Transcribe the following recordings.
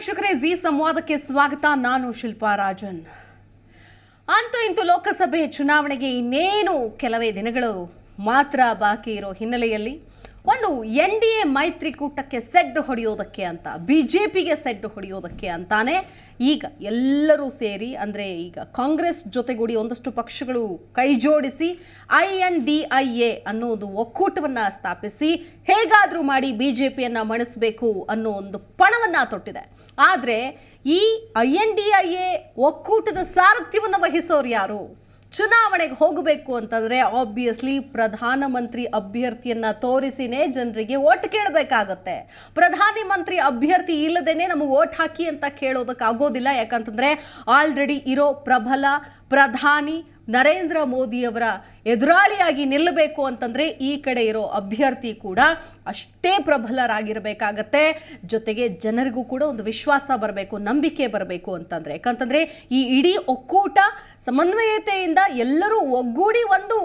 ವೀಕ್ಷಕರೇ, ಜಿ ಸಂವಾದಕ್ಕೆ ಸ್ವಾಗತ. ನಾನು ಶಿಲ್ಪಾ ರಾಜನ್. ಅಂತೂ ಇಂತೂ ಲೋಕಸಭೆ ಚುನಾವಣೆಗೆ ಇನ್ನೇನು ಕೆಲವೇ ದಿನಗಳು ಮಾತ್ರ ಬಾಕಿ ಇರೋ ಹಿನ್ನೆಲೆಯಲ್ಲಿ ಒಂದು NDA ಮೈತ್ರಿಕೂಟಕ್ಕೆ ಸೆಡ್ ಹೊಡೆಯೋದಕ್ಕೆ ಅಂತ, BJPಗೆ ಸೆಡ್ ಹೊಡೆಯೋದಕ್ಕೆ ಅಂತಾನೆ ಈಗ ಎಲ್ಲರೂ ಸೇರಿ, ಅಂದರೆ ಈಗ ಕಾಂಗ್ರೆಸ್ ಜೊತೆಗೂಡಿ ಒಂದಷ್ಟು ಪಕ್ಷಗಳು ಕೈ ಜೋಡಿಸಿ INDIA ಅನ್ನೋದು ಒಕ್ಕೂಟವನ್ನು ಸ್ಥಾಪಿಸಿ ಹೇಗಾದರೂ ಮಾಡಿ BJPಯನ್ನು ಮಣಿಸಬೇಕು ಅನ್ನೋ ಒಂದು ಪಣವನ್ನು ತೊಟ್ಟಿದೆ. ಆದರೆ ಈ INDIA ಒಕ್ಕೂಟದ ಸಾರಥ್ಯವನ್ನು ವಹಿಸೋರು ಯಾರು? ಚುನಾವಣೆಗೆ ಹೋಗಬೇಕು ಅಂತಂದರೆ ಆಬ್ವಿಯಸ್ಲಿ ಪ್ರಧಾನಮಂತ್ರಿ ಅಭ್ಯರ್ಥಿಯನ್ನು ತೋರಿಸಿನೇ ಜನರಿಗೆ ಓಟ್ ಕೇಳಬೇಕಾಗತ್ತೆ. ಪ್ರಧಾನಿ ಮಂತ್ರಿ ಅಭ್ಯರ್ಥಿ ಇಲ್ಲದೇನೆ ನಮಗೆ ಓಟ್ ಹಾಕಿ ಅಂತ ಕೇಳೋದಕ್ಕಾಗೋದಿಲ್ಲ. ಯಾಕಂತಂದರೆ ಆಲ್ರೆಡಿ ಇರೋ ಪ್ರಬಲ ಪ್ರಧಾನಿ ನರೇಂದ್ರ ಮೋದಿಯವರ ಎದುರಾಳಿಯಾಗಿ ನಿಲ್ಲಬೇಕು ಅಂತಂದರೆ ಈ ಕಡೆ ಇರೋ ಅಭ್ಯರ್ಥಿ ಕೂಡ ಅಷ್ಟೇ ಪ್ರಬಲರಾಗಿರಬೇಕಾಗತ್ತೆ. ಜೊತೆಗೆ ಜನರಿಗೂ ಕೂಡ ಒಂದು ವಿಶ್ವಾಸ ಬರಬೇಕು, ನಂಬಿಕೆ ಬರಬೇಕು ಅಂತಂದರೆ. ಯಾಕಂತಂದರೆ ಈ ಇಡೀ ಒಕ್ಕೂಟ ಸಮನ್ವಯತೆಯಿಂದ ಎಲ್ಲರೂ ಒಗ್ಗೂಡಿ ಒಂದು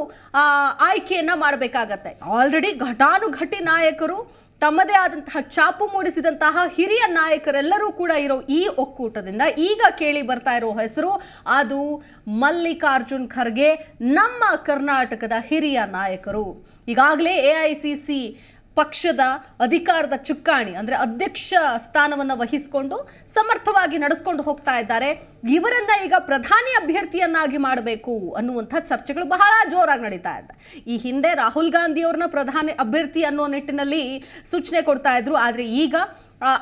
ಆಯ್ಕೆಯನ್ನು ಮಾಡಬೇಕಾಗತ್ತೆ. ಆಲ್ರೆಡಿ ಘಟಾನುಘಟಿ ನಾಯಕರು, ತಮ್ಮದೇ ಆದಂತಹ ಛಾಪು ಮೂಡಿಸಿದಂತಹ ಹಿರಿಯ ನಾಯಕರೆಲ್ಲರೂ ಕೂಡ ಇರೋ ಈ ಒಕ್ಕೂಟದಿಂದ ಈಗ ಕೇಳಿ ಬರ್ತಾ ಇರೋ ಹೆಸರು ಅದು ಮಲ್ಲಿಕಾರ್ಜುನ್ ಖರ್ಗೆ, ನಮ್ಮ ಕರ್ನಾಟಕದ ಹಿರಿಯ ನಾಯಕರು. ಈಗಾಗಲೇ AICC ಪಕ್ಷದ ಅಧಿಕಾರದ ಚುಕ್ಕಾಣಿ ಅಂದರೆ ಅಧ್ಯಕ್ಷ ಸ್ಥಾನವನ್ನು ವಹಿಸಿಕೊಂಡು ಸಮರ್ಥವಾಗಿ ನಡೆಸ್ಕೊಂಡು ಹೋಗ್ತಾ ಇದ್ದಾರೆ. ಇವರನ್ನ ಈಗ ಪ್ರಧಾನಿ ಅಭ್ಯರ್ಥಿಯನ್ನಾಗಿ ಮಾಡಬೇಕು ಅನ್ನುವಂಥ ಚರ್ಚೆಗಳು ಬಹಳ ಜೋರಾಗಿ ನಡೀತಾ ಇದೆ. ಈ ಹಿಂದೆ ರಾಹುಲ್ ಗಾಂಧಿ ಅವ್ರನ್ನ ಪ್ರಧಾನಿ ಅಭ್ಯರ್ಥಿ ಅನ್ನೋ ನಿಟ್ಟಿನಲ್ಲಿ ಸೂಚನೆ ಕೊಡ್ತಾ ಇದ್ರು. ಆದರೆ ಈಗ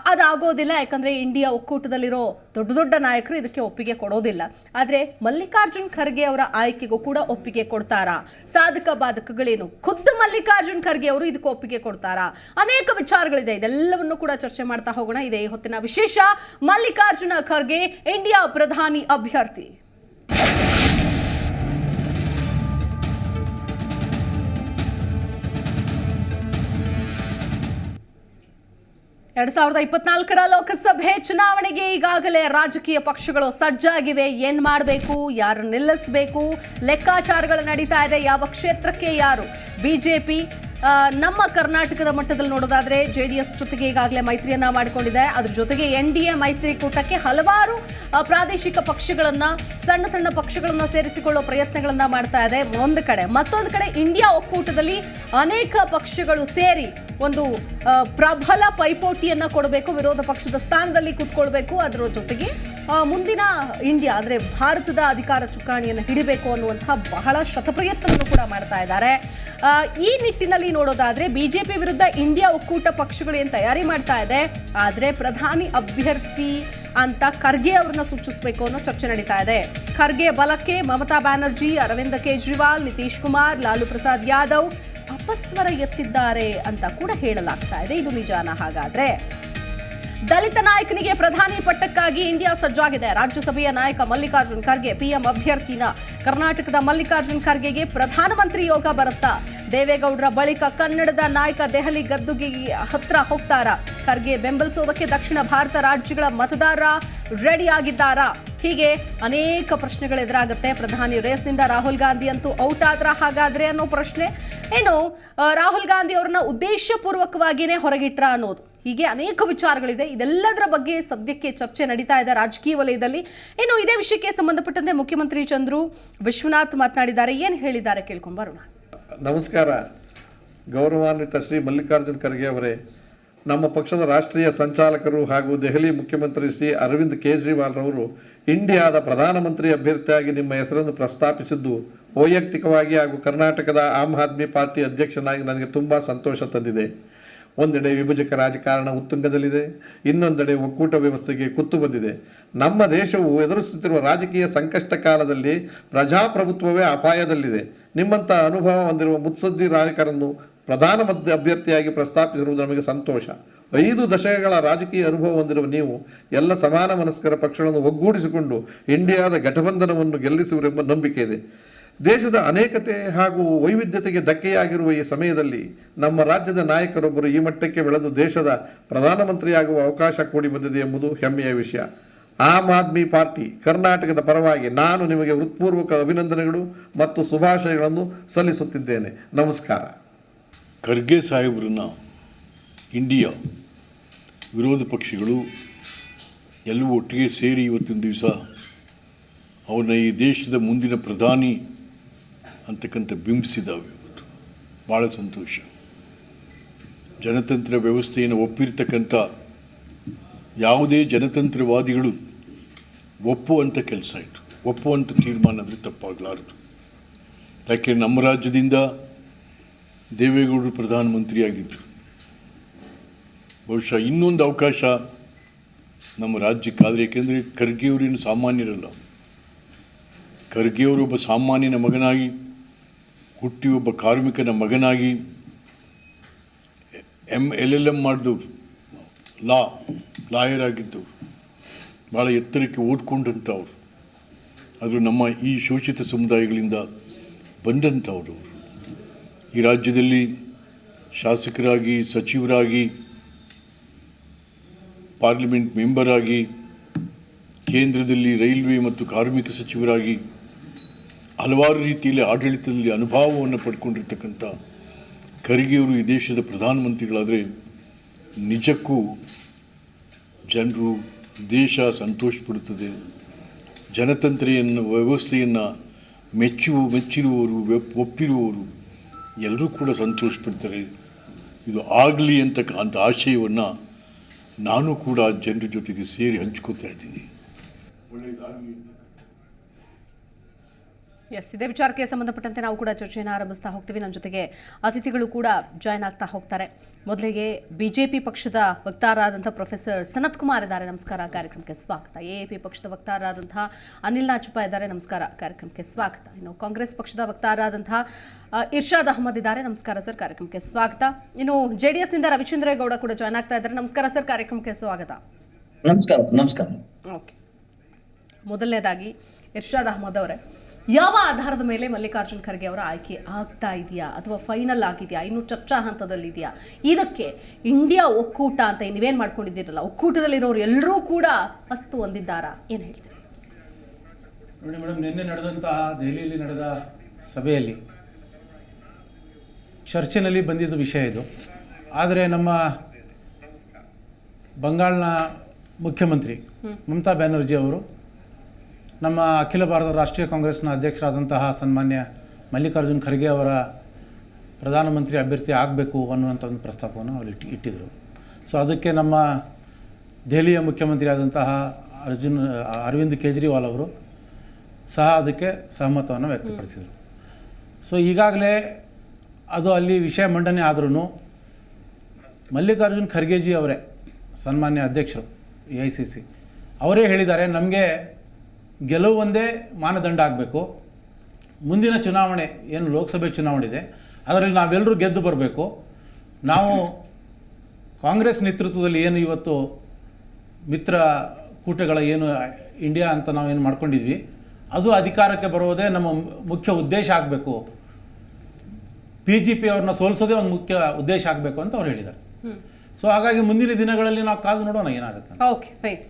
ಅದಾಗೋದಿಲ್ಲ. ಯಾಕಂದರೆ ಇಂಡಿಯಾ ಒಕ್ಕೂಟದಲ್ಲಿರೋ ದೊಡ್ಡ ದೊಡ್ಡ ನಾಯಕರು ಇದಕ್ಕೆ ಒಪ್ಪಿಗೆ ಕೊಡೋದಿಲ್ಲ. ಆದರೆ ಮಲ್ಲಿಕಾರ್ಜುನ್ ಖರ್ಗೆ ಅವರ ಆಯ್ಕೆಗೂ ಕೂಡ ಒಪ್ಪಿಗೆ ಕೊಡ್ತಾರಾ? ಸಾಧಕ ಬಾಧಕಗಳೇನು? ಖುದ್ದು ಮಲ್ಲಿಕಾರ್ಜುನ್ ಖರ್ಗೆ ಅವರು ಇದಕ್ಕೆ ಒಪ್ಪಿಗೆ ಕೊಡ್ತಾರಾ? ಅನೇಕ ವಿಚಾರಗಳಿದೆ. ಇದೆಲ್ಲವನ್ನು ಕೂಡ ಚರ್ಚೆ ಮಾಡ್ತಾ ಹೋಗೋಣ. ಇದೇ ಹೊತ್ತಿನ ವಿಶೇಷ. ಮಲ್ಲಿಕಾರ್ಜುನ ಖರ್ಗೆ ಇಂಡಿಯಾ ಪ್ರಧಾನಿ ಅಭ್ಯರ್ಥಿ. ಎರಡು 2024ರ ಲೋಕಸಭೆ ಚುನಾವಣೆಗೆ ಈಗಾಗಲೇ ರಾಜಕೀಯ ಪಕ್ಷಗಳು ಸಜ್ಜಾಗಿವೆ. ಏನ್ ಮಾಡಬೇಕು, ಯಾರು ನಿಲ್ಲಿಸಬೇಕು, ಲೆಕ್ಕಾಚಾರಗಳು ನಡೀತಾ ಇದೆ. ಯಾವ ಕ್ಷೇತ್ರಕ್ಕೆ ಯಾರು? BJP ನಮ್ಮ ಕರ್ನಾಟಕದ ಮಟ್ಟದಲ್ಲಿ ನೋಡೋದಾದ್ರೆ JDS ಜೊತೆಗೆ ಈಗಾಗಲೇ ಮೈತ್ರಿಯನ್ನ ಮಾಡಿಕೊಂಡಿದೆ. ಅದ್ರ ಜೊತೆಗೆ NDA ಮೈತ್ರಿಕೂಟಕ್ಕೆ ಹಲವಾರು ಪ್ರಾದೇಶಿಕ ಪಕ್ಷಗಳನ್ನ, ಸಣ್ಣ ಸಣ್ಣ ಪಕ್ಷಗಳನ್ನ ಸೇರಿಸಿಕೊಳ್ಳೋ ಪ್ರಯತ್ನಗಳನ್ನ ಮಾಡ್ತಾ ಇದೆ ಒಂದು ಕಡೆ. ಮತ್ತೊಂದು ಕಡೆ ಇಂಡಿಯಾ ಒಕ್ಕೂಟದಲ್ಲಿ ಅನೇಕ ಪಕ್ಷಗಳು ಸೇರಿ ಒಂದು ಪ್ರಬಲ ಪೈಪೋಟಿಯನ್ನ ಕೊಡಬೇಕು, ವಿರೋಧ ಪಕ್ಷದ ಸ್ಥಾನದಲ್ಲಿ ಕೂತ್ಕೊಳ್ಬೇಕು. ಅದರ ಜೊತೆಗೆ ಮುಂದಿನ ಇಂಡಿಯಾ ಅಂದರೆ ಭಾರತದ ಅಧಿಕಾರ ಚುಕ್ಕಾಣಿಯನ್ನು ಹಿಡಿಬೇಕು ಅನ್ನುವಂತಹ ಬಹಳ ಶತಪ್ರಯತ್ನವನ್ನು ಕೂಡ ಮಾಡ್ತಾ ಇದ್ದಾರೆ. ಈ ನಿಟ್ಟಿನಲ್ಲಿ ನೋಡೋದಾದ್ರೆ BJP ವಿರುದ್ಧ ಇಂಡಿಯಾ ಒಕ್ಕೂಟ ಪಕ್ಷಗಳು ಏನು ತಯಾರಿ ಮಾಡ್ತಾ ಇದೆ. ಆದರೆ ಪ್ರಧಾನಿ ಅಭ್ಯರ್ಥಿ ಅಂತ ಖರ್ಗೆ ಅವ್ರನ್ನ ಸೂಚಿಸಬೇಕು ಅನ್ನೋ ಚರ್ಚೆ ನಡೀತಾ ಇದೆ. ಖರ್ಗೆ ಬಲಕ್ಕೆ ಮಮತಾ ಬ್ಯಾನರ್ಜಿ, ಅರವಿಂದ್ ಕೇಜ್ರಿವಾಲ್, ನಿತೀಶ್ ಕುಮಾರ್, ಲಾಲು ಪ್ರಸಾದ್ ಯಾದವ್ ಅಪಸ್ವರ ಎತ್ತಿದ್ದಾರೆ ಅಂತ ಕೂಡ ಹೇಳಲಾಗ್ತಾ ಇದೆ. ಇದು ನಿಜಾನ? ಹಾಗಾದ್ರೆ ದಲಿತ ನಾಯಕನಿಗೆ ಪ್ರಧಾನಿ ಪಟ್ಟಕ್ಕಾಗಿ ಇಂಡಿಯಾ ಸಜ್ಜಾಗಿದೆ. ರಾಜ್ಯಸಭೆಯ ನಾಯಕ ಮಲ್ಲಿಕಾರ್ಜುನ್ ಖರ್ಗೆ PM ಅಭ್ಯರ್ಥಿನ ಕರ್ನಾಟಕದ ಮಲ್ಲಿಕಾರ್ಜುನ್ ಖರ್ಗೆಗೆ ಪ್ರಧಾನಮಂತ್ರಿ ಯೋಗ ಬರುತ್ತಾ? ದೇವೇಗೌಡರ ಬಳಿಕ ಕನ್ನಡದ ನಾಯಕ ದೆಹಲಿ ಗದ್ದುಗೆ ಹತ್ರ ಹೋಗ್ತಾರಾ? ಖರ್ಗೆ ಬೆಂಬಲಿಸೋದಕ್ಕೆ ದಕ್ಷಿಣ ಭಾರತ ರಾಜ್ಯಗಳ ಮತದಾರ ರೆಡಿ ಆಗಿದ್ದಾರಾ? ಹೀಗೆ ಅನೇಕ ಪ್ರಶ್ನೆಗಳು ಎದುರಾಗುತ್ತೆ. ಪ್ರಧಾನಿ ರೇಸ್ನಿಂದ ರಾಹುಲ್ ಗಾಂಧಿ ಅಂತೂ ಔಟ್ ಆದ್ರ ಹಾಗಾದ್ರೆ ಅನ್ನೋ ಪ್ರಶ್ನೆ. ಏನು ರಾಹುಲ್ ಗಾಂಧಿ ಅವ್ರನ್ನ ಉದ್ದೇಶಪೂರ್ವಕವಾಗಿಯೇ ಹೊರಗಿಟ್ರ ಅನ್ನೋದು. ಹೀಗೆ ಅನೇಕ ವಿಚಾರಗಳಿದೆ. ಇದೆಲ್ಲದರ ಬಗ್ಗೆ ಸದ್ಯಕ್ಕೆ ಚರ್ಚೆ ನಡೀತಾ ಇದೆ ರಾಜಕೀಯ ವಲಯದಲ್ಲಿ. ಇನ್ನು ಇದೇ ವಿಷಯಕ್ಕೆ ಸಂಬಂಧಪಟ್ಟಂತೆ ಮುಖ್ಯಮಂತ್ರಿ ಚಂದ್ರು ವಿಶ್ವನಾಥ್ ಮಾತನಾಡಿದ್ದಾರೆ. ಏನು ಹೇಳಿದ್ದಾರೆ ಕೇಳ್ಕೊಂಡ್ ಬರೋಣ. ನಮಸ್ಕಾರ. ಗೌರವಾನ್ವಿತ ಶ್ರೀ ಮಲ್ಲಿಕಾರ್ಜುನ್ ಖರ್ಗೆ ಅವರೇ, ನಮ್ಮ ಪಕ್ಷದ ರಾಷ್ಟ್ರೀಯ ಸಂಚಾಲಕರು ಹಾಗೂ ದೆಹಲಿ ಮುಖ್ಯಮಂತ್ರಿ ಶ್ರೀ ಅರವಿಂದ್ ಕೇಜ್ರಿವಾಲ್ ರವರು ಇಂಡಿಯಾದ ಪ್ರಧಾನಮಂತ್ರಿ ಅಭ್ಯರ್ಥಿಯಾಗಿ ನಿಮ್ಮ ಹೆಸರನ್ನು ಪ್ರಸ್ತಾಪಿಸಿದ್ದು ವೈಯಕ್ತಿಕವಾಗಿ ಹಾಗೂ ಕರ್ನಾಟಕದ ಆಮ್ ಆದ್ಮಿ ಪಾರ್ಟಿ ಅಧ್ಯಕ್ಷನಾಗಿ ನನಗೆ ತುಂಬ ಸಂತೋಷ ತಂದಿದೆ. ಒಂದೆಡೆ ವಿಭಜಕ ರಾಜಕಾರಣ ಉತ್ತುಂಗದಲ್ಲಿದೆ, ಇನ್ನೊಂದೆಡೆ ಒಕ್ಕೂಟ ವ್ಯವಸ್ಥೆಗೆ ಕುತ್ತು ಬಂದಿದೆ. ನಮ್ಮ ದೇಶವು ಎದುರಿಸುತ್ತಿರುವ ರಾಜಕೀಯ ಸಂಕಷ್ಟ ಕಾಲದಲ್ಲಿ ಪ್ರಜಾಪ್ರಭುತ್ವವೇ ಅಪಾಯದಲ್ಲಿದೆ. ನಿಮ್ಮಂಥ ಅನುಭವ ಹೊಂದಿರುವ ಮುತ್ಸದ್ದಿ ನಾಯಕರನ್ನು ಪ್ರಧಾನ ಅಭ್ಯರ್ಥಿಯಾಗಿ ಪ್ರಸ್ತಾಪಿಸಿರುವುದು ನಮಗೆ ಸಂತೋಷ. 5 ದಶಕಗಳ ರಾಜಕೀಯ ಅನುಭವ ಹೊಂದಿರುವ ನೀವು ಎಲ್ಲ ಸಮಾನ ಮನಸ್ಕರ ಪಕ್ಷಗಳನ್ನು ಒಗ್ಗೂಡಿಸಿಕೊಂಡು ಇಂಡಿಯಾದ ಘಟಬಂಧನವನ್ನು ಗೆಲ್ಲಿಸುವರೆಂಬ ನಂಬಿಕೆ ಇದೆ. ದೇಶದ ಅನೇಕತೆ ಹಾಗೂ ವೈವಿಧ್ಯತೆಗೆ ಧಕ್ಕೆಯಾಗಿರುವ ಈ ಸಮಯದಲ್ಲಿ ನಮ್ಮ ರಾಜ್ಯದ ನಾಯಕರೊಬ್ಬರು ಈ ಮಟ್ಟಕ್ಕೆ ಬೆಳೆದು ದೇಶದ ಪ್ರಧಾನಮಂತ್ರಿಯಾಗುವ ಅವಕಾಶ ಕೂಡಿ ಬಂದಿದೆ ಎಂಬುದು ಹೆಮ್ಮೆಯ ವಿಷಯ. ಆಮ್ ಆದ್ಮಿ ಪಾರ್ಟಿ ಕರ್ನಾಟಕದ ಪರವಾಗಿ ನಾನು ನಿಮಗೆ ಹೃತ್ಪೂರ್ವಕ ಅಭಿನಂದನೆಗಳು ಮತ್ತು ಶುಭಾಶಯಗಳನ್ನು ಸಲ್ಲಿಸುತ್ತಿದ್ದೇನೆ. ನಮಸ್ಕಾರ. ಖರ್ಗೆ ಸಾಹೇಬ್ರನ್ನ ಇಂಡಿಯಾ ವಿರೋಧ ಪಕ್ಷಗಳು ಎಲ್ಲವೂ ಒಟ್ಟಿಗೆ ಸೇರಿ ಇವತ್ತಿನ ದಿವಸ ಅವ್ರನ್ನ ಈ ದೇಶದ ಮುಂದಿನ ಪ್ರಧಾನಿ ಅಂತಕ್ಕಂಥ ಬಿಂಬಿಸಿದ್ದಾವೆ. ಇವತ್ತು ಭಾಳ ಸಂತೋಷ. ಜನತಂತ್ರ ವ್ಯವಸ್ಥೆಯನ್ನು ಒಪ್ಪಿರ್ತಕ್ಕಂಥ ಯಾವುದೇ ಜನತಂತ್ರವಾದಿಗಳು ಒಪ್ಪುವಂಥ ಕೆಲಸ ಆಯಿತು. ಒಪ್ಪುವಂಥ ತೀರ್ಮಾನ ಅಂದರೆ ತಪ್ಪಾಗಲಾರದು. ಯಾಕೆ ನಮ್ಮ ರಾಜ್ಯದಿಂದ ದೇವೇಗೌಡರು ಪ್ರಧಾನಮಂತ್ರಿಯಾಗಿದ್ದರು. ಬಹುಶಃ ಇನ್ನೊಂದು ಅವಕಾಶ ನಮ್ಮ ರಾಜ್ಯಕ್ಕಾದರೆ, ಏಕೆಂದರೆ ಖರ್ಗೆಯವರೇನು ಸಾಮಾನ್ಯರಲ್ಲ. ಖರ್ಗೆಯವರು ಒಬ್ಬ ಸಾಮಾನ್ಯನ ಮಗನಾಗಿ ಹುಟ್ಟಿ ಒಬ್ಬ ಕಾರ್ಮಿಕನ ಮಗನಾಗಿ LLM ಮಾಡಿದವರು, ಲಾಯರ್ ಆಗಿದ್ದವರು, ಭಾಳ ಎತ್ತರಕ್ಕೆ ಓದ್ಕೊಂಡಂಥವ್ರು. ಅದು ನಮ್ಮ ಈ ಶೋಷಿತ ಸಮುದಾಯಗಳಿಂದ ಬಂದಂಥವರು. ಈ ರಾಜ್ಯದಲ್ಲಿ ಶಾಸಕರಾಗಿ, ಸಚಿವರಾಗಿ, ಪಾರ್ಲಿಮೆಂಟ್ ಮೆಂಬರ್ ಆಗಿ, ಕೇಂದ್ರದಲ್ಲಿ ರೈಲ್ವೆ ಮತ್ತು ಕಾರ್ಮಿಕ ಸಚಿವರಾಗಿ ಹಲವಾರು ರೀತಿಯಲ್ಲಿ ಆಡಳಿತದಲ್ಲಿ ಅನುಭವವನ್ನು ಪಡ್ಕೊಂಡಿರ್ತಕ್ಕಂಥ ಖರ್ಗೆಯವರು ಈ ದೇಶದ ಪ್ರಧಾನಮಂತ್ರಿಗಳಾದರೆ ನಿಜಕ್ಕೂ ಜನರು, ದೇಶ ಸಂತೋಷಪಡುತ್ತದೆ. ಜನತಂತ್ರೆಯನ್ನು ವ್ಯವಸ್ಥೆಯನ್ನು ಮೆಚ್ಚಿರುವವರು, ಒಪ್ಪಿರುವವರು ಎಲ್ಲರೂ ಕೂಡ ಸಂತೋಷಪಡ್ತಾರೆ. ಇದು ಆಗಲಿ ಅಂತ ಆಶಯವನ್ನು ನಾನು ಕೂಡ ಜನರ ಜೊತೆಗೆ ಸೇರಿ ಹಂಚ್ಕೋತಾ ಇದ್ದೀನಿ. ಒಳ್ಳೆಯದಾಗಲಿ. ಎಸ್, ಇದೇ ವಿಚಾರಕ್ಕೆ ಸಂಬಂಧಪಟ್ಟಂತೆ ನಾವು ಕೂಡ ಚರ್ಚೆಯನ್ನು ಆರಂಭಿಸ್ತಾ ಹೋಗ್ತೀವಿ. ನನ್ನ ಜೊತೆಗೆ ಅತಿಥಿಗಳು ಕೂಡ ಜಾಯ್ನ್ ಆಗ್ತಾ ಹೋಗ್ತಾರೆ. ಮೊದಲಿಗೆ ಬಿಜೆಪಿ ಪಕ್ಷದ ವಕ್ತಾರರಾದಂಥ ಪ್ರೊಫೆಸರ್ ಸನತ್ ಕುಮಾರ್ ಇದ್ದಾರೆ. ನಮಸ್ಕಾರ, ಕಾರ್ಯಕ್ರಮಕ್ಕೆ ಸ್ವಾಗತ. ಎಎಪಿ ಪಕ್ಷದ ವಕ್ತಾರರಾದಂತಹ ಅನಿಲ್ ನಾಚಪ್ಪ ಇದ್ದಾರೆ. ನಮಸ್ಕಾರ, ಕಾರ್ಯಕ್ರಮಕ್ಕೆ ಸ್ವಾಗತ. ಇನ್ನು ಕಾಂಗ್ರೆಸ್ ಪಕ್ಷದ ವಕ್ತಾರರಾದಂತಹ ಇರ್ಷಾದ್ ಅಹಮದ್ ಇದ್ದಾರೆ. ನಮಸ್ಕಾರ ಸರ್, ಕಾರ್ಯಕ್ರಮಕ್ಕೆ ಸ್ವಾಗತ. ಇನ್ನು JDSನಿಂದ ರವಿಚಂದ್ರೇಗೌಡ ಕೂಡ ಜಾಯ್ನ್ ಆಗ್ತಾ ಇದ್ದಾರೆ. ನಮಸ್ಕಾರ ಸರ್, ಕಾರ್ಯಕ್ರಮಕ್ಕೆ ಸ್ವಾಗತ. ನಮಸ್ಕಾರ. ಓಕೆ, ಮೊದಲನೇದಾಗಿ ಇರ್ಷಾದ್ ಅಹಮದ್ ಅವರೇ, ಯಾವ ಆಧಾರದ ಮೇಲೆ ಮಲ್ಲಿಕಾರ್ಜುನ್ ಖರ್ಗೆ ಅವರ ಆಯ್ಕೆ ಆಗ್ತಾ ಇದೆಯಾ ಅಥವಾ ಫೈನಲ್ ಆಗಿದೆಯಾ, ಇನ್ನು ಚರ್ಚಾ ಹಂತದಲ್ಲಿದೆಯಾ? ಇದಕ್ಕೆ ಇಂಡಿಯಾ ಒಕ್ಕೂಟ ಅಂತ ನೀವೇನು ಮಾಡ್ಕೊಂಡಿದ್ದೀರಲ್ಲ, ಒಕ್ಕೂಟದಲ್ಲಿರೋರು ಎಲ್ಲರೂ ಕೂಡ ಮಸ್ತು ಹೊಂದಿದ್ದಾರಾ, ಏನು ಹೇಳ್ತೀರಿ? ನೋಡಿ ಮೇಡಮ್, ನಿನ್ನೆ ನಡೆದಂತಹ ದೆಹಲಿಯಲ್ಲಿ ನಡೆದ ಸಭೆಯಲ್ಲಿ ಚರ್ಚೆನಲ್ಲಿ ಬಂದಿದ್ದ ವಿಷಯ ಇದು. ಆದರೆ ನಮ್ಮ ಬಂಗಾಳನ ಮುಖ್ಯಮಂತ್ರಿ ಮಮತಾ ಬ್ಯಾನರ್ಜಿ ಅವರು ನಮ್ಮ ಅಖಿಲ ಭಾರತ ರಾಷ್ಟ್ರೀಯ ಕಾಂಗ್ರೆಸ್ನ ಅಧ್ಯಕ್ಷರಾದಂತಹ ಸನ್ಮಾನ್ಯ ಮಲ್ಲಿಕಾರ್ಜುನ್ ಖರ್ಗೆ ಅವರ ಪ್ರಧಾನಮಂತ್ರಿ ಅಭ್ಯರ್ಥಿ ಆಗಬೇಕು ಅನ್ನುವಂಥ ಒಂದು ಪ್ರಸ್ತಾಪವನ್ನು ಅವರು ಇಟ್ಟಿದ್ದರು. ಸೊ ಅದಕ್ಕೆ ನಮ್ಮ ದೆಹಲಿಯ ಮುಖ್ಯಮಂತ್ರಿ ಆದಂತಹ ಅರವಿಂದ್ ಕೇಜ್ರಿವಾಲ್ ಅವರು ಸಹ ಅದಕ್ಕೆ ಸಹಮತವನ್ನು ವ್ಯಕ್ತಪಡಿಸಿದರು. ಸೊ ಈಗಾಗಲೇ ಅದು ಅಲ್ಲಿ ವಿಷಯ ಮಂಡನೆ ಆದ್ರೂ ಮಲ್ಲಿಕಾರ್ಜುನ್ ಖರ್ಗೆಜಿ ಅವರೇ ಸನ್ಮಾನ್ಯ ಅಧ್ಯಕ್ಷರು AICC ಅವರೇ ಹೇಳಿದ್ದಾರೆ, ನಮಗೆ ಗೆಲುವು ಒಂದೇ ಮಾನದಂಡ ಆಗಬೇಕು. ಮುಂದಿನ ಚುನಾವಣೆ ಏನು ಲೋಕಸಭೆ ಚುನಾವಣೆ ಇದೆ ಅದರಲ್ಲಿ ನಾವೆಲ್ಲರೂ ಗೆದ್ದು ಬರಬೇಕು. ನಾವು ಕಾಂಗ್ರೆಸ್ ನೇತೃತ್ವದಲ್ಲಿ ಏನು ಇವತ್ತು ಮಿತ್ರ ಕೂಟಗಳ ಏನು ಇಂಡಿಯಾ ಅಂತ ನಾವೇನು ಮಾಡ್ಕೊಂಡಿದ್ವಿ ಅದು ಅಧಿಕಾರಕ್ಕೆ ಬರೋದೇ ನಮ್ಮ ಮುಖ್ಯ ಉದ್ದೇಶ ಆಗಬೇಕು. PGP ಅವ್ರನ್ನ ಸೋಲಿಸೋದೇ ಒಂದು ಮುಖ್ಯ ಉದ್ದೇಶ ಆಗಬೇಕು ಅಂತ ಅವ್ರು ಹೇಳಿದ್ದಾರೆ. ಸೊ ಹಾಗಾಗಿ ಮುಂದಿನ ದಿನಗಳಲ್ಲಿ ನಾವು ಕಾದು ನೋಡೋಣ ಏನಾಗುತ್ತೆ. Okay, fine.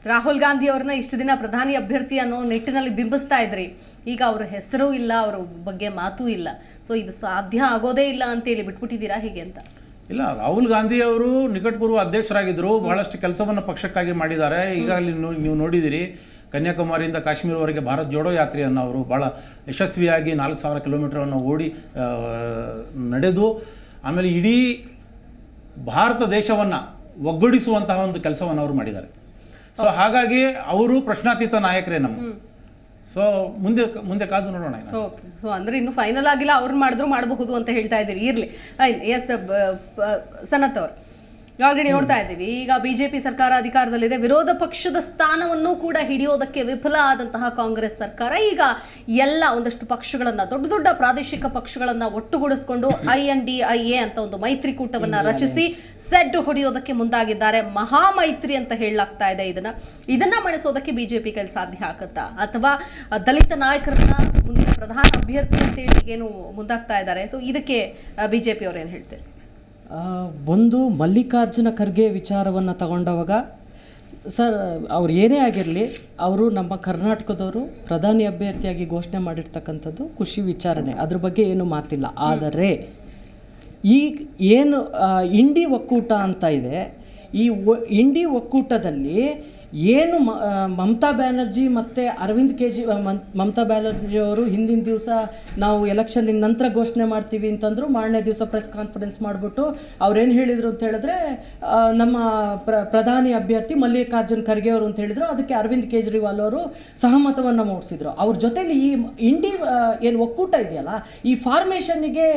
ರಾಹುಲ್ ಗಾಂಧಿ ಅವ್ರನ್ನ ಇಷ್ಟು ದಿನ ಪ್ರಧಾನಿ ಅಭ್ಯರ್ಥಿ ಅನ್ನೋ ನಿಟ್ಟಿನಲ್ಲಿ ಬಿಂಬಿಸ್ತಾ ಇದ್ರಿ. ಈಗ ಅವ್ರ ಹೆಸರು ಇಲ್ಲ, ಅವ್ರ ಬಗ್ಗೆ ಮಾತೂ ಇಲ್ಲ. ಸೊ ಇದು ಸಾಧ್ಯ ಆಗೋದೇ ಇಲ್ಲ ಅಂತೇಳಿ ಬಿಟ್ಬಿಟ್ಟಿದ್ದೀರಾ ಹೀಗೆ ಅಂತ? ಇಲ್ಲ, ರಾಹುಲ್ ಗಾಂಧಿ ಅವರು ನಿಕಟಪೂರ್ವ ಅಧ್ಯಕ್ಷರಾಗಿದ್ದರು. ಬಹಳಷ್ಟು ಕೆಲಸವನ್ನು ಪಕ್ಷಕ್ಕಾಗಿ ಮಾಡಿದ್ದಾರೆ. ಈಗಾಗಲೇ ನೀವು ನೋಡಿದಿರಿ, ಕನ್ಯಾಕುಮಾರಿಯಿಂದ ಕಾಶ್ಮೀರವರೆಗೆ ಭಾರತ್ ಜೋಡೋ ಯಾತ್ರೆಯನ್ನು ಅವರು ಭಾಳ ಯಶಸ್ವಿಯಾಗಿ 4000 ಕಿಲೋಮೀಟರನ್ನು ಓಡಿ ನಡೆದು ಆಮೇಲೆ ಇಡೀ ಭಾರತ ದೇಶವನ್ನು ಒಗ್ಗೂಡಿಸುವಂತಹ ಒಂದು ಕೆಲಸವನ್ನು ಅವರು ಮಾಡಿದ್ದಾರೆ. ಸೊ ಹಾಗಾಗಿ ಅವರು ಪ್ರಶ್ನಾತೀತ ನಾಯಕರೇ ನಮ್ಮ. ಸೊ ಮುಂದೆ ಕಾದು ನೋಡೋಣ. ಓಕೆ, ಸೊ ಅಂದರೆ ಇನ್ನು ಫೈನಲ್ ಆಗಿಲ್ಲ, ಅವ್ರು ಮಾಡಿದ್ರು ಮಾಡಬಹುದು ಅಂತ ಹೇಳ್ತಾ ಇದ್ದೀರಿ. ಇರಲಿ. ಎಸ್, ಸನತ್ ಅವರು ಆಲ್ರೆಡಿ ನೋಡ್ತಾ ಇದ್ದೀವಿ, ಈಗ BJP ಸರ್ಕಾರ ಅಧಿಕಾರದಲ್ಲಿದೆ. ವಿರೋಧ ಪಕ್ಷದ ಸ್ಥಾನವನ್ನು ಕೂಡ ಹಿಡಿಯೋದಕ್ಕೆ ವಿಫಲ ಆದಂತಹ ಕಾಂಗ್ರೆಸ್ ಸರ್ಕಾರ ಈಗ ಎಲ್ಲ ಒಂದಷ್ಟು ಪಕ್ಷಗಳನ್ನು, ದೊಡ್ಡ ದೊಡ್ಡ ಪ್ರಾದೇಶಿಕ ಪಕ್ಷಗಳನ್ನು ಒಟ್ಟುಗೂಡಿಸ್ಕೊಂಡು INDIA ಅಂತ ಒಂದು ಮೈತ್ರಿಕೂಟವನ್ನು ರಚಿಸಿ ಸೆಡ್ ಹೊಡೆಯೋದಕ್ಕೆ ಮುಂದಾಗಿದ್ದಾರೆ. ಮಹಾಮೈತ್ರಿ ಅಂತ ಹೇಳಲಾಗ್ತಾ ಇದೆ. ಇದನ್ನ ಮಣಿಸೋದಕ್ಕೆ BJP ಕೈಲಿ ಸಾಧ್ಯ ಆಗುತ್ತಾ, ಅಥವಾ ದಲಿತ ನಾಯಕರನ್ನ ಮುಂದಿನ ಪ್ರಧಾನ ಅಭ್ಯರ್ಥಿ ಅಂತೇಳಿ ಏನು ಮುಂದಾಗ್ತಾ ಇದ್ದಾರೆ? ಸೊ ಇದಕ್ಕೆ BJP ಅವ್ರು ಏನು ಹೇಳ್ತಾರೆ? ಒಂದು ಮಲ್ಲಿಕಾರ್ಜುನ ಖರ್ಗೆ ವಿಚಾರವನ್ನು ತಗೊಂಡವಾಗ ಸರ್, ಅವ್ರು ಏನೇ ಆಗಿರಲಿ, ಅವರು ನಮ್ಮ ಕರ್ನಾಟಕದವರು ಪ್ರಧಾನಿ ಅಭ್ಯರ್ಥಿಯಾಗಿ ಘೋಷಣೆ ಮಾಡಿರ್ತಕ್ಕಂಥದ್ದು ಖುಷಿ ವಿಚಾರಣೆ, ಅದ್ರ ಬಗ್ಗೆ ಏನು ಮಾತಿಲ್ಲ. ಆದರೆ ಈಗ ಏನು ಇಂಡಿ ಒಕ್ಕೂಟ ಅಂತ ಇದೆ, ಈ ಇಂಡಿ ಒಕ್ಕೂಟದಲ್ಲಿ ಏನು ಮಮತಾ ಬ್ಯಾನರ್ಜಿ ಮತ್ತು ಅರವಿಂದ್ ಮಮತಾ ಬ್ಯಾನರ್ಜಿ ಅವರು ಹಿಂದಿನ ದಿವಸ ನಾವು ಎಲೆಕ್ಷನ್ ನಂತರ ಘೋಷಣೆ ಮಾಡ್ತೀವಿ ಅಂತಂದ್ರು. ಮಾರನೇ ದಿವಸ ಪ್ರೆಸ್ ಕಾನ್ಫರೆನ್ಸ್ ಮಾಡಿಬಿಟ್ಟು ಅವ್ರೇನು ಹೇಳಿದರು ಅಂತ ಹೇಳಿದ್ರೆ, ನಮ್ಮ ಪ್ರಧಾನಿ ಅಭ್ಯರ್ಥಿ ಮಲ್ಲಿಕಾರ್ಜುನ್ ಖರ್ಗೆ ಅವರು ಅಂತ ಹೇಳಿದ್ರು. ಅದಕ್ಕೆ ಅರವಿಂದ್ ಕೇಜ್ರಿವಾಲ್ ಅವರು ಸಹಮತವನ್ನು ಮೂಡಿಸಿದ್ರು. ಅವ್ರ ಜೊತೆಲಿ ಈ ಇಂಡಿ ಏನು ಒಕ್ಕೂಟ ಇದೆಯಲ್ಲ, ಈ ಫಾರ್ಮೇಷನ್ನಿಗೆ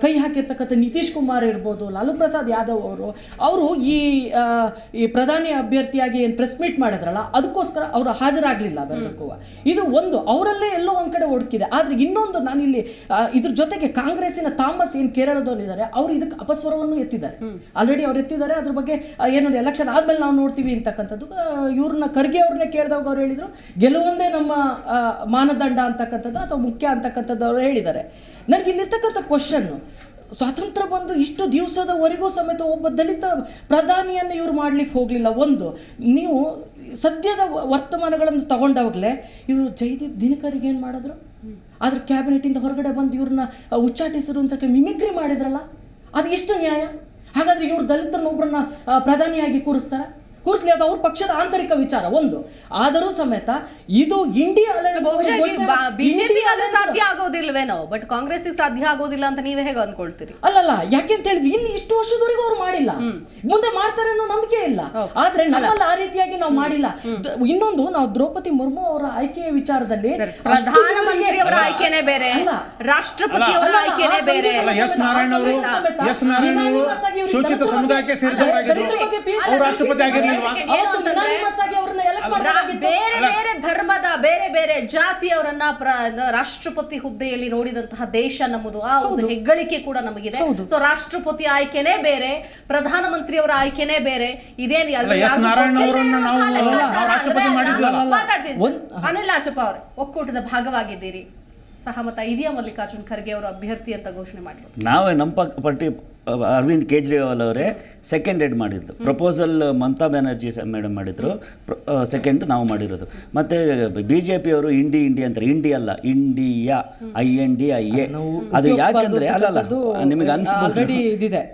ಕೈ ಹಾಕಿರ್ತಕ್ಕಂಥ ನಿತೀಶ್ ಕುಮಾರ್ ಇರ್ಬೋದು, ಲಾಲು ಪ್ರಸಾದ್ ಯಾದವ್ ಅವರು ಈ ಪ್ರಧಾನಿ ಅಭ್ಯರ್ಥಿಯಾಗಿ ಏನು ಪ್ರೆಸ್ ಮೀಟ್ ಮಾಡಿದ್ರಲ್ಲ, ಅದಕ್ಕೋಸ್ಕರ ಅವರು ಹಾಜರಾಗಲಿಲ್ಲ ಬೆಳಕು. ಇದು ಒಂದು ಅವರಲ್ಲೇ ಎಲ್ಲೋ ಒಂದು ಕಡೆ ಒಡಕಿದೆ. ಆದರೆ ಇನ್ನೊಂದು ನಾನಿಲ್ಲಿ ಇದ್ರ ಜೊತೆಗೆ ಕಾಂಗ್ರೆಸ್ಸಿನ ಥಾಮಸ್ ಏನು ಕೇರಳದವರಿದ್ದಾರೆ, ಅವರು ಇದಕ್ಕೆ ಅಪಸ್ವರವನ್ನು ಎತ್ತಿದ್ದಾರೆ. ಆಲ್ರೆಡಿ ಅವ್ರು ಎತ್ತಿದ್ದಾರೆ. ಅದ್ರ ಬಗ್ಗೆ ಏನು ಎಲೆಕ್ಷನ್ ಆದಮೇಲೆ ನಾವು ನೋಡ್ತೀವಿ ಅಂತಕ್ಕಂಥದ್ದು. ಇವ್ರನ್ನ ಖರ್ಗೆ ಅವ್ರನ್ನೇ ಕೇಳಿದವಾಗ ಅವ್ರು ಹೇಳಿದರು, ಗೆಲುವೊಂದೇ ನಮ್ಮ ಮಾನದಂಡ ಅಂತಕ್ಕಂಥದ್ದು ಅಥವಾ ಮುಖ್ಯ ಅಂತಕ್ಕಂಥದ್ದು ಅವರು ಹೇಳಿದ್ದಾರೆ. ನನಗೆ ಇಲ್ಲಿರ್ತಕ್ಕಂಥ ಕ್ವಶನ್ನು, ಸ್ವಾತಂತ್ರ್ಯ ಬಂದು ಇಷ್ಟು ದಿವಸದವರೆಗೂ ಸಮೇತ ಒಬ್ಬ ದಲಿತ ಪ್ರಧಾನಿಯನ್ನು ಇವರು ಮಾಡ್ಲಿಕ್ಕೆ ಹೋಗಲಿಲ್ಲ. ಒಂದು, ನೀವು ಸದ್ಯದ ವರ್ತಮಾನಗಳನ್ನು ತಗೊಂಡವಾಗಲೇ ಇವರು ಜೈದೀಪ್ ದಿನಕರಿಗೆ ಏನು ಮಾಡಿದ್ರು, ಆದ್ರೆ ಕ್ಯಾಬಿನೆಟಿಂದ ಹೊರಗಡೆ ಬಂದು ಇವ್ರನ್ನ ಉಚ್ಚಾಟಿಸಿರು ಅಂತ ಮಿಮಿಕ್ರಿ ಮಾಡಿದ್ರಲ್ಲ, ಅದು ಎಷ್ಟು ನ್ಯಾಯ? ಹಾಗಾದ್ರೆ ಇವ್ರು ದಲಿತರನ್ನೊಬ್ಬರನ್ನ ಪ್ರಧಾನಿಯಾಗಿ ಕೂರಿಸ್ತಾರ? ಕೂರಿಸ್ಲಿ, ಅದು ಅವ್ರ ಪಕ್ಷದ ಆಂತರಿಕ ವಿಚಾರ. ಒಂದು ಆದರೂ ಸಮೇತ ಇದು ಇಂಡಿಯಾ ಬಿಜೆಪಿ ಸಾಧ್ಯ ಆಗೋದಿಲ್ವೇನೋ, ಬಟ್ ಕಾಂಗ್ರೆಸ್ ಸಾಧ್ಯ ಆಗೋದಿಲ್ಲ ಅಂತ ನೀವೇ ಹೇಗೆ ಅನ್ಕೊಳ್ತೀರಿ? ಅಲ್ಲಲ್ಲ, ಯಾಕೆ ಅಂತ ಹೇಳಿದ್ವಿ, ಇಲ್ಲಿ ಇಷ್ಟು ವರ್ಷದವರೆಗೂ ಅವ್ರು ಮಾಡಿಲ್ಲ, ಮುಂದೆ ಮಾಡ್ತಾರೆ ಅನ್ನೋ ನಂಬಿಕೆ ಇಲ್ಲ. ಆದ್ರೆ ನಮ್ಮಲ್ಲಿ ಆ ರೀತಿಯಾಗಿ ನಾವು ಮಾಡಿಲ್ಲ. ಇನ್ನೊಂದು, ನಾವು ದ್ರೌಪದಿ ಮುರ್ಮು ಅವರ ಆಯ್ಕೆಯ ವಿಚಾರದಲ್ಲಿ ಪ್ರಧಾನಮಂತ್ರಿಯವರ ಆಯ್ಕೆನೇ ಬೇರೆ, ರಾಷ್ಟ್ರಪತಿಯವರ ಆಯ್ಕೆನೇ ಬೇರೆ. ಎಸ್ ನಾರಾಯಣ ಅವರು ಶೋಷಿತ ಸಮುದಾಯಕ್ಕೆ ಸೇರಿದವರಾಗಿದ್ರು, ಅವರು ರಾಷ್ಟ್ರಪತಿ ಆಗಿರಲಿಲ್ಲ. ಬೇರೆ ಬೇರೆ ಧರ್ಮದ ಬೇರೆ ಬೇರೆ ಜಾತಿಯವರನ್ನ ರಾಷ್ಟ್ರಪತಿ ಹುದ್ದೆಯಲ್ಲಿ ನೋಡಿದಂತಹ ದೇಶ ನಮ್ಮದು. ಆ ಒಂದು ಹೆಗ್ಗಳಿಕೆ ಕೂಡ ನಮಗಿದೆ. ಸೊ ರಾಷ್ಟ್ರಪತಿ ಆಯ್ಕೆನೇ ಬೇರೆ, ಪ್ರಧಾನಮಂತ್ರಿಯವರ ಆಯ್ಕೆನೇ ಬೇರೆ. ಇದೇನು ಅನಿಲ್ ಆಚಪ್ಪ ಅವರೇ, ಒಕ್ಕೂಟದ ಭಾಗವಾಗಿದ್ದೀರಿ, ಸಹಮತ ಇದೆಯಾ ಮಲ್ಲಿಕಾರ್ಜುನ್ ಖರ್ಗೆ ಅವರು ಅಭ್ಯರ್ಥಿ ಅಂತ ಘೋಷಣೆ ಮಾಡಿದ್ರು? ನಾವೇ ನಮ್ಮ ಪಾರ್ಟಿ ಅರವಿಂದ್ ಕೇಜ್ರಿವಾಲ್ ಅವರೇ ಸೆಕೆಂಡ್ ಹೆಡ್ ಮಾಡಿದ್ದು ಪ್ರಪೋಸಲ್. ಮಮತಾ ಬ್ಯಾನರ್ಜಿ ಮೇಡಮ್ ಮಾಡಿದ್ರು, ಸೆಕೆಂಡ್ ನಾವು ಮಾಡಿರೋದು. ಮತ್ತು BJP ಅವರು ಇಂಡಿ ಅಂತಾರೆ, ಇಂಡಿ ಅಲ್ಲ, ಇಂಡಿಯಾ, INDIA. ಅದು ಯಾಕಂದರೆ ಅಲ್ಲಲ್ಲ, ನಿಮಗೆ ಅನಿಸ್ಬೋದು.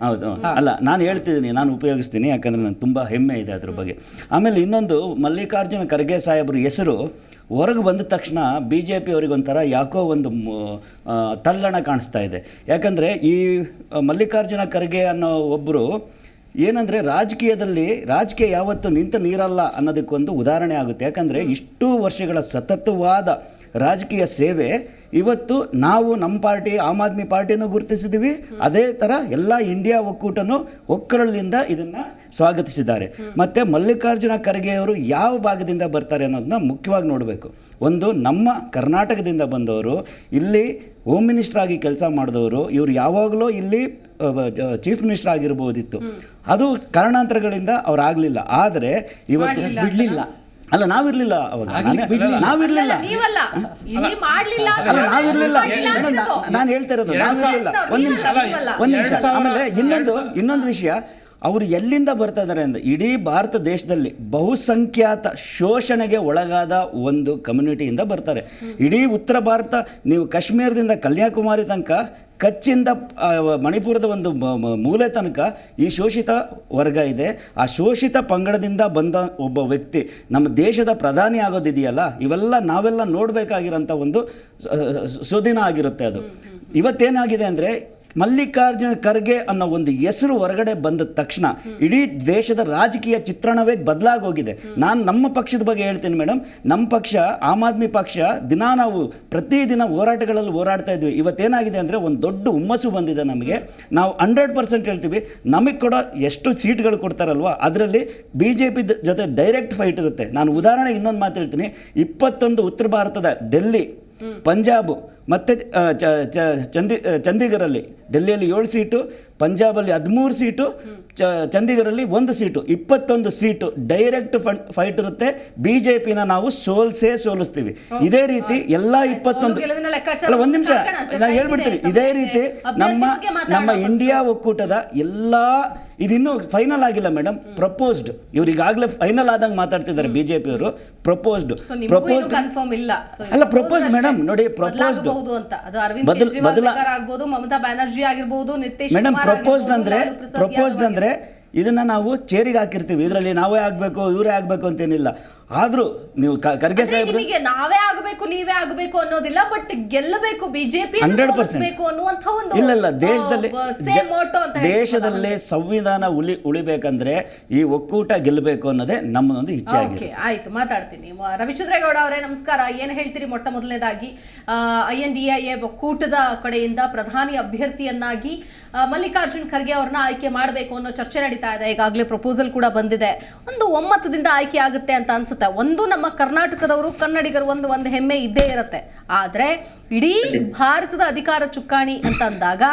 ಹೌದು, ಅಲ್ಲ, ನಾನು ಹೇಳ್ತಿದ್ದೀನಿ, ನಾನು ಉಪಯೋಗಿಸ್ತೀನಿ, ಯಾಕಂದರೆ ನನಗೆ ತುಂಬ ಹೆಮ್ಮೆ ಇದೆ ಅದ್ರ ಬಗ್ಗೆ. ಆಮೇಲೆ ಇನ್ನೊಂದು, ಮಲ್ಲಿಕಾರ್ಜುನ ಖರ್ಗೆ ಸಾಹೇಬ್ರ ಹೆಸರು ಹೊರಗೆ ಬಂದ ತಕ್ಷಣ BJP ಅವರಿಗೊಂಥರ ಯಾಕೋ ಒಂದು ತಲ್ಲಣ ಕಾಣಿಸ್ತಾ ಇದೆ. ಯಾಕಂದರೆ ಈ ಮಲ್ಲಿಕಾರ್ಜುನ ಖರ್ಗೆ ಅನ್ನೋ ಒಬ್ಬರು ಏನಂದರೆ ರಾಜಕೀಯ ಯಾವತ್ತೂ ನಿಂತ ನೀರಲ್ಲ ಅನ್ನೋದಕ್ಕೊಂದು ಉದಾಹರಣೆ ಆಗುತ್ತೆ. ಯಾಕಂದರೆ ಇಷ್ಟು ವರ್ಷಗಳ ಸತತವಾದ ರಾಜಕೀಯ ಸೇವೆ ಇವತ್ತು ನಾವು ನಮ್ಮ ಪಾರ್ಟಿ ಆಮ್ ಆದ್ಮಿ ಪಾರ್ಟಿನೂ ಗುರುತಿಸಿದ್ದೀವಿ. ಅದೇ ಥರ ಎಲ್ಲ ಇಂಡಿಯಾ ಒಕ್ಕೂಟನೂ ಒಕ್ಕರಳಿಂದ ಇದನ್ನು ಸ್ವಾಗತಿಸಿದ್ದಾರೆ. ಮತ್ತು ಮಲ್ಲಿಕಾರ್ಜುನ ಖರ್ಗೆ ಅವರು ಯಾವ ಭಾಗದಿಂದ ಬರ್ತಾರೆ ಅನ್ನೋದನ್ನ ಮುಖ್ಯವಾಗಿ ನೋಡಬೇಕು. ಒಂದು, ನಮ್ಮ ಕರ್ನಾಟಕದಿಂದ ಬಂದವರು, ಇಲ್ಲಿ ಹೋಮ್ ಮಿನಿಸ್ಟರ್ ಆಗಿ ಕೆಲಸ ಮಾಡಿದವರು. ಇವರು ಯಾವಾಗಲೂ ಇಲ್ಲಿ ಚೀಫ್ ಮಿನಿಸ್ಟರ್ ಆಗಿರ್ಬೋದಿತ್ತು. ಅದು ಕಾರಣಾಂತರಗಳಿಂದ ಅವ್ರು ಆಗಲಿಲ್ಲ. ಆದರೆ ಇವತ್ತು ಬಿಡಲಿಲ್ಲ. ಅಲ್ಲ, ನಾವಿರ್ಲಿಲ್ಲ ಅವಾಗ, ನಾವಿರ್ಲಿಲ್ಲ, ನಾನು ಹೇಳ್ತಾ ಇರೋದು ನಾವಿರ್ಲಿಲ್ಲ. ಒಂದು ನಿಮಿಷ. ಆಮೇಲೆ ಇನ್ನೊಂದು ವಿಷಯ, ಅವರು ಎಲ್ಲಿಂದ ಬರ್ತಾ ಇದ್ದಾರೆ ಅಂದರೆ, ಇಡೀ ಭಾರತ ದೇಶದಲ್ಲಿ ಬಹುಸಂಖ್ಯಾತ ಶೋಷಣೆಗೆ ಒಳಗಾದ ಒಂದು ಕಮ್ಯುನಿಟಿಯಿಂದ ಬರ್ತಾರೆ. ಇಡೀ ಉತ್ತರ ಭಾರತ, ನೀವು ಕಾಶ್ಮೀರದಿಂದ ಕನ್ಯಾಕುಮಾರಿ ತನಕ, ಕಚ್ಚಿಂದ ಮಣಿಪುರದ ಒಂದು ಮೂಲೆ ತನಕ ಈ ಶೋಷಿತ ವರ್ಗ ಇದೆ. ಆ ಶೋಷಿತ ಪಂಗಡದಿಂದ ಬಂದ ಒಬ್ಬ ವ್ಯಕ್ತಿ ನಮ್ಮ ದೇಶದ ಪ್ರಧಾನಿ ಆಗೋದಿದೆಯಲ್ಲ, ನಾವೆಲ್ಲ ನೋಡಬೇಕಾಗಿರೋಂಥ ಒಂದು ಸುದಿನ ಆಗಿರುತ್ತೆ. ಅದು ಇವತ್ತೇನಾಗಿದೆ ಅಂದರೆ, ಮಲ್ಲಿಕಾರ್ಜುನ ಖರ್ಗೆ ಅನ್ನೋ ಒಂದು ಹೆಸರು ಹೊರಗಡೆ ಬಂದ ತಕ್ಷಣ ಇಡೀ ದೇಶದ ರಾಜಕೀಯ ಚಿತ್ರಣವೇ ಬದಲಾಗೋಗಿದೆ. ನಾನು ನಮ್ಮ ಪಕ್ಷದ ಬಗ್ಗೆ ಹೇಳ್ತೀನಿ ಮೇಡಮ್. ನಮ್ಮ ಪಕ್ಷ ಆಮ್ ಆದ್ಮಿ ಪಕ್ಷ ನಾವು ಪ್ರತಿದಿನ ಹೋರಾಟಗಳಲ್ಲಿ ಹೋರಾಡ್ತಾ ಇದ್ವಿ. ಇವತ್ತೇನಾಗಿದೆ ಅಂದರೆ, ಒಂದು ದೊಡ್ಡ ಹುಮ್ಮಸ್ಸು ಬಂದಿದೆ ನಮಗೆ. ನಾವು 100% ಹೇಳ್ತೀವಿ, ನಮಗೆ ಕೂಡ ಎಷ್ಟು ಸೀಟ್ಗಳು ಕೊಡ್ತಾರಲ್ವ, ಅದರಲ್ಲಿ BJP ಜೊತೆ ಡೈರೆಕ್ಟ್ ಫೈಟ್ ಇರುತ್ತೆ. ನಾನು ಉದಾಹರಣೆ ಇನ್ನೊಂದು ಮಾತು ಹೇಳ್ತೀನಿ. 21 ಉತ್ತರ ಭಾರತದ ಡೆಲ್ಲಿ, ಪಂಜಾಬ್ ಮತ್ತು ಚಂಡೀಗಢಲ್ಲಿ, ಡೆಲ್ಲಿಯಲ್ಲಿ 7 ಸೀಟು, ಪಂಜಾಬಲ್ಲಿ 13 ಸೀಟು, ಚಂಡೀಗಢಲ್ಲಿ 1 ಸೀಟು, 21 ಸೀಟು ಡೈರೆಕ್ಟ್ ಫೈಟ್ ಇರುತ್ತೆ. BJPನ ನಾವು ಸೋಲಿಸ್ತೀವಿ. ಇದೇ ರೀತಿ ಎಲ್ಲ 21 ಒಂದು ನಿಮಿಷ ನಾನು ಹೇಳ್ಬಿಡ್ತೀನಿ. ಇದೇ ರೀತಿ ನಮ್ಮ ಇಂಡಿಯಾ ಒಕ್ಕೂಟದ ಎಲ್ಲ, ಇದಿನ್ನೂ ಫೈನಲ್ ಆಗಿಲ್ಲ ಮೇಡಮ್, ಪ್ರಪೋಸ್ಡ್. ಇವ್ರಿಗಾಗಲೇ ಫೈನಲ್ ಆದಂಗೆ ಮಾತಾಡ್ತಿದ್ದಾರೆ BJP ಅವರು. ಪ್ರಪೋಸ್ಡ್ ಅಲ್ಲ, ಪ್ರಪೋಸ್ಡ್ ಮೇಡಮ್. ನೋಡಿ, ಪ್ರಪೋಸ್ಡ್ ಮಮತಾ ಬ್ಯಾನರ್ಜಿ ಆಗಿರ್ಬೋದು, ಮೇಡಮ್, ಪ್ರಪೋಸ್ಡ್ ಅಂದ್ರೆ ಇದನ್ನು ನಾವು ಚೇರಿಗೆ ಹಾಕಿರ್ತೀವಿ. ಇದರಲ್ಲಿ ನಾವೇ ಆಗಬೇಕು ಇವರೇ ಆಗಬೇಕು ಅಂತೇನಿಲ್ಲ. ಆದರೂ ನೀವು ಖರ್ಗೆ ಸಾಹೇಬ್ರು ನಿಮಗೆ ನಾವೇ ಆಗಬೇಕು ನೀವೇ ಆಗಬೇಕು ಅನ್ನೋದಿಲ್ಲ, ಬಟ್ ಗೆಲ್ಲಬೇಕು ಬಿಜೆಪಿ 100% ಅನ್ನುವಂಥ ಒಂದು ಇಲ್ಲ ದೇಶದಲ್ಲಿ ಸೇಮ್ ಮೋಟೋ ಅಂತ ದೇಶದಲ್ಲೇ ಸಂವಿಧಾನ ಉಳಿಬೇಕಂದ್ರೆ ಈ ಒಕ್ಕೂಟ ಗೆಲ್ಲಬೇಕು ಅನ್ನೋದೇ ನಮ್ಮದೊಂದು ಇಚ್ಛೆ ಆಗಿದೆ. ಓಕೆ, ಆಯ್ತು, ಮಾತಾಡ್ತೀನಿ. ರವಿಚಂದ್ರೇಗೌಡ ಅವರೇ ನಮಸ್ಕಾರ. ಏನು ಹೇಳ್ತೀರಿ? ಮೊಟ್ಟ ಮೊದಲನೇದಾಗಿ INDIA ಒಕ್ಕೂಟದ ಕಡೆಯಿಂದ ಪ್ರಧಾನಿ ಅಭ್ಯರ್ಥಿಯನ್ನಾಗಿ ಮಲ್ಲಿಕಾರ್ಜುನ್ ಖರ್ಗೆ ಅವ್ರನ್ನ ಆಯ್ಕೆ ಮಾಡಬೇಕು ಅನ್ನೋ ಚರ್ಚೆ ನಡೀತಾ ಇದೆ. ಈಗಾಗಲೇ ಪ್ರಪೋಸಲ್ ಕೂಡ ಬಂದಿದೆ. ಒಂದು ಒಮ್ಮತದಿಂದ ಆಯ್ಕೆ ಆಗುತ್ತೆ ಅಂತ ಅನ್ಸುತ್ತೆ. ಒಂದು ನಮ್ಮ ಕರ್ನಾಟಕದವರು ಕನ್ನಡಿಗರು ಒಂದು ಹೆಮ್ಮೆ ಇದ್ದೇ ಇರುತ್ತೆ. ಆದ್ರೆ ಇಡೀ ಭಾರತದ ಅಧಿಕಾರ ಚುಕ್ಕಾಣಿ ಅಂತ ಅಂದಾಗ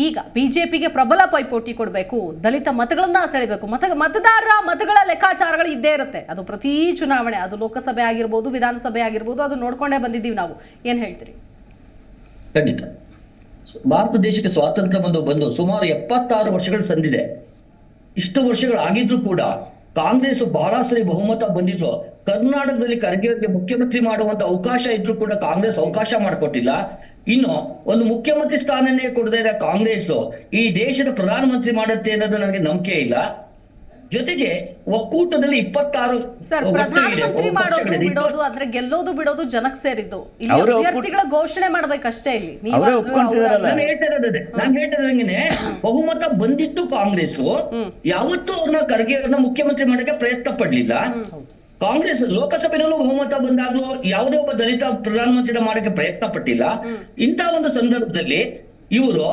ಈಗ ಬಿಜೆಪಿಗೆ ಪ್ರಬಲ ಪೈಪೋಟಿ ಕೊಡಬೇಕು, ದಲಿತ ಮತಗಳನ್ನ ಸೆಳೆಬೇಕು, ಮತದಾರರ ಮತಗಳ ಲೆಕ್ಕಾಚಾರಗಳು ಇದ್ದೇ ಇರುತ್ತೆ. ಅದು ಪ್ರತಿ ಚುನಾವಣೆ, ಅದು ಲೋಕಸಭೆ ಆಗಿರ್ಬೋದು, ವಿಧಾನಸಭೆ ಆಗಿರ್ಬೋದು, ಅದು ನೋಡ್ಕೊಂಡೇ ಬಂದಿದ್ದೀವಿ ನಾವು. ಏನ್ ಹೇಳ್ತೀರಿ? ಖಂಡಿತ. ಭಾರತ ದೇಶಕ್ಕೆ ಸ್ವಾತಂತ್ರ್ಯ ಬಂದು ಸುಮಾರು 76 ವರ್ಷಗಳು ಸಂದಿದೆ. ಇಷ್ಟು ವರ್ಷಗಳು ಆಗಿದ್ರು ಕೂಡ ಕಾಂಗ್ರೆಸ್ ಬಹಳ ಸರಿ ಬಹುಮತ ಬಂದಿದ್ರು. ಕರ್ನಾಟಕದಲ್ಲಿ ಖರ್ಗೆ ಅವರಿಗೆ ಮುಖ್ಯಮಂತ್ರಿ ಮಾಡುವಂತ ಅವಕಾಶ ಇದ್ರು ಕೂಡ ಕಾಂಗ್ರೆಸ್ ಅವಕಾಶ ಮಾಡಿಕೊಟ್ಟಿಲ್ಲ. ಇನ್ನು ಒಂದು ಮುಖ್ಯಮಂತ್ರಿ ಸ್ಥಾನನೇ ಕೊಡದೇ ಇರೋ ಕಾಂಗ್ರೆಸ್ ಈ ದೇಶದ ಪ್ರಧಾನಮಂತ್ರಿ ಮಾಡುತ್ತೆ ಅನ್ನೋದು ನನಗೆ ನಂಬಿಕೆ ಇಲ್ಲ. ಜೊತೆಗೆ ಒಕ್ಕೂಟದಲ್ಲಿ 26 ಸರ್, ಪ್ರಧಾನಮಂತ್ರಿ ಮಾಡೋದು ಬಿಡೋದು ಅಂದ್ರೆ ಗೆಲ್ಲೋದು ಬಿಡೋದು ಜನಕ್ಕೆ ಸೇರಿದ್ದು. ಇಲ್ಲಿ ಅಭ್ಯರ್ಥಿಗಳ ಘೋಷಣೆ ಮಾಡ್ಬೇಕಷ್ಟೇ. ಇಲ್ಲಿ ನಾನು ಹೇಳ್ತಿರೋದಂಗೆ ಬಹುಮತ ಬಂದಿತ್ತು ಕಾಂಗ್ರೆಸ್ ಯಾವತ್ತೂ ಅವ್ರನ್ನ ಖರ್ಗೆ ಅವ್ರನ್ನ ಮುಖ್ಯಮಂತ್ರಿ ಮಾಡಕ್ಕೆ ಪ್ರಯತ್ನ ಪಡ್ಲಿಲ್ಲ. ಕಾಂಗ್ರೆಸ್ ಲೋಕಸಭೆನಲ್ಲೂ ಬಹುಮತ ಬಂದಾಗ್ಲೂ ಯಾವುದೇ ಒಬ್ಬ ದಲಿತ ಪ್ರಧಾನಮಂತ್ರಿ ಮಾಡಕ್ಕೆ ಪ್ರಯತ್ನ ಪಟ್ಟಿಲ್ಲ. ಇಂಥ ಒಂದು ಸಂದರ್ಭದಲ್ಲಿ ಇವರು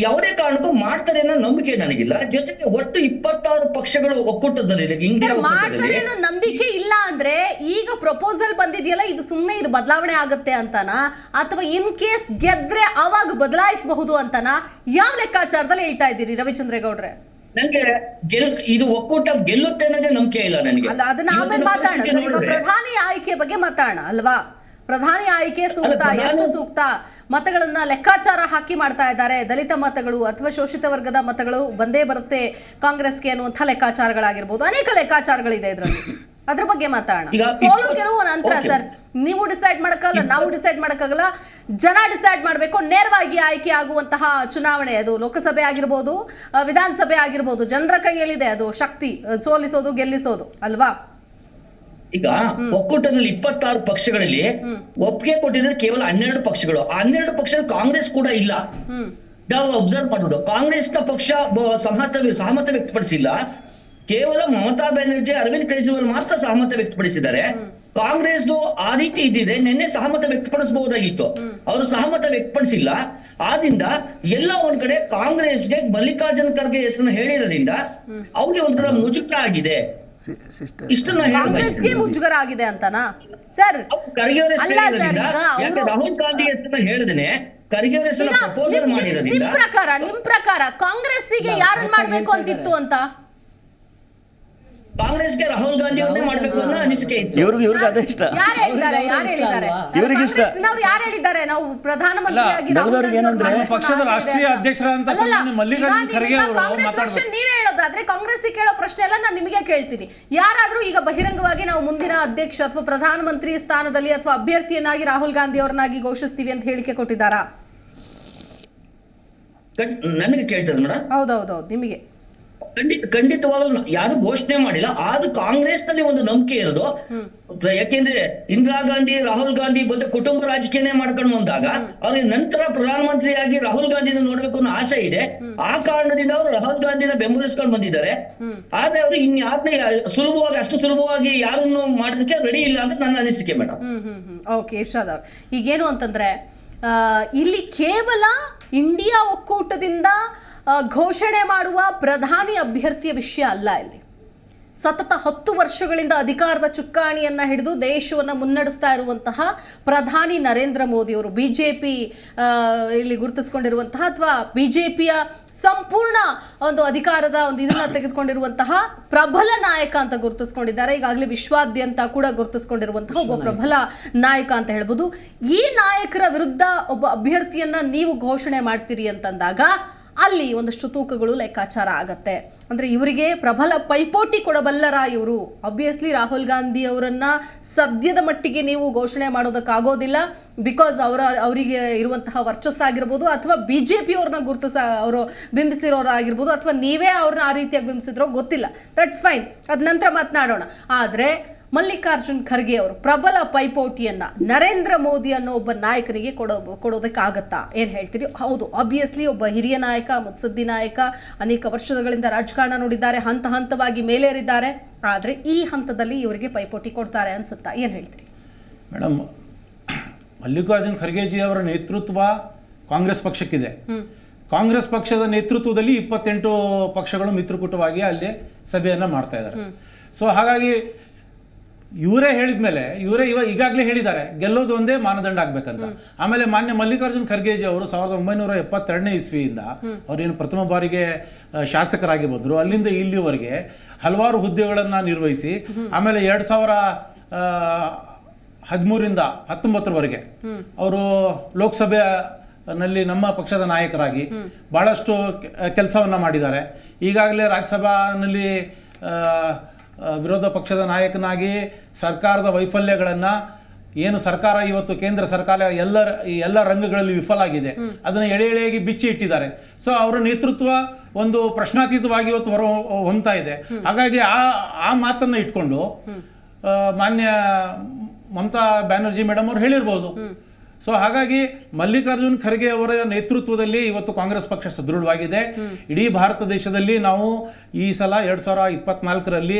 ಯಾವುದೇ ಕಾರಣಕ್ಕೂ ಮಾಡ್ತಾರೆ ಅನ್ನೋ ನಂಬಿಕೆ ನನಗಿಲ್ಲ. ಜೊತೆಗೆ ಒಟ್ಟು 26 ಪಕ್ಷಗಳು ಒಕ್ಕೂಟದಲ್ಲಿ ಮಾಡ್ತಾರೆ ಅನ್ನೋ ನಂಬಿಕೆ ಇಲ್ಲ ಅಂದ್ರೆ ಈಗ ಪ್ರಪೋಸಲ್ ಬಂದಿದೆಯಲ್ಲ, ಇದು ಸುಮ್ಮನೆ ಇದು ಬದಲಾವಣೆ ಆಗುತ್ತೆ ಅಂತನಾ, ಅಥವಾ ಇನ್ ಕೇಸ್ ಗೆದ್ರೆ ಅವಾಗ ಬದಲಾಯಿಸಬಹುದು ಅಂತನಾ? ಯಾವ ಲೆಕ್ಕಾಚಾರದಲ್ಲಿ ಹೇಳ್ತಾ ಇದ್ದೀರಿ ರವಿಚಂದ್ರೇಗೌಡ್ರೆ? ನನಗೆ ಇದು ಒಕ್ಕೂಟ ಗೆಲ್ಲುತ್ತೆ ಅನ್ನೋದೇ ನಂಬಿಕೆ ಇಲ್ಲ ನನಗೆ. ಅಲ್ಲ, ಅದನ್ನ ಆಮೇಲೆ ಮಾತಾಡೋಣ. ಈಗ ಪ್ರಧಾನಿ ಆಯ್ಕೆ ಬಗ್ಗೆ ಮಾತಾಡೋಣ ಅಲ್ವಾ? ಪ್ರಧಾನಿ ಆಯ್ಕೆ ಸೂಕ್ತ, ಎಷ್ಟು ಸೂಕ್ತ? ಮತಗಳನ್ನ ಲೆಕ್ಕಾಚಾರ ಹಾಕಿ ಮಾಡ್ತಾ ಇದ್ದಾರೆ. ದಲಿತ ಮತಗಳು ಅಥವಾ ಶೋಷಿತ ವರ್ಗದ ಮತಗಳು ಬಂದೇ ಬರುತ್ತೆ ಕಾಂಗ್ರೆಸ್ಗೆ ಅನ್ನುವಂಥ ಲೆಕ್ಕಾಚಾರಗಳಾಗಿರ್ಬೋದು, ಅನೇಕ ಲೆಕ್ಕಾಚಾರಗಳಿದೆ ಇದರಲ್ಲಿ. ಅದ್ರ ಬಗ್ಗೆ ಮಾತಾಡೋಣ. ಸೋಲು ಗೆಲುವು ನಂತರ ಸರ್, ನೀವು ಡಿಸೈಡ್ ಮಾಡಕ್ಕಾಗಲ್ಲ, ನಾವು ಡಿಸೈಡ್ ಮಾಡಕ್ಕಾಗಲ್ಲ, ಜನ ಡಿಸೈಡ್ ಮಾಡಬೇಕು. ನೇರವಾಗಿ ಆಯ್ಕೆ ಆಗುವಂತಹ ಚುನಾವಣೆ, ಅದು ಲೋಕಸಭೆ ಆಗಿರ್ಬೋದು, ವಿಧಾನಸಭೆ ಆಗಿರ್ಬೋದು, ಜನರ ಕೈಯಲ್ಲಿದೆ ಅದು ಶಕ್ತಿ, ಸೋಲಿಸೋದು ಗೆಲ್ಲಿಸೋದು ಅಲ್ವಾ? ಈಗ ಒಕ್ಕೂಟದಲ್ಲಿ 26 ಪಕ್ಷಗಳಲ್ಲಿ ಒಪ್ಪಿಗೆ ಕೊಟ್ಟಿದ್ರೆ ಕೇವಲ 12 ಪಕ್ಷಗಳು. ಆ 12 ಪಕ್ಷಗಳು ಕಾಂಗ್ರೆಸ್ ಕೂಡ ಇಲ್ಲ. ನಾವು ಅಬ್ಸರ್ವ್ ಮಾಡೋದು, ಕಾಂಗ್ರೆಸ್ನ ಪಕ್ಷ ಸಹಮತ ವ್ಯಕ್ತಪಡಿಸಿಲ್ಲ. ಕೇವಲ ಮಮತಾ ಬ್ಯಾನರ್ಜಿ, ಅರವಿಂದ್ ಕೇಜ್ರಿವಾಲ್ ಮಾತ್ರ ಸಹಮತ ವ್ಯಕ್ತಪಡಿಸಿದ್ದಾರೆ. ಕಾಂಗ್ರೆಸ್ ಆ ರೀತಿ ಇದ್ದಿದೆ, ನಿನ್ನೆ ಸಹಮತ ವ್ಯಕ್ತಪಡಿಸಬಹುದಾಗಿತ್ತು, ಅವರು ಸಹಮತ ವ್ಯಕ್ತಪಡಿಸಿಲ್ಲ. ಆದ್ರಿಂದ ಎಲ್ಲ ಒಂದ್ ಕಡೆ ಕಾಂಗ್ರೆಸ್ಗೆ ಮಲ್ಲಿಕಾರ್ಜುನ್ ಖರ್ಗೆ ಹೆಸರನ್ನು ಹೇಳಿರೋದ್ರಿಂದ ಅವ್ರಿಗೆ ಒಂಥರ ಮುಜುಗರ ಆಗಿದೆ. ಕಾಂಗ್ರೆಸ್ಗೆ ಮುಜುಗರ ಆಗಿದೆ ಅಂತನಾ ಸರ್? ಖರ್ಗೆ ಅವರ ಹೆಸರು ರಾಹುಲ್ ಗಾಂಧಿ ಹೆಸರನ್ನ ಹೇಳಿದೇನೆ, ಖರ್ಗೆ ಅವರ ಹೆಸರು ಪ್ರಪೋಸಲ್ ಮಾಡಿರೋದ್ರಿಂದ ನಿಮ್ ಪ್ರಕಾರ ಕಾಂಗ್ರೆಸ್ಸಿಗೆ ಯಾರನ್ನ ಮಾಡ್ಬೇಕು ಅಂತಿತ್ತು ಅಂತ? ಕಾಂಗ್ರೆಸ್ಗೆ ರಾಹುಲ್ ಗಾಂಧಿ ಅವ್ರನ್ನೇ ಮಾಡ್ಬೇಕು ಅನ್ನೋ ಅನಿಸಿಕೆ ಇತ್ತು. ಇವ್ರಿಗೆ ಅದೇ ಇಷ್ಟ. ಯಾರು ಹೇಳಿದ್ದಾರೆ? ಇವ್ರಿಗೆ ಇಷ್ಟ. ಯಾರು ಹೇಳಿದ್ದಾರೆ ನಾವು ಪ್ರಧಾನಮಂತ್ರಿಯಾಗಿ ಪಕ್ಷದ ರಾಷ್ಟ್ರೀಯ ಅಧ್ಯಕ್ಷರಾದಂತ ಮಲ್ಲಿಕಾರ್ಜುನ್ ಖರ್ಗೆ ಅವರು ಮಾತಾಡ್ತಾರೆ. ನೀವೇ ಹೇಳೋದಾದ್ರೆ ಕಾಂಗ್ರೆಸ್ ಕೇಳೋ ಪ್ರಶ್ನೆ ಎಲ್ಲ ನಾನು ನಿಮಗೆ ಕೇಳ್ತೀನಿ. ಯಾರಾದ್ರೂ ಈಗ ಬಹಿರಂಗವಾಗಿ ನಾವು ಮುಂದಿನ ಅಧ್ಯಕ್ಷ ಅಥವಾ ಪ್ರಧಾನಮಂತ್ರಿ ಸ್ಥಾನದಲ್ಲಿ ಅಥವಾ ಅಭ್ಯರ್ಥಿಯನ್ನಾಗಿ ರಾಹುಲ್ ಗಾಂಧಿ ಅವರನ್ನಾಗಿ ಘೋಷಿಸ್ತೀವಿ ಅಂತ ಹೇಳಿಕೆ ಕೊಟ್ಟಿದ್ದಾರಾ? ನನಗೆ ಕೇಳ್ತದೆ ಮೇಡಮ್. ಹೌದೌದು, ನಿಮಗೆ ಖಂಡಿತವಾಗಲೂ ಯಾರು ಘೋಷಣೆ ಮಾಡಿಲ್ಲ. ಆದ್ರೂ ಕಾಂಗ್ರೆಸ್ ನಲ್ಲಿ ಒಂದು ನಂಬಿಕೆ ಇರೋದು, ಯಾಕೆಂದ್ರೆ ಇಂದಿರಾ ಗಾಂಧಿ, ರಾಹುಲ್ ಗಾಂಧಿ ಬಂದು ಕುಟುಂಬ ರಾಜಕೀಯನೇ ಮಾಡ್ಕೊಂಡು ಬಂದಾಗ ಅವ್ರಿಗೆ ನಂತರ ಪ್ರಧಾನಮಂತ್ರಿಯಾಗಿ ರಾಹುಲ್ ಗಾಂಧಿನ ನೋಡ್ಬೇಕು ಅನ್ನೋ ಆಸೆ ಇದೆ. ಆ ಕಾರಣದಿಂದ ಅವರು ರಾಹುಲ್ ಗಾಂಧಿನ ಬೆಂಬಲಿಸ್ಕೊಂಡು ಬಂದಿದ್ದಾರೆ. ಆದ್ರೆ ಅವರು ಇನ್ಯಾರನ್ನ ಅಷ್ಟು ಸುಲಭವಾಗಿ ಯಾರನ್ನು ಮಾಡೋದಕ್ಕೆ ರೆಡಿ ಇಲ್ಲ ಅಂತ ನನ್ನ ಅನಿಸಿಕೆ ಮೇಡಮ್. ಓಕೆ, ಇರ್ಷಾದ್ ಅವ್ರು, ಈಗೇನು ಅಂತಂದ್ರೆ ಇಲ್ಲಿ ಕೇವಲ ಇಂಡಿಯಾ ಒಕ್ಕೂಟದಿಂದ ಘೋಷಣೆ ಮಾಡುವ ಪ್ರಧಾನಿ ಅಭ್ಯರ್ಥಿಯ ವಿಷಯ ಅಲ್ಲ. ಇಲ್ಲಿ ಸತತ 10 ವರ್ಷಗಳಿಂದ ಅಧಿಕಾರದ ಚುಕ್ಕಾಣಿಯನ್ನ ಹಿಡಿದು ದೇಶವನ್ನು ಮುನ್ನಡೆಸ್ತಾ ಇರುವಂತಹ ಪ್ರಧಾನಿ ನರೇಂದ್ರ ಮೋದಿ ಅವರು, ಬಿಜೆಪಿ ಇಲ್ಲಿ ಗುರುತಿಸಿಕೊಂಡಿರುವಂತಹ ಅಥವಾ ಬಿಜೆಪಿಯ ಸಂಪೂರ್ಣ ಒಂದು ಅಧಿಕಾರದ ಒಂದು ಇದನ್ನ ತೆಗೆದುಕೊಂಡಿರುವಂತಹ ಪ್ರಬಲ ನಾಯಕ ಅಂತ ಗುರುತಿಸ್ಕೊಂಡಿದ್ದಾರೆ. ಈಗಾಗಲೇ ವಿಶ್ವಾದ್ಯಂತ ಕೂಡ ಗುರುತಿಸ್ಕೊಂಡಿರುವಂತಹ ಒಬ್ಬ ಪ್ರಬಲ ನಾಯಕ ಅಂತ ಹೇಳ್ಬೋದು. ಈ ನಾಯಕರ ವಿರುದ್ಧ ಒಬ್ಬ ಅಭ್ಯರ್ಥಿಯನ್ನ ನೀವು ಘೋಷಣೆ ಮಾಡ್ತೀರಿ ಅಂತಂದಾಗ ಅಲ್ಲಿ ಒಂದಷ್ಟು ತೂಕಗಳು ಲೆಕ್ಕಾಚಾರ ಆಗತ್ತೆ. ಅಂದರೆ ಇವರಿಗೆ ಪ್ರಬಲ ಪೈಪೋಟಿ ಕೊಡಬಲ್ಲರ ಇವರು. ಆಬ್ವಿಯಸ್ಲಿ ರಾಹುಲ್ ಗಾಂಧಿ ಅವರನ್ನ ಸದ್ಯದ ಮಟ್ಟಿಗೆ ನೀವು ಘೋಷಣೆ ಮಾಡೋದಕ್ಕಾಗೋದಿಲ್ಲ. ಬಿಕಾಸ್ ಅವರಿಗೆ ಇರುವಂತಹ ವರ್ಚಸ್ಸಾಗಿರ್ಬೋದು, ಅಥವಾ BJP ಅವ್ರನ್ನ ಅವರು ಬಿಂಬಿಸಿರೋರಾಗಿರ್ಬೋದು, ಅಥವಾ ನೀವೇ ಅವ್ರನ್ನ ಆ ರೀತಿಯಾಗಿ ಬಿಂಬಿಸಿದ್ರೋ ಗೊತ್ತಿಲ್ಲ. ದಟ್ಸ್ ಫೈನ್, ಅದ ನಂತರ ಮಾತನಾಡೋಣ. ಆದರೆ ಮಲ್ಲಿಕಾರ್ಜುನ್ ಖರ್ಗೆ ಅವರು ಪ್ರಬಲ ಪೈಪೋಟಿಯನ್ನ ನರೇಂದ್ರ ಮೋದಿ ಅನ್ನೋ ಒಬ್ಬ ನಾಯಕನಿಗೆ ಕೊಡೋದಕ್ಕಾಗತ್ತಾ? ಏನು ಹೇಳ್ತೀರಿ? ಹೌದು, ಆಬ್ವಿಯಸ್ಲಿ ಒಬ್ಬ ಹಿರಿಯ ನಾಯಕ, ಮುತ್ಸದ್ದಿ ನಾಯಕ, ಅನೇಕ ವರ್ಷಗಳಿಂದ ರಾಜಕಾರಣ ನೋಡಿದ್ದಾರೆ, ಹಂತ ಹಂತವಾಗಿ ಮೇಲೇರಿದ್ದಾರೆ. ಆದರೆ ಈ ಹಂತದಲ್ಲಿ ಇವರಿಗೆ ಪೈಪೋಟಿ ಕೊಡ್ತಾರೆ ಅನ್ಸುತ್ತಾ? ಏನು ಹೇಳ್ತೀರಿ? ಮೇಡಮ್, ಮಲ್ಲಿಕಾರ್ಜುನ್ ಖರ್ಗೆಜಿ ಅವರ ನೇತೃತ್ವ ಕಾಂಗ್ರೆಸ್ ಪಕ್ಷಕ್ಕಿದೆ. ಕಾಂಗ್ರೆಸ್ ಪಕ್ಷದ ನೇತೃತ್ವದಲ್ಲಿ 28 ಪಕ್ಷಗಳು ಮಿತ್ರಕೂಟವಾಗಿ ಅಲ್ಲಿ ಸಭೆಯನ್ನು ಮಾಡ್ತಾ ಇದ್ದಾರೆ. ಸೊ ಹಾಗಾಗಿ ಇವರೇ ಹೇಳಿದ ಮೇಲೆ ಈಗಾಗಲೇ ಹೇಳಿದ್ದಾರೆ ಗೆಲ್ಲೋದು ಒಂದೇ ಮಾನದಂಡ ಆಗ್ಬೇಕಂತ. ಆಮೇಲೆ ಮಾನ್ಯ ಮಲ್ಲಿಕಾರ್ಜುನ್ ಖರ್ಗೆಜಿ ಅವರು 1972ನೇ ಇಸ್ವಿಯಿಂದ ಅವರೇನು ಪ್ರಥಮ ಬಾರಿಗೆ ಶಾಸಕರಾಗಿ ಬಂದರು. ಅಲ್ಲಿಂದ ಇಲ್ಲಿವರೆಗೆ ಹಲವಾರು ಹುದ್ದೆಗಳನ್ನು ನಿರ್ವಹಿಸಿ ಆಮೇಲೆ 2013ರಿಂದ 19ವರೆಗೆ ಅವರು ಲೋಕಸಭೆಯಲ್ಲಿ ನಮ್ಮ ಪಕ್ಷದ ನಾಯಕರಾಗಿ ಬಹಳಷ್ಟು ಕೆಲಸವನ್ನು ಮಾಡಿದ್ದಾರೆ. ಈಗಾಗಲೇ ರಾಜ್ಯಸಭಾನಲ್ಲಿ ವಿರೋಧ ಪಕ್ಷದ ನಾಯಕನಾಗಿ ಸರ್ಕಾರದ ವೈಫಲ್ಯಗಳನ್ನು, ಏನು ಸರ್ಕಾರ ಇವತ್ತು ಕೇಂದ್ರ ಸರ್ಕಾರ ಎಲ್ಲ ರಂಗಗಳಲ್ಲಿ ವಿಫಲ ಆಗಿದೆ, ಅದನ್ನು ಎಳೆಯಾಗಿ ಬಿಚ್ಚಿ ಇಟ್ಟಿದ್ದಾರೆ. ಸೊ ಅವರ ನೇತೃತ್ವ ಒಂದು ಪ್ರಶ್ನಾತೀತವಾಗಿ ಇವತ್ತು ಹೊಮ್ತಾ ಇದೆ. ಹಾಗಾಗಿ ಆ ಮಾತನ್ನು ಇಟ್ಕೊಂಡು ಮಾನ್ಯ ಮಮತಾ ಬ್ಯಾನರ್ಜಿ ಮೇಡಮ್ ಅವರು ಹೇಳಿರ್ಬೋದು. ಸೊ ಹಾಗಾಗಿ ಮಲ್ಲಿಕಾರ್ಜುನ್ ಖರ್ಗೆ ಅವರ ನೇತೃತ್ವದಲ್ಲಿ ಇವತ್ತು ಕಾಂಗ್ರೆಸ್ ಪಕ್ಷ ಸದೃಢವಾಗಿದೆ. ಇಡೀ ಭಾರತ ದೇಶದಲ್ಲಿ ನಾವು ಈ ಸಲ 2024ರಲ್ಲಿ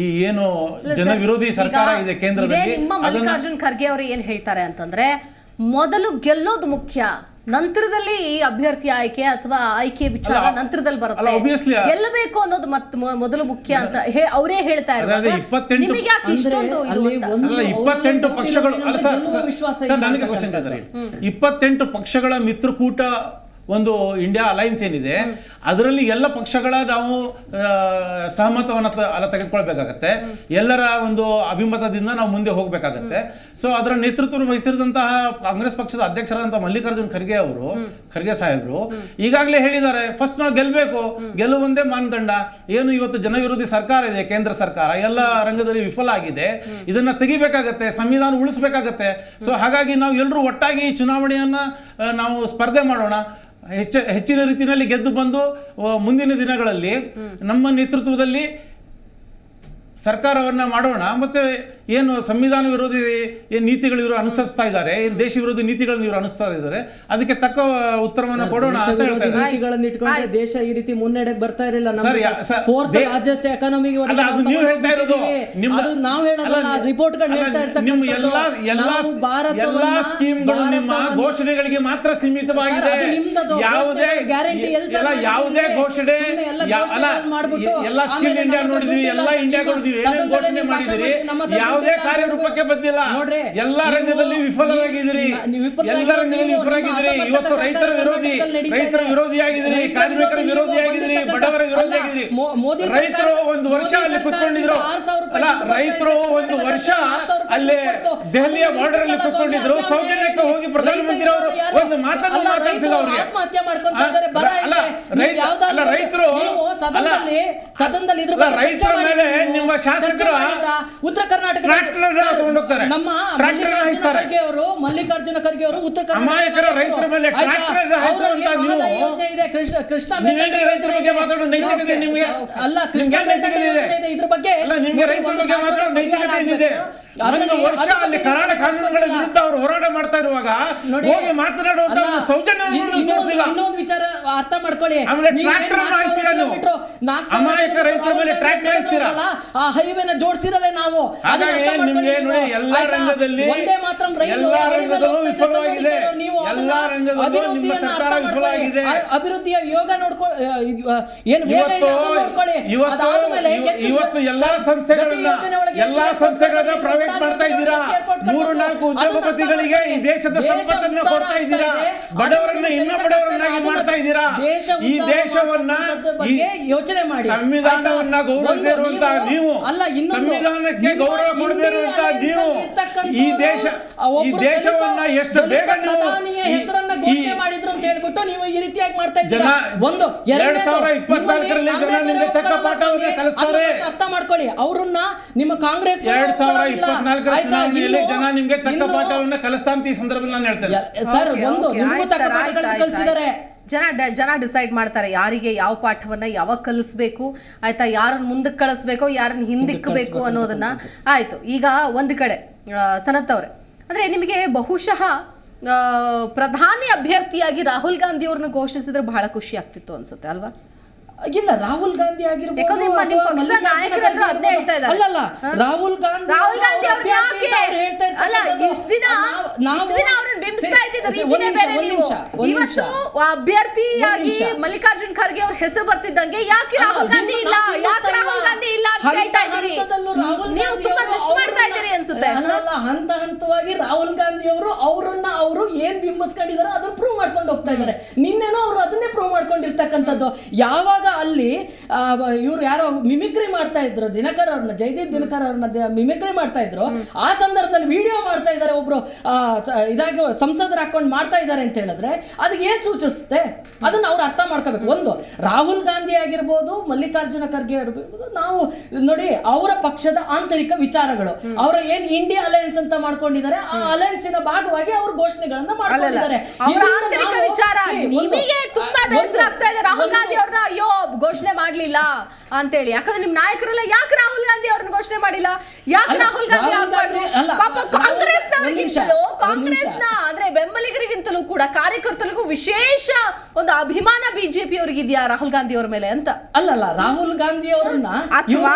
ಈ ಏನು ಜನ ವಿರೋಧಿ ಸರ್ಕಾರ ಇದೆ ಕೇಂದ್ರದಲ್ಲಿ, ಮಲ್ಲಿಕಾರ್ಜುನ್ ಖರ್ಗೆ ಅವರು ಏನ್ ಹೇಳ್ತಾರೆ ಅಂತಂದ್ರೆ, ಮೊದಲು ಗೆಲ್ಲೋದು ಮುಖ್ಯ, ನಂತರದಲ್ಲಿ ಅಭ್ಯರ್ಥಿ ಆಯ್ಕೆ ಅಥವಾ ಆಯ್ಕೆ ವಿಚಾರ ನಂತರದಲ್ಲಿ ಬರುತ್ತೆ, ಗೆಲ್ಲಬೇಕು ಅನ್ನೋದು ಮೊದಲು ಮುಖ್ಯ ಅಂತ ಅವರೇ ಹೇಳ್ತಾ ಇದ್ದಾರೆ. 28 ಪಕ್ಷಗಳು, ಅಲ್ಲ ಸರ್ ನನಗೆ ಕ್ವಶನ್ ಕೇಳ್ತಾರೆ, 28 ಪಕ್ಷಗಳ ಮಿತ್ರಕೂಟ ಒಂದು ಇಂಡಿಯಾ ಅಲೈನ್ಸ್ ಏನಿದೆ, ಅದರಲ್ಲಿ ಎಲ್ಲ ಪಕ್ಷಗಳ ನಾವು ಸಹಮತವನ್ನು ತೆಗೆದುಕೊಳ್ಬೇಕಾಗತ್ತೆ, ಎಲ್ಲರ ಒಂದು ಅಭಿಮತದಿಂದ ನಾವು ಮುಂದೆ ಹೋಗ್ಬೇಕಾಗತ್ತೆ. ಸೊ ಅದರ ನೇತೃತ್ವ ವಹಿಸಿದಂತಹ ಕಾಂಗ್ರೆಸ್ ಪಕ್ಷದ ಅಧ್ಯಕ್ಷರಾದಂತಹ ಮಲ್ಲಿಕಾರ್ಜುನ್ ಖರ್ಗೆ ಸಾಹೇಬರು ಈಗಾಗಲೇ ಹೇಳಿದ್ದಾರೆ, ಫಸ್ಟ್ ನಾವು ಗೆಲ್ಲಬೇಕು, ಗೆಲ್ಲುವಂದೇ ಮಾನದಂಡ. ಏನು ಇವತ್ತು ಜನವಿರೋಧಿ ಸರ್ಕಾರ ಇದೆ, ಕೇಂದ್ರ ಸರ್ಕಾರ ಎಲ್ಲ ರಂಗದಲ್ಲಿ ವಿಫಲ ಆಗಿದೆ, ಇದನ್ನ ತೆಗಿಬೇಕಾಗತ್ತೆ, ಸಂವಿಧಾನ ಉಳಿಸಬೇಕಾಗತ್ತೆ. ಸೊ ಹಾಗಾಗಿ ನಾವು ಎಲ್ಲರೂ ಒಟ್ಟಾಗಿ ಚುನಾವಣೆಯನ್ನ ನಾವು ಸ್ಪರ್ಧೆ ಮಾಡೋಣ, ಹೆಚ್ಚಿನ ರೀತಿಯಲ್ಲಿ ಗೆದ್ದು ಬಂದು ಮುಂದಿನ ದಿನಗಳಲ್ಲಿ ನಮ್ಮ ನೇತೃತ್ವದಲ್ಲಿ ಸರ್ಕಾರವನ್ನ ಮಾಡೋಣ. ಮತ್ತೆ ಏನು ಸಂವಿಧಾನ ವಿರೋಧಿ ಏನು ನೀತಿಗಳು ಇವರು ಅನುಸರಿಸ್ತಾ ಇದ್ದಾರೆ, ದೇಶ ವಿರೋಧಿ ನೀತಿಗಳನ್ನು ಇವರು ಅನುಸರಿಸ್ತಾ ಇದ್ದಾರೆ, ಅದಕ್ಕೆ ತಕ್ಕ ಉತ್ತರವನ್ನು ಕೊಡೋಣ ಅಂತ ಹೇಳ್ತಾ ಇದ್ದಾರೆ. ನೀತಿಗಳನ್ನು ಇಟ್ಕೊಂಡ್ರೆ ದೇಶ ಈ ರೀತಿ ಮುನ್ನಡೆಗೆ ಬರ್ತಾ ಇರಲಿಲ್ಲ. ಫೋರ್ತ್ ಲಾರ್ಜೆಸ್ಟ್ ಎಕಾನಮಿ ನೀವು ಹೇಳ್ತಾ ಇರೋದು, ನಾವು ಹೇಳೋದಲ್ಲ, ರಿಪೋರ್ಟ್ಗಳು ಹೇಳ್ತಾ ಇರ್ತಕ್ಕಂಥದ್ದು. ಎಲ್ಲಾ ಸ್ಕೀಮ್ಗಳು ನಿಮ್ಮ ಘೋಷಣೆಗಳಿಗೆ ಮಾತ್ರ ಸೀಮಿತವಾಗಿದೆ. ಯಾವುದೇ ಘೋಷಣೆ ಎಲ್ಲ ಸ್ಕಿಲ್ ಇಂಡಿಯಾ ನೋಡಿದ್ವಿ, ಎಲ್ಲ ಇಂಡಿಯಾ ಘೋಷಣೆ ಮಾಡಿದಿರಿ, ಯಾವುದೇ ಕಾರ್ಯರೂಪಕ್ಕೆ ಬಂದಿಲ್ಲ. ಎಲ್ಲಾ ರಂಗದಲ್ಲಿ ವಿಫಲವಾಗಿದ್ದೀರಿ, ಎಲ್ಲ ರಂಗದಲ್ಲಿ ವಿಫಲವಾಗಿದ್ದೀರಿ. ಇವತ್ತು ರೈತರ ವಿರೋಧಿಯಾಗಿದ್ದೀರಿ, ಕಾರ್ಮಿಕರ ವಿರೋಧಿಯಾಗಿದ್ದೀರಿ, ಬಡವರ ವಿರೋಧಿಯಾಗಿದ್ದೀರಿ. ರೈತರು ಒಂದು ವರ್ಷ ಅಲ್ಲಿ ಕುತ್ಕೊಂಡಿದ್ರು, ರೈತರು ಒಂದು ವರ್ಷ ಅಲ್ಲೇ ದೆಹಲಿಯ ಬಾರ್ಡರ್ ಅಲ್ಲಿ ಕುತ್ಕೊಂಡಿದ್ರು. ಸೌಜನ್ಯಕ್ಕೆ ಹೋಗಿ ಪ್ರಧಾನಮಂತ್ರಿ ಅವರು ಒಂದು ಮಾತನ್ನು ಮಾತಾಡ್ತಿಲ್ಲ ಅವ್ರಿಗೆ. ಆತ್ಮಹತ್ಯೆ ಮಾಡ್ಕೊಂತ ಇದ್ದಾರೆ. ರೈತರು ರೈತರ ಮೇಲೆ ನಿಮ್ಮ ಶಾಸಕರು ಉತ್ತರ ಕರ್ನಾಟಕ ನಮ್ಮ ಮಲ್ಲಿಕಾರ್ಜುನ ಖರ್ಗೆ ಅವರು ಉತ್ತರ ಅಮಾಯಕರ ರೈತರ ಮೇಲೆ ಯೋಜನೆ ಇದೆ, ಕೃಷ್ಣ ನೈತಿಕತೆ ನಿಮಗೆ ಅಲ್ಲ, ಕೃಷ್ಣ ಇದ್ರ ಬಗ್ಗೆ ಒಂದು ವರ್ಷ ಅಲ್ಲಿ ಕರಾಳ ಕಾನೂನುಗಳ ವಿರುದ್ಧ ಅವರು ಹೋರಾಟ ಮಾಡ್ತಾ ಇರುವಾಗ ಹೋಗಿ ಮಾತನಾಡುವಂತ ಸೌಜನ್ಯವನ್ನು ತೋರಿಸಿಲ್ಲ. ಇನ್ನೊಂದು ವಿಚಾರ ಅರ್ಥ ಮಾಡ್ಕೊಳ್ಳಿ, ಅಮಾಯಕ ರೈತರ ಮೇಲೆ ಟ್ರ್ಯಾಕ್ಟರ್ ಹಾಯಿಸ್ತೀರಾ, ಆ ಹೈವೇನ ಜೋಡಿಸಿರೋದೇ ನಾವು. ಎಲ್ಲಾ ರಂಗದಲ್ಲಿ ವಿಫಲವಾಗಿದೆ, ಎಲ್ಲಾ ರಂಗದಲ್ಲೂ ನಿಮ್ಮ ಸರ್ಕಾರ ವಿಫಲವಾಗಿದೆ. ಅಭಿವೃದ್ಧಿಯ ಯೋಗ ನೋಡ್ಕೊಳ್ಳಿ, ಏನು ನೋಡ್ಕೊಳ್ಳಿ. ಇವತ್ತು ಎಲ್ಲಾ ಸಂಸ್ಥೆಗಳನ್ನ ಪ್ರೈವೇಟ್ ಮಾಡ್ತಾ ಇದ್ದೀರಾ, 3-4 ಉದ್ಯೋಗಪತಿಗಳಿಗೆ ಈ ದೇಶದ ಸಂಪತ್ತನ್ನು ಕೊಡ್ತಾ ಇದ್ದೀರಾ, ಬಡವರನ್ನ ಇನ್ನ ಬಡವರನ್ನಾಗಿ ಮಾಡ್ತಾ ಇದ್ದೀರಾ. ಈ ದೇಶವನ್ನ ಯೋಚನೆ ಮಾಡಿ. ಸಂವಿಧಾನವನ್ನ ಆಯ್ತಾ? ಗೌರವಿಸದೇ ಒಂದು ಇರುವಂತಹ ನೀವು, ಅಲ್ಲ, ಇನ್ನೊಂದು, ಸಂವಿಧಾನಕ್ಕೆ ನಿಮ್ಮ ಗೌರವ ಕೊಡದೇ ಇರುವಂತಹ ಇಂಡಿಯಾ ನೀವು, ಅಲಯನ್ಸ್ ಇರ್ತಕ್ಕಂಥವ್ರು ಈ ದೇಶವನ್ನ ಎಷ್ಟು ಬೇಗ ನೀವು ಪ್ರಧಾನಿಯ ಹೆಸರನ್ನ ಘೋಷಣೆ ಮಾಡಿದ್ರು ಅಂತ ಹೇಳ್ಬಿಟ್ಟು ನೀವು ಈ ರೀತಿಯಾಗಿ ಮಾಡ್ತಾ ಇದ್ದೀರಾ. ಒಂದು 2024ರಲ್ಲಿ ಜನ ನಿಮಗೆ ತಕ್ಕ ಪಾಠವನ್ನ ಕಲಿಸ್ತಾರೆ. ಅರ್ಥ ಮಾಡ್ಕೊಳ್ಳಿ, ಅವ್ರನ್ನ ನಿಮ್ಮ ಕಾಂಗ್ರೆಸ್ 2024 ಚುನಾವಣೆಯಲ್ಲಿ ಜನ ನಿಮ್ಗೆ ತಕ್ಕ ಪಾಠವನ್ನ ಕಲಿಸ್ತಾ ಅಂತ ಈ ಸಂದರ್ಭದಲ್ಲಿ ನಾನು ಹೇಳ್ತೇನೆ. ಸರ್, Okay, ಒಂದು okay, ನಿಮಗೂ ಆಯ್ತು ತಕ್ಕ ಸರ್, ಪಾಠಗಳನ್ನ ಆಯ್ತು, ಕಲಿಸಿದ್ದಾರೆ. ಜನ ಡಿಸೈಡ್ ಮಾಡ್ತಾರೆ ಯಾರಿಗೆ ಯಾವ ಪಾಠವನ್ನ ಯಾವಾಗ ಕಲಿಸ್ಬೇಕು, ಆಯ್ತಾ, ಯಾರನ್ನ ಮುಂದಕ್ಕೆ ಕಳಿಸ್ಬೇಕು, ಯಾರನ್ನ ಹಿಂದಿಕ್ಕಬೇಕು ಅನ್ನೋದನ್ನ. ಆಯ್ತು, ಈಗ ಒಂದು ಕಡೆ ಸನತ್ ಅವ್ರೆ, ಅಂದ್ರೆ ನಿಮಗೆ ಬಹುಶಃ ಪ್ರಧಾನಿ ಅಭ್ಯರ್ಥಿಯಾಗಿ ರಾಹುಲ್ ಗಾಂಧಿ ಅವ್ರನ್ನ ಘೋಷಿಸಿದ್ರೆ ಬಹಳ ಖುಷಿ ಆಗ್ತಿತ್ತು ಅನ್ಸುತ್ತೆ ಅಲ್ವಾ? ಇಲ್ಲ, ರಾಹುಲ್ ಗಾಂಧಿ ಆಗಿರ್ಬೋದು, ಯಾಕಂದ್ರೆ ನಿಮ್ಮ ಅಥವಾ ಪಕ್ಷದ ಮಲ್ಲಿಕಾರ್ಜುನ ನಾಯಕರೆಲ್ಲರೂ ಖರ್ಗೆ ಅದನ್ನೇ ಹೇಳ್ತಾ ಇದ್ದಾರೆ. ಅಲ್ಲಲ್ಲ, ರಾಹುಲ್ ಗಾಂಧಿ ಅವ್ರು ಯಾಕೆ ಹೇಳ್ತಾ ಅಲ್ಲ, ಇಷ್ಟು ದಿನ ಅವ್ರನ್ನ ಬಿಂಬಿಸ್ತಾ ಇದ್ದಿದ್ದು ರೀತಿನೇ ಬೇರೆ. ನೀವು ಇವತ್ತು ಅಭ್ಯರ್ಥಿಯಾಗಿ ಮಲ್ಲಿಕಾರ್ಜುನ್ ಖರ್ಗೆ ಅವ್ರ ಹೆಸರು ಬರ್ತಿದ್ದಂಗೆ ಯಾಕೆ ರಾಹುಲ್ ಗಾಂಧಿ ಇಲ್ಲ, ಯಾಕೆ ರಾಹುಲ್ ಗಾಂಧಿ ಇಲ್ಲ ಅಂತ ಹೇಳ್ತಾ ಇದ್ದೀರಿ. ನೀವು ತುಂಬಾ ಮಿಸ್ ಮಾಡ್ತಾ ಇದ್ದೀರಿ ಅನ್ಸುತ್ತೆ. ಅಲ್ಲ, ಹಂತ ಹಂತವಾಗಿ ರಾಹುಲ್ ಗಾಂಧಿ ಅವರು ಏನ್ ಬಿಂಬಿಸ್ಕೊಂಡಿದಾರೋ ಅದನ್ನ ಪ್ರೂವ್ ಮಾಡ್ಕೊಂಡು ಹೋಗ್ತಾ ಇದ್ದಾರೆ. ನಿನ್ನೆನೋ ಅವರು ಅದನ್ನೇ ಪ್ರೂವ್ ಮಾಡ್ಕೊಂಡಿರ್ತಕ್ಕಂಥದ್ದು. ಯಾವಾಗ ಅಲ್ಲಿ ಇವ್ರು ಯಾರೋ ಮಿಮಿಕ್ರಿ ಮಾಡ್ತಾ ಇದ್ರು, ದಿನಕರ್ ಅವ್ರನ್ನ, ಜಯದೀಪ್ ದಿನಕರ್ ಅವ್ರನ್ನ ಮಿಮಿಕ್ರಿ ಮಾಡ್ತಾ ಇದ್ರು, ಆ ಸಂದರ್ಭದಲ್ಲಿ ವಿಡಿಯೋ ಮಾಡ್ತಾ ಇದ್ದಾರೆ ಒಬ್ರು ಇದಾಗಿ ಸಂಸದರು ಹಾಕೊಂಡು ಮಾಡ್ತಾ ಇದ್ದಾರೆ ಅಂತ ಹೇಳಿದ್ರೆ ಅದಕ್ಕೆ ಏನ್ ಸೂಚಿಸುತ್ತೆ? ಅದನ್ನ ಅವ್ರು ಅರ್ಥ ಮಾಡ್ಕೋಬೇಕು. ಒಂದು, ರಾಹುಲ್ ಗಾಂಧಿ ಆಗಿರ್ಬೋದು, ಮಲ್ಲಿಕಾರ್ಜುನ ಖರ್ಗೆ ಆಗಿರ್ಬೋದು, ನಾವು ನೋಡಿ ಅವರ ಪಕ್ಷದ ಆಂತರಿಕ ವಿಚಾರಗಳು, ಅವರ ಏನ್ ಇಂಡಿಯಾ ಅಲಯನ್ಸ್ ಅಂತ ಮಾಡ್ಕೊಂಡಿದ್ದಾರೆ, ಆ ಅಲಯನ್ಸಿನ ಭಾಗವಾಗಿ ಅವ್ರ ಘೋಷಣೆಗಳನ್ನ ಮಾಡ್ಕೊಂಡಿದ್ದಾರೆ. ವಿಚಾರ ನಿಮಗೆ ತುಂಬಾ ಬೇಸರ ಆಗ್ತಾ ಇದೆ ರಾಹುಲ್ ಗಾಂಧಿ ಅವ್ರನ್ನ ಅಯ್ಯೋ ಘೋಷಣೆ ಮಾಡ್ಲಿಲ್ಲ ಅಂತೇಳಿ. ಯಾಕಂದ್ರೆ ನಿಮ್ ನಾಯಕರೆಲ್ಲ ಯಾಕೆ ರಾಹುಲ್ ಗಾಂಧಿ ಅವ್ರನ್ನ ಘೋಷಣೆ ಮಾಡಿಲ್ಲ, ಯಾಕೆ ರಾಹುಲ್ ಗಾಂಧಿ ಕಾಂಗ್ರೆಸ್ನ ಅಂದ್ರೆ ಬೆಂಬಲಿಗರಿಗಿಂತಲೂ ಕೂಡ ಕಾರ್ಯಕರ್ತರಿಗೂ ವಿಶೇಷ ಒಂದು ಅಭಿಮಾನ ಬಿಜೆಪಿ ಅವ್ರಿಗೆ ಇದೆಯಾ ರಾಹುಲ್ ಗಾಂಧಿ ಅವ್ರ ಮೇಲೆ ಅಂತ? ಅಲ್ಲಲ್ಲ, ರಾಹುಲ್ ಗಾಂಧಿ ಅವರನ್ನ ಅಥವಾ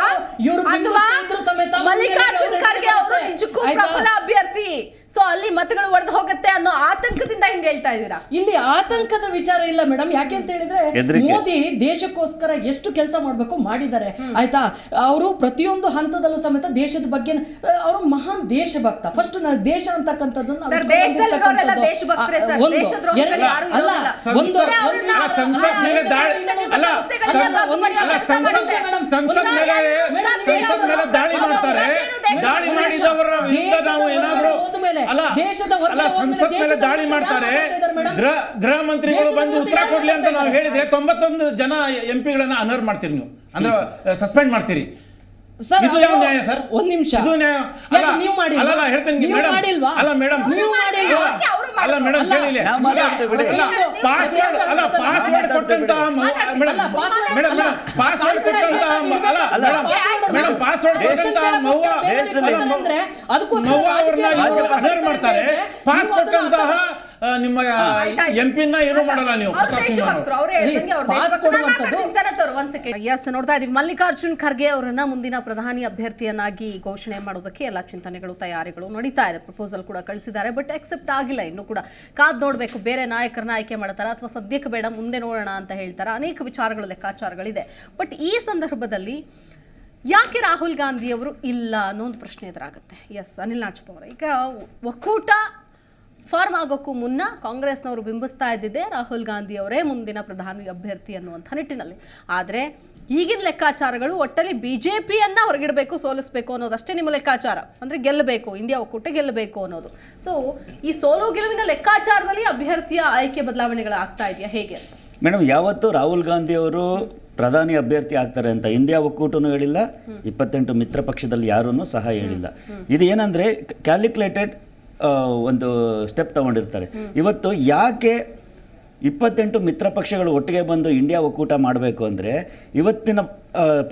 ಮಲ್ಲಿಕಾರ್ಜುನ್ ಖರ್ಗೆ ಅವರು ನಿಜಕ್ಕೂ ಪ್ರಬಲ ಅಭ್ಯರ್ಥಿ, ಸೊ ಅಲ್ಲಿ ಮತಗಳು ಒಡೆದು ಹೋಗುತ್ತೆ ಅನ್ನೋ ಆತಂಕದಿಂದ ಹಿಂಗೆ ಹೇಳ್ತಾ ಇದ್ದೀರಾ? ಇಲ್ಲಿ ಆತಂಕದ ವಿಚಾರ ಇಲ್ಲ ಮೇಡಮ್. ಯಾಕೆ ಅಂತ ಹೇಳಿದ್ರೆ ಮೋದಿ ದೇಶಕ್ಕೋಸ್ಕರ ಎಷ್ಟು ಕೆಲಸ ಮಾಡ್ಬೇಕು ಮಾಡಿದ್ದಾರೆ, ಆಯ್ತಾ. ಅವರು ಪ್ರತಿಯೊಂದು ಹಂತದಲ್ಲೂ ಸಮೇತ ದೇಶದ ಬಗ್ಗೆ ಅವರು ಮಹಾನ್ ದೇಶಭಕ್ತ. ಫಸ್ಟ್ ದೇಶ ಅಂತಕ್ಕಂಥದ್ದನ್ನ ದಾಳಿ ಮಾಡ್ತಾರೆ. ದಾಳಿ ಮಾಡಿದವರ ವಿರುದ್ಧ ನಾವು ಏನಾದ್ರು ಸಂಸತ್ ಮೇಲೆ ದಾಳಿ ಮಾಡ್ತಾರೆ, ಗೃಹ ಮಂತ್ರಿಗಳು ಬಂದು ಉತ್ತರ ಕೊಡ್ಲಿ ಅಂತ ನಾವು ಹೇಳಿದ್ರೆ 91 ಜನ ಎಂಪಿಗಳನ್ನ ಅನರ್ಹ ಮಾಡ್ತೀರಿ ನೀವು, ಅಂದ್ರೆ ಸಸ್ಪೆಂಡ್ ಮಾಡ್ತೀರಿ. ಇದು ಯಾವ ನ್ಯಾಯ ಸರ್? ಒಂದ್ ನಿಮಿಷ, ಇದು ನ್ಯಾಯ ಅಲ್ಲ. ಅಲ್ಲ ಹೇಳ್ತೇನೆ ಮೇಡಮ್, ಅಲ್ಲ ಮೇಡಮ್, ಅಲ್ಲ ಮೇಡಮ್ ಕೇಳಿಲ್ಲ, ಪಾಸ್ವರ್ಡ್ ಕೊಟ್ಟಂತಹ ಮವ್ವ ಅವ್ರನ್ನ ಅನರ್ಹ ಮಾಡ್ತಾರೆ. ಪಾಸ್ ಕೊಟ್ಟಂತಹ ನಿಮ್ಮ ಎಂಪಿನ ಏನು ಮಾಡಲ್ಲ ನೀವು. ನೋಡ್ತಾ ಇದೀವಿ ಮಲ್ಲಿಕಾರ್ಜುನ್ ಖರ್ಗೆ ಅವರನ್ನ ಮುಂದಿನ ಪ್ರಧಾನಿ ಅಭ್ಯರ್ಥಿಯನ್ನಾಗಿ ಘೋಷಣೆ ಮಾಡೋದಕ್ಕೆ ಎಲ್ಲ ಚಿಂತನೆಗಳು, ತಯಾರಿಗಳು ನಡೀತಾ ಇದೆ. ಪ್ರಪೋಸಲ್ ಕೂಡ ಕಳಿಸಿದ್ದಾರೆ, ಬಟ್ ಅಕ್ಸೆಪ್ಟ್ ಆಗಿಲ್ಲ. ಇನ್ನು ಕೂಡ ಕಾದ್ ನೋಡ್ಬೇಕು, ಬೇರೆ ನಾಯಕರನ್ನ ಆಯ್ಕೆ ಮಾಡ್ತಾರ ಅಥವಾ ಸದ್ಯಕ್ಕೆ ಬೇಡ ಮುಂದೆ ನೋಡೋಣ ಅಂತ ಹೇಳ್ತಾರೆ. ಅನೇಕ ವಿಚಾರಗಳು, ಲೆಕ್ಕಾಚಾರಗಳಿದೆ. ಬಟ್ ಈ ಸಂದರ್ಭದಲ್ಲಿ ಯಾಕೆ ರಾಹುಲ್ ಗಾಂಧಿ ಅವರು ಇಲ್ಲ ಅನ್ನೋ ಒಂದು ಪ್ರಶ್ನೆ ಎದುರಾಗುತ್ತೆ. ಎಸ್, ಅನಿಲ್ ನಾಚಪ್ಪ ಅವರ ಈಗ ಒಕ್ಕೂಟ ಫಾರ್ಮ್ ಆಗೋಕ್ಕೂ ಮುನ್ನ ಕಾಂಗ್ರೆಸ್ನವರು ಬಿಂಬಿಸ್ತಾ ಇದ್ದಿದ್ದೆ ರಾಹುಲ್ ಗಾಂಧಿ ಅವರೇ ಮುಂದಿನ ಪ್ರಧಾನಿ ಅಭ್ಯರ್ಥಿ ಅನ್ನುವಂಥ ನಿಟ್ಟಿನಲ್ಲಿ. ಆದರೆ ಈಗಿನ ಲೆಕ್ಕಾಚಾರಗಳು ಒಟ್ಟಲ್ಲಿ ಬಿಜೆಪಿಯನ್ನ ಹೊರಗಿಡಬೇಕು, ಸೋಲಿಸಬೇಕು ಅನ್ನೋದಷ್ಟೇ ನಿಮ್ಮ ಲೆಕ್ಕಾಚಾರ. ಅಂದರೆ ಗೆಲ್ಲಬೇಕು, ಇಂಡಿಯಾ ಒಕ್ಕೂಟ ಗೆಲ್ಲಬೇಕು ಅನ್ನೋದು. ಸೊ ಈ ಸೋಲು ಗೆಲುವಿನ ಲೆಕ್ಕಾಚಾರದಲ್ಲಿ ಅಭ್ಯರ್ಥಿಯ ಆಯ್ಕೆ ಬದಲಾವಣೆಗಳು ಆಗ್ತಾ ಇದೆಯಾ ಹೇಗೆ ಅಂತ? ಮೇಡಮ್, ಯಾವತ್ತು ರಾಹುಲ್ ಗಾಂಧಿ ಅವರು ಪ್ರಧಾನಿ ಅಭ್ಯರ್ಥಿ ಆಗ್ತಾರೆ ಅಂತ ಇಂಡಿಯಾ ಒಕ್ಕೂಟನೂ ಹೇಳಿಲ್ಲ, 28 ಮಿತ್ರ ಪಕ್ಷದಲ್ಲಿ ಯಾರೂ ಸಹ ಹೇಳಿಲ್ಲ. ಇದು ಏನಂದರೆ ಕ್ಯಾಲ್ಕುಲೇಟೆಡ್ ಒಂದು ಸ್ಟೆಪ್ ತಗೊಂಡಿರ್ತಾರೆ. ಇವತ್ತು ಯಾಕೆ 28 ಮಿತ್ರ ಪಕ್ಷಗಳು ಒಟ್ಟಿಗೆ ಬಂದು ಇಂಡಿಯಾ ಒಕ್ಕೂಟ ಮಾಡಬೇಕು ಅಂದರೆ, ಇವತ್ತಿನ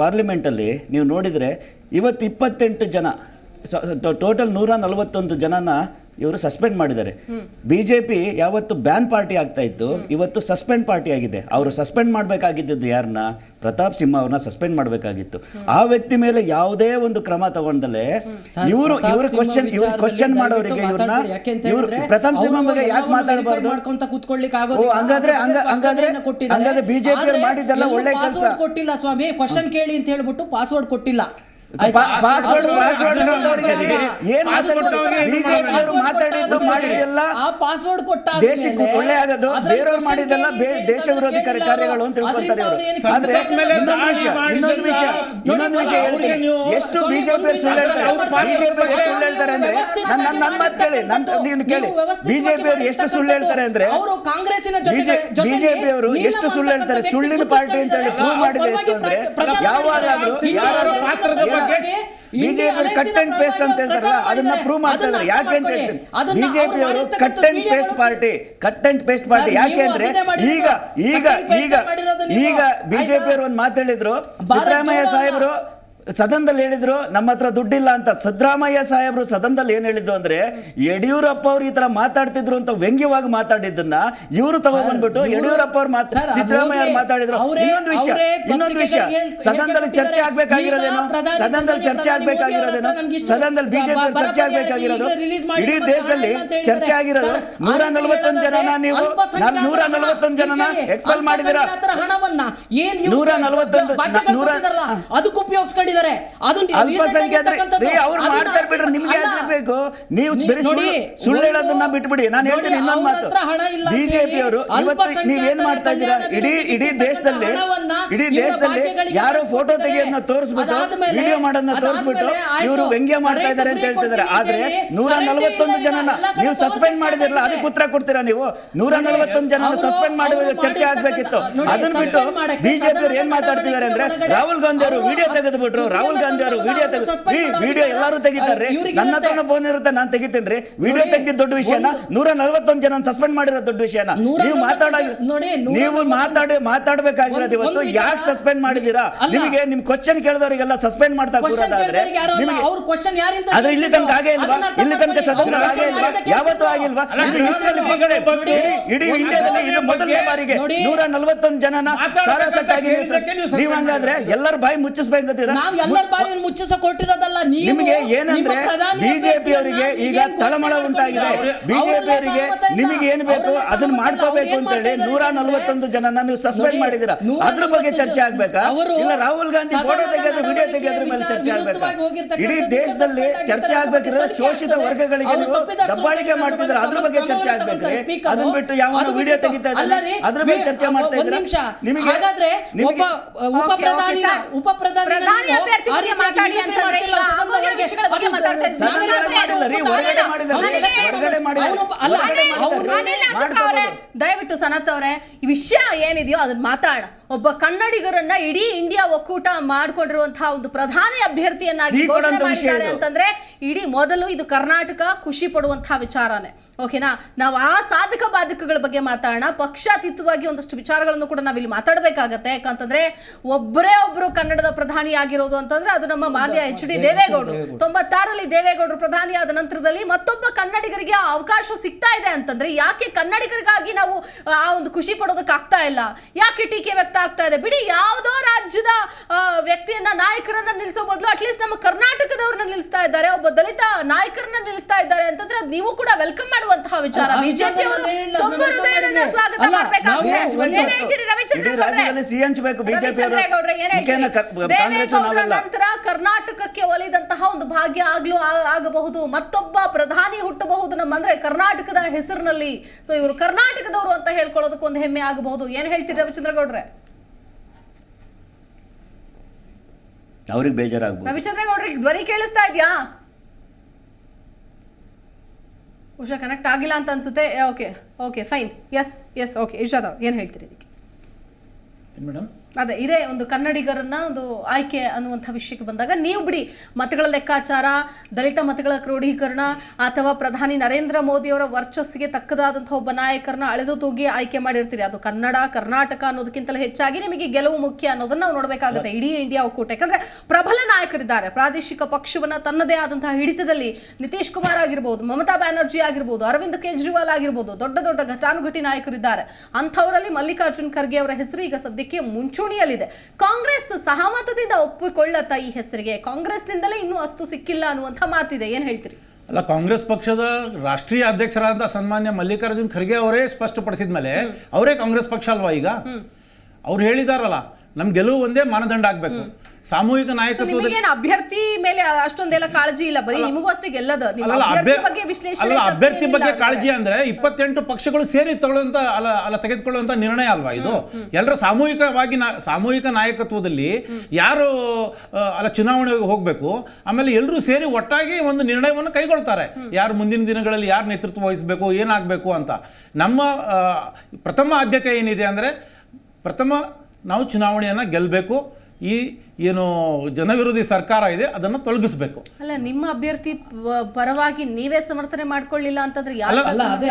ಪಾರ್ಲಿಮೆಂಟಲ್ಲಿ ನೀವು ನೋಡಿದರೆ ಇವತ್ತು 28 ಜನ, ಟೋಟಲ್ 141 ಜನನ ಇವರು ಸಸ್ಪೆಂಡ್ ಮಾಡಿದ್ದಾರೆ. ಬಿಜೆಪಿ ಯಾವತ್ತು ಬ್ಯಾನ್ ಪಾರ್ಟಿ ಆಗ್ತಾ ಇತ್ತು, ಇವತ್ತು ಸಸ್ಪೆಂಡ್ ಪಾರ್ಟಿ ಆಗಿದೆ. ಅವರು ಸಸ್ಪೆಂಡ್ ಮಾಡಬೇಕಾಗಿದ್ದು ಯಾರನ್ನ? ಪ್ರತಾಪ್ ಸಿಂಹ ಅವ್ರನ್ನ ಸಸ್ಪೆಂಡ್ ಮಾಡಬೇಕಾಗಿತ್ತು. ಆ ವ್ಯಕ್ತಿ ಮೇಲೆ ಯಾವುದೇ ಒಂದು ಕ್ರಮ ತಗೊಂಡಲೆ ಇವರು ಕ್ವಶನ್ ಮಾಡೋರಿಗೆ ಪ್ರತಾಪ್ ಸಿಂಹ ಬಗ್ಗೆ ಯಾಕೆ ಮಾತಾಡಬಾರ್ದು? ಹಂಗಾದ್ರೆ ಬಿಜೆಪಿ ಮಾಡಿದ್ದೆಲ್ಲ ಒಳ್ಳೆ ಕೆಲಸ. ಕೊಟ್ಟಿಲ್ಲ ಸ್ವಾಮಿ, ಕ್ವಶನ್ ಕೇಳಿ ಅಂತ ಹೇಳ್ಬಿಟ್ಟು ಪಾಸ್ವರ್ಡ್ ಕೊಟ್ಟಿಲ್ಲ. ಪಾಸ್ವರ್ಡ್ ಏನ್ ಮಾತಾಡಿದ್ದು ಮಾಡಿದೆಲ್ಲ ಆ ಪಾಸ್ವರ್ಡ್ ಕೊಟ್ಟ ದೇಶಕ್ಕೆ ಒಳ್ಳೆ ಆಗೋದು, ಬೇರೆಯವ್ರು ಮಾಡಿದೆಲ್ಲ ದೇಶ ವಿರೋಧಿ ಕಾರ್ಯಗಳು ಅಂತ ತಿಳ್ಕೊಳ್ತಾರೆ ಅವರು. ಆದ್ರೆ ಇನ್ನೊಂದು ವಿಷಯ ಹೇಳ್ತೀನಿ, ಎಷ್ಟು ಬಿಜೆಪಿ ಸುಳ್ಳು ಹೇಳ್ತಾರೆ ಅಂದ್ರೆ ನನ್ನ ಮಾತು ಕೇಳಿ, ನೀನು ಕೇಳಿ, ಬಿಜೆಪಿ ಅವರು ಎಷ್ಟು ಸುಳ್ಳು ಹೇಳ್ತಾರೆ ಅಂದ್ರೆ ಬಿಜೆಪಿ ಅವರು ಎಷ್ಟು ಸುಳ್ಳು ಹೇಳ್ತಾರೆ, ಸುಳ್ಳಿನ ಪಾರ್ಟಿ ಅಂತ ಹೇಳಿ ಪ್ರೂವ್ ಮಾಡಿದೆ ಎಷ್ಟು ಅಂದ್ರೆ ಯಾವಾಗಾದ್ರೂ ಬಿಜೆಪಿ ಕಟ್ ಅಂಡ್ ಪೇಸ್ಟ್ ಅಂತ ಹೇಳ್ತಾರಲ್ಲ ಅದನ್ನ ಪ್ರೂವ್ ಮಾಡ್ತಾ ಇದ್ದಾರೆ. ಯಾಕೆ ಅಂತ ಹೇಳ್ತೀನಿ, ಬಿಜೆಪಿ ಅವರು ಕಟ್ ಅಂಡ್ ಪೇಸ್ಟ್ ಪಾರ್ಟಿ ಯಾಕೆ ಅಂದ್ರೆ ಈಗ ಈಗ ಈಗ ಈಗ ಬಿಜೆಪಿ ಅವರು ಒಂದು ಮಾತು ಹೇಳಿದ್ರು, ಸಿದ್ದರಾಮಯ್ಯ ಸಾಹೇಬರು ಸದನದಲ್ಲಿ ಹೇಳಿದ್ರು ನಮ್ಮ ಹತ್ರ ದುಡ್ಡಿಲ್ಲ ಅಂತ. ಸಿದ್ದರಾಮಯ್ಯ ಸಾಹೇಬರು ಸದನದಲ್ಲಿ ಏನ್ ಹೇಳಿದ್ದು ಅಂದ್ರೆ ಯಡಿಯೂರಪ್ಪ ಅವ್ರು ಈ ತರ ಮಾತಾಡ್ತಿದ್ರು ಅಂತ ವ್ಯಂಗ್ಯವಾಗಿ ಮಾತಾಡಿದ್ದನ್ನ ಇವರು ತಗೊಂಡ್ಬಂದ್ಬಿಟ್ಟು ಯಡಿಯೂರಪ್ಪ ಅವ್ರು ಸಿದ್ದರಾಮಯ್ಯ ಅವ್ರು ಮಾತಾಡಿದ್ರು. ಇನ್ನೊಂದು ವಿಷಯ ಸದನದಲ್ಲಿ ಚರ್ಚೆ ಆಗ್ಬೇಕಾಗಿರೋದೇನು, ಸದನದಲ್ಲಿ ಬಿಜೆಪಿ ಚರ್ಚೆ ಆಗ್ಬೇಕಾಗಿರೋದು, ಇಡೀ ದೇಶದಲ್ಲಿ ಚರ್ಚೆ ಆಗಿರೋದು 141 ಜನನ ನೀವು 141 ಜನನ ಎಕ್ಸ್ಪೆಲ್ ಮಾಡಿದಿರಾ, 141 ಅದಕ್ಕೆ ಉಪಯೋಗಿಸ್ಕೊಂಡಿದ್ದಾರೆ. ನೀವು ಸುಳ್ಳು ಹೇಳೋದನ್ನ ಬಿಟ್ಬಿಡಿ. ನಾನು ಹೇಳ್ತೀನಿ ಇನ್ನೊಂದು ಮಾತು, ಬಿಜೆಪಿ ಅವರು ನೀವೇನ್ ಮಾಡ್ತಾ ಇದ್ದೀರಾ, ಇಡೀ ದೇಶದಲ್ಲಿ ಯಾರು ಫೋಟೋ ತೆಗೆಯೋದನ್ನ ತೋರಿಸ್ಬಿಟ್ಟು ವಿಡಿಯೋ ಮಾಡೋದನ್ನ ತೋರಿಸ್ಬಿಟ್ಟು ಇವರು ವ್ಯಂಗ್ಯ ಮಾಡ್ತಾ ಇದ್ದಾರೆ ಅಂತ ಹೇಳ್ತಿದ್ದಾರೆ. ಆದ್ರೆ 141 ಜನನ ನೀವು ಸಸ್ಪೆಂಡ್ ಮಾಡಿದಿರಲ್ಲ, ಅದಕ್ಕೆ ಉತ್ತರ ಕೊಡ್ತೀರಾ ನೀವು? 141 ಜನ ಸಸ್ಪೆಂಡ್ ಮಾಡುವಾಗ ಚರ್ಚೆ ಆಗ್ಬೇಕಿತ್ತು. ಅದನ್ನ ಬಿಟ್ಟು ಬಿಜೆಪಿ ಅವರು ಏನ್ ಮಾತಾಡ್ತಿದ್ದಾರೆ ಅಂದ್ರೆ ರಾಹುಲ್ ಗಾಂಧಿ ಅವರು ವಿಡಿಯೋ ತೆಗೆದುಬಿಟ್ರು, ರಾಹುಲ್ ಗಾಂಧಿ ಅವರು ವಿಡಿಯೋ ಎಲ್ಲರೂ ತೆಗಿತಾರೆ. ನನ್ನ ಹತ್ರ ಫೋನ್ ಇರುತ್ತೆ, ನಾನು ತೆಗಿತೇನ್ರಿ. ವಿಡಿಯೋ ತೆಗೆದಿದ್ದ ದೊಡ್ಡ ವಿಷಯನ 141 ಜನ ಸಸ್ಪೆಂಡ್ ಮಾಡಿರೋ ದೊಡ್ಡ ವಿಷಯನ ನೀವು ಮಾತಾಡಬೇಕಾಗಿರೋದು ಇವತ್ತು. ಯಾಕೆ ಸಸ್ಪೆಂಡ್ ಮಾಡಿದೀರಾ? ನಿಮಗೆ ನಿಮ್ ಕ್ವಶನ್ ಕೇಳಿದವರಿಗೆಲ್ಲ ಸಸ್ಪೆಂಡ್ ಮಾಡ್ತಾ ಕೂರೋದಾದ್ರೆ ಆದ್ರೆ ಇಲ್ಲಿ ತನಕ ಆಗೇ ಇಲ್ವಾ? ಇಲ್ಲಿ ತನಕ ಸದನ ಆಗೇ ಇಲ್ವಾ? ಯಾವತ್ತೂ ಆಗಿಲ್ವಾ? ಇಡೀ ಇಂಡಿಯಾದಲ್ಲಿ ಇದು ಮೊದಲನೇ ಬಾರಿಗೆ 141 ಜನನ ಸಾರಾಸಟ್ಟಾಗಿ ನೀವು ಹಂಗಾದ್ರೆ ಎಲ್ಲರ ಬಾಯಿ ಮುಚ್ಚಿಸ್ಬೇಕಂತೀರಾ? ಎಲ್ಲರ ಬಾಯಿ ಮುಚ್ಚಿಸ ಕೊಟ್ಟಿರೋದಲ್ಲ. ನಿಮಗೆ ಏನಂದ್ರೆ ಬಿಜೆಪಿ ಅವರಿಗೆ ಈಗ ತಳಮಳ ಉಂಟಾಗಿದೆ. ಬಿಜೆಪಿ ಅವರಿಗೆ ನಿಮಗೆ ಏನ್ ಬೇಕು ಅದನ್ನ ಮಾಡ್ಕೋಬೇಕು ಅಂತ ಹೇಳಿ 141 ಜನನ ನೀವು ಸಸ್ಪೆಂಡ್ ಮಾಡಿದೀರಾ. ಅದ್ರ ಬಗ್ಗೆ ಚರ್ಚೆ ಆಗ್ಬೇಕಾ? ಇಲ್ಲ ರಾಹುಲ್ ಗಾಂಧಿ ಫೋಟೋ ತೆಗೆಯೋದು ವಿಡಿಯೋ ತೆಗೆಯೋದ್ರ ಮೇಲೆ ಚರ್ಚೆ ಆಗ್ಬೇಕಾ? ಇಡೀ ದೇಶದಲ್ಲಿ ಚರ್ಚೆ ಆಗ್ಬೇಕಿದ್ರೆ ಶೋಷಿತ ವರ್ಗಗಳಿಗೆ ನೀವು ದಬ್ಬಾಳಿಕೆ ಮಾಡ್ತಿದ್ರೆ ಅದ್ರ ಬಗ್ಗೆ ಚರ್ಚೆ ಆಗ್ಬೇಕ್ರಿ. ಅದನ್ನ ಬಿಟ್ಟು ಯಾವ ವಿಡಿಯೋ ತೆಗಿತಾ ಇದ್ದಾರೆ ಅದ್ರ ಬಗ್ಗೆ ಚರ್ಚೆ ಮಾಡ್ತಾ ಇದ್ರೆ ನಿಮಗೆ ದಯವಿಟ್ಟು ಸನತ್ ಅವರೇ, ಈ ವಿಷಯ ಏನಿದೆಯೋ ಅದನ್ನ ಮಾತಾಡ. ಒಬ್ಬ ಕನ್ನಡಿಗರನ್ನ ಇಡೀ ಇಂಡಿಯಾ ಒಕ್ಕೂಟ ಮಾಡ್ಕೊಂಡಿರುವಂತಹ ಒಂದು ಪ್ರಧಾನಿ ಅಭ್ಯರ್ಥಿಯನ್ನಾಗಿ ಘೋಷಣೆ ಮಾಡಿದ್ದಾರೆ ಅಂತಂದ್ರೆ ಇಡೀ ಮೊದಲು ಇದು ಕರ್ನಾಟಕ ಖುಷಿ ಪಡುವಂತಹ ವಿಚಾರನೇ. ಓಕೆನಾ? ನಾವು ಆ ಸಾಧಕ ಬಾಧಕಗಳ ಬಗ್ಗೆ ಮಾತಾಡೋಣ. ಪಕ್ಷಾತೀತವಾಗಿ ಒಂದಷ್ಟು ವಿಚಾರಗಳನ್ನು ಕೂಡ ನಾವಿಲ್ಲಿ ಮಾತಾಡಬೇಕಾಗತ್ತೆ. ಯಾಕಂತಂದ್ರೆ ಒಬ್ಬರು ಕನ್ನಡದ ಪ್ರಧಾನಿ ಆಗಿರೋದು ಅಂತಂದ್ರೆ ಅದು ನಮ್ಮ ಮಾನ್ಯ HD ದೇವೇಗೌಡರು. 96ರಲ್ಲಿ ದೇವೇಗೌಡರು ಪ್ರಧಾನಿ ಆದ ನಂತರದಲ್ಲಿ ಮತ್ತೊಬ್ಬ ಕನ್ನಡಿಗರಿಗೆ ಅವಕಾಶ ಸಿಗ್ತಾ ಇದೆ ಅಂತಂದ್ರೆ ಯಾಕೆ ಕನ್ನಡಿಗರಿಗಾಗಿ ನಾವು ಆ ಒಂದು ಖುಷಿ ಪಡೋದಕ್ಕೆ ಆಗ್ತಾ ಇಲ್ಲ? ಯಾಕೆ ಟೀಕೆ ವ್ಯಕ್ತ ಆಗ್ತಾ ಇದೆ? ಬಿಡಿ, ಯಾವುದೋ ರಾಜ್ಯದ ವ್ಯಕ್ತಿಯನ್ನ ನಾಯಕರನ್ನ ನಿಲ್ಲಿಸೋ ಬದಲು ಅಟ್ಲೀಸ್ಟ್ ನಮ್ಮ ಕರ್ನಾಟಕದವ್ರನ್ನ ನಿಲ್ಲಿಸ್ತಾ ಇದ್ದಾರೆ, ಒಬ್ಬ ದಲಿತ ನಾಯಕರನ್ನ ನಿಲ್ಲಿಸ್ತಾ ಇದ್ದಾರೆ ಅಂತಂದ್ರೆ ಅದು ನೀವು ಕೂಡ ವೆಲ್ಕಮ್ ಮಾಡುವಂತಹ ವಿಚಾರ. ಬಿಜೆಪಿ ಅವರು ತುಂಬ ಹೃದಯದಿಂದ ಸ್ವಾಗತ ಮಾಡಬೇಕಾಗುತ್ತೆ. ನಂತರ ಕರ್ನಾಟಕಕ್ಕೆ ಒಲಿದಂತಹ ಒಂದು ಭಾಗ್ಯ ಆಗಬಹುದು, ಮತ್ತೊಬ್ಬ ಪ್ರಧಾನಿ ಹುಟ್ಟಬಹುದು ನಮ್ಮ ಅಂದ್ರೆ ಕರ್ನಾಟಕದ ಹೆಸರಿನಲ್ಲಿ. ಸೊ ಇವರು ಕರ್ನಾಟಕದವರು ಅಂತ ಹೇಳ್ಕೊಳ್ಳೋದಕ್ಕೆ ಒಂದು ಹೆಮ್ಮೆ ಆಗಬಹುದು. ಏನ್ ಹೇಳ್ತೀರಿ ರವಿಚಂದ್ರ ಗೌಡ್ರೆ? ಅವ್ರಿಗೆ ಬೇಜಾರಾಗಬಹುದು. ರವಿಚಂದ್ರ ಗೌಡ್ರಿಗೆ ಧ್ವನಿ ಕೇಳಿಸ್ತಾ ಇದ್ಯಾ? ಉಷಾ ಕನೆಕ್ಟ್ ಆಗಿಲ್ಲ ಅಂತ ಅನ್ಸುತ್ತೆ. Okay fine. Yes okay. ಇಶಾದ ಏನು ಹೇಳ್ತೀರಿ ಇದಕ್ಕೆ? ಮೇಡಮ್ ಅದೇ ಇದೇ ಒಂದು ಕನ್ನಡಿಗರನ್ನ ಒಂದು ಆಯ್ಕೆ ಅನ್ನುವಂಥ ವಿಷಯಕ್ಕೆ ಬಂದಾಗ ನೀವು ಬಿಡಿ ಮತಗಳ ಲೆಕ್ಕಾಚಾರ, ದಲಿತ ಮತಗಳ ಕ್ರೋಢೀಕರಣ ಅಥವಾ ಪ್ರಧಾನಿ ನರೇಂದ್ರ ಮೋದಿ ಅವರ ವರ್ಚಸ್ಸಿಗೆ ತಕ್ಕದಾದಂತಹ ಒಬ್ಬ ನಾಯಕರನ್ನ ಅಳೆದು ತೂಗಿ ಆಯ್ಕೆ ಮಾಡಿರ್ತೀರಿ. ಅದು ಕನ್ನಡ ಕರ್ನಾಟಕ ಅನ್ನೋದಕ್ಕಿಂತಲೂ ಹೆಚ್ಚಾಗಿ ನಿಮಗೆ ಗೆಲುವು ಮುಖ್ಯ ಅನ್ನೋದನ್ನ ನಾವು ನೋಡಬೇಕಾಗುತ್ತೆ. ಇಡೀ ಇಂಡಿಯಾ ಒಕ್ಕೂಟ, ಯಾಕಂದ್ರೆ ಪ್ರಬಲ ನಾಯಕರಿದ್ದಾರೆ. ಪ್ರಾದೇಶಿಕ ಪಕ್ಷವನ್ನ ತನ್ನದೇ ಆದಂತಹ ಹಿಡಿತದಲ್ಲಿ ನಿತೀಶ್ ಕುಮಾರ್ ಆಗಿರ್ಬೋದು, ಮಮತಾ ಬ್ಯಾನರ್ಜಿ ಆಗಿರ್ಬೋದು, ಅರವಿಂದ್ ಕೇಜ್ರಿವಾಲ್ ಆಗಿರ್ಬೋದು, ದೊಡ್ಡ ದೊಡ್ಡ ಘಟಾನುಘಟಿ ನಾಯಕರಿದ್ದಾರೆ. ಅಂಥವರಲ್ಲಿ ಮಲ್ಲಿಕಾರ್ಜುನ್ ಖರ್ಗೆ ಅವರ ಹೆಸರು ಈಗ ಸದ್ಯಕ್ಕೆ ಮುಂಚೂಣಿಯಲ್ಲಿದೆ. ಕಾಂಗ್ರೆಸ್ ಸಹಮತದಿಂದ ಒಪ್ಪಿಕೊಳ್ಳುತ್ತಾ ಈ ಹೆಸರಿಗೆ? ಕಾಂಗ್ರೆಸ್ನಿಂದಲೇ ಇನ್ನೂ ಅಸ್ತು ಸಿಕ್ಕಿಲ್ಲ ಅನ್ನುವಂಥ ಮಾತಿದೆ. ಏನ್ ಹೇಳ್ತೀರಿ? ಅಲ್ಲ, ಕಾಂಗ್ರೆಸ್ ಪಕ್ಷದ ರಾಷ್ಟ್ರೀಯ ಅಧ್ಯಕ್ಷರಾದಂಥ ಸನ್ಮಾನ್ಯ ಮಲ್ಲಿಕಾರ್ಜುನ್ ಖರ್ಗೆ ಅವರೇ ಸ್ಪಷ್ಟಪಡಿಸಿದ ಮೇಲೆ ಅವರೇ ಕಾಂಗ್ರೆಸ್ ಪಕ್ಷ ಅಲ್ವಾ ಈಗ? ಅವ್ರು ಹೇಳಿದಾರಲ್ಲ, ನಮ್ಮ ಗೆಲುವು ಒಂದೇ ಮಾನದಂಡ ಆಗಬೇಕು. ಸಾಮೂಹಿಕ ನಾಯಕತ್ವದಲ್ಲಿ ನಿಮಗೇನು ಅಭ್ಯರ್ಥಿ ಮೇಲೆ ಅಷ್ಟೊಂದೆಲ್ಲ ಕಾಳಜಿ ಇಲ್ಲ, ಬರೀ ನಿಮಗೂ ಅಷ್ಟೇ ಗೆಲ್ಲದ. ಅಭ್ಯರ್ಥಿ ಬಗ್ಗೆ ಕಾಳಜಿ ಅಂದ್ರೆ 28 ಪಕ್ಷಗಳು ಸೇರಿ ತಗೊಳ್ಳುವಂತ ತೆಗೆದುಕೊಳ್ಳುವಂತ ನಿರ್ಣಯ ಅಲ್ವಾ ಇದು? ಎಲ್ಲರೂ ಸಾಮೂಹಿಕ ನಾಯಕತ್ವದಲ್ಲಿ ಯಾರು ಚುನಾವಣೆಗೆ ಹೋಗ್ಬೇಕು, ಆಮೇಲೆ ಎಲ್ಲರೂ ಸೇರಿ ಒಟ್ಟಾಗಿ ಒಂದು ನಿರ್ಣಯವನ್ನು ಕೈಗೊಳ್ತಾರೆ, ಯಾರು ಮುಂದಿನ ದಿನಗಳಲ್ಲಿ ಯಾರು ನೇತೃತ್ವ ವಹಿಸಬೇಕು, ಏನಾಗಬೇಕು ಅಂತ. ನಮ್ಮ ಪ್ರಥಮ ಆದ್ಯತೆ ಏನಿದೆ ಅಂದರೆ ನಾವು ಚುನಾವಣೆಯನ್ನು ಗೆಲ್ಲಬೇಕು, ಈ ಏನು ಜನವಿರೋಧಿ ಸರ್ಕಾರ ಇದೆ ಅದನ್ನು ತೊಲಗಿಸ್ಬೇಕು. ಅಲ್ಲ, ನಿಮ್ಮ ಅಭ್ಯರ್ಥಿ ಪರವಾಗಿ ನೀವೇ ಸಮರ್ಥನೆ ಮಾಡ್ಕೊಳ್ಳಿಲ್ಲ ಅಂತಂದ್ರೆ ಅದೇ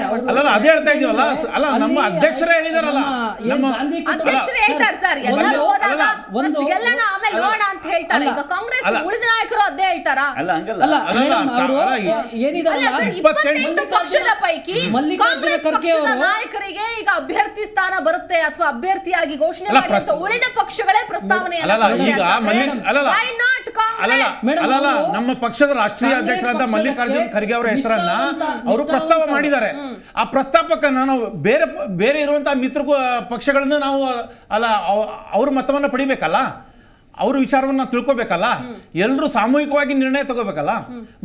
ಹೇಳ್ತಾ ಇದೀವಲ್ಲ. ಅಲ್ಲ, ನಮ್ಮ ಅಧ್ಯಕ್ಷರೇ ಹೇಳಿದಾರಲ್ಲ, ನಮ್ಮ ಅಧ್ಯಕ್ಷರು ಹೇಳ್ತಾರೆ ಸರ್, ಎಲ್ಲರೂ ಹೋದಾಗ ಗೆಲ್ಲೋಣ ಆಮೇಲೆ ನೋಡೋಣ ಅಂತ ಹೇಳ್ತಾರೆ. ಈಗ ಕಾಂಗ್ರೆಸ್ ಉಳಿದ ನಾಯಕರು ಅದೇ ಹೇಳ್ತಾರಾ? ಪಕ್ಷದ ಪೈಕಿ ಕಾಂಗ್ರೆಸ್ ಪಕ್ಷದ ನಾಯಕರಿಗೆ ಈಗ ಅಭ್ಯರ್ಥಿ ಸ್ಥಾನ ಬರುತ್ತೆ ಅಥವಾ ಅಭ್ಯರ್ಥಿಯಾಗಿ ಘೋಷಣೆ ಮಾಡಿ ಅಂತ ಉಳಿದ ಪಕ್ಷಗಳೇ ಪ್ರಸ್ತಾವನೆಯನ್ನು ನಮ್ಮ ಪಕ್ಷದ ರಾಷ್ಟ್ರೀಯ ಅಧ್ಯಕ್ಷರಾದ ಮಲ್ಲಿಕಾರ್ಜುನ್ ಖರ್ಗೆ ಅವರ ಹೆಸರನ್ನ ಅವರು ಪ್ರಸ್ತಾವ ಮಾಡಿದ್ದಾರೆ. ಆ ಪ್ರಸ್ತಾಪಕನ್ನ ನಾವು ಬೇರೆ ಇರುವಂತಹ ಮಿತ್ರ ಪಕ್ಷಗಳನ್ನು ನಾವು ಅವ್ರ ಮತವನ್ನ ಪಡಿಬೇಕಲ್ಲ, ಅವ್ರ ವಿಚಾರವನ್ನ ತಿಳ್ಕೊಬೇಕಲ್ಲ, ಎಲ್ಲರೂ ಸಾಮೂಹಿಕವಾಗಿ ನಿರ್ಣಯ ತಗೋಬೇಕಲ್ಲ.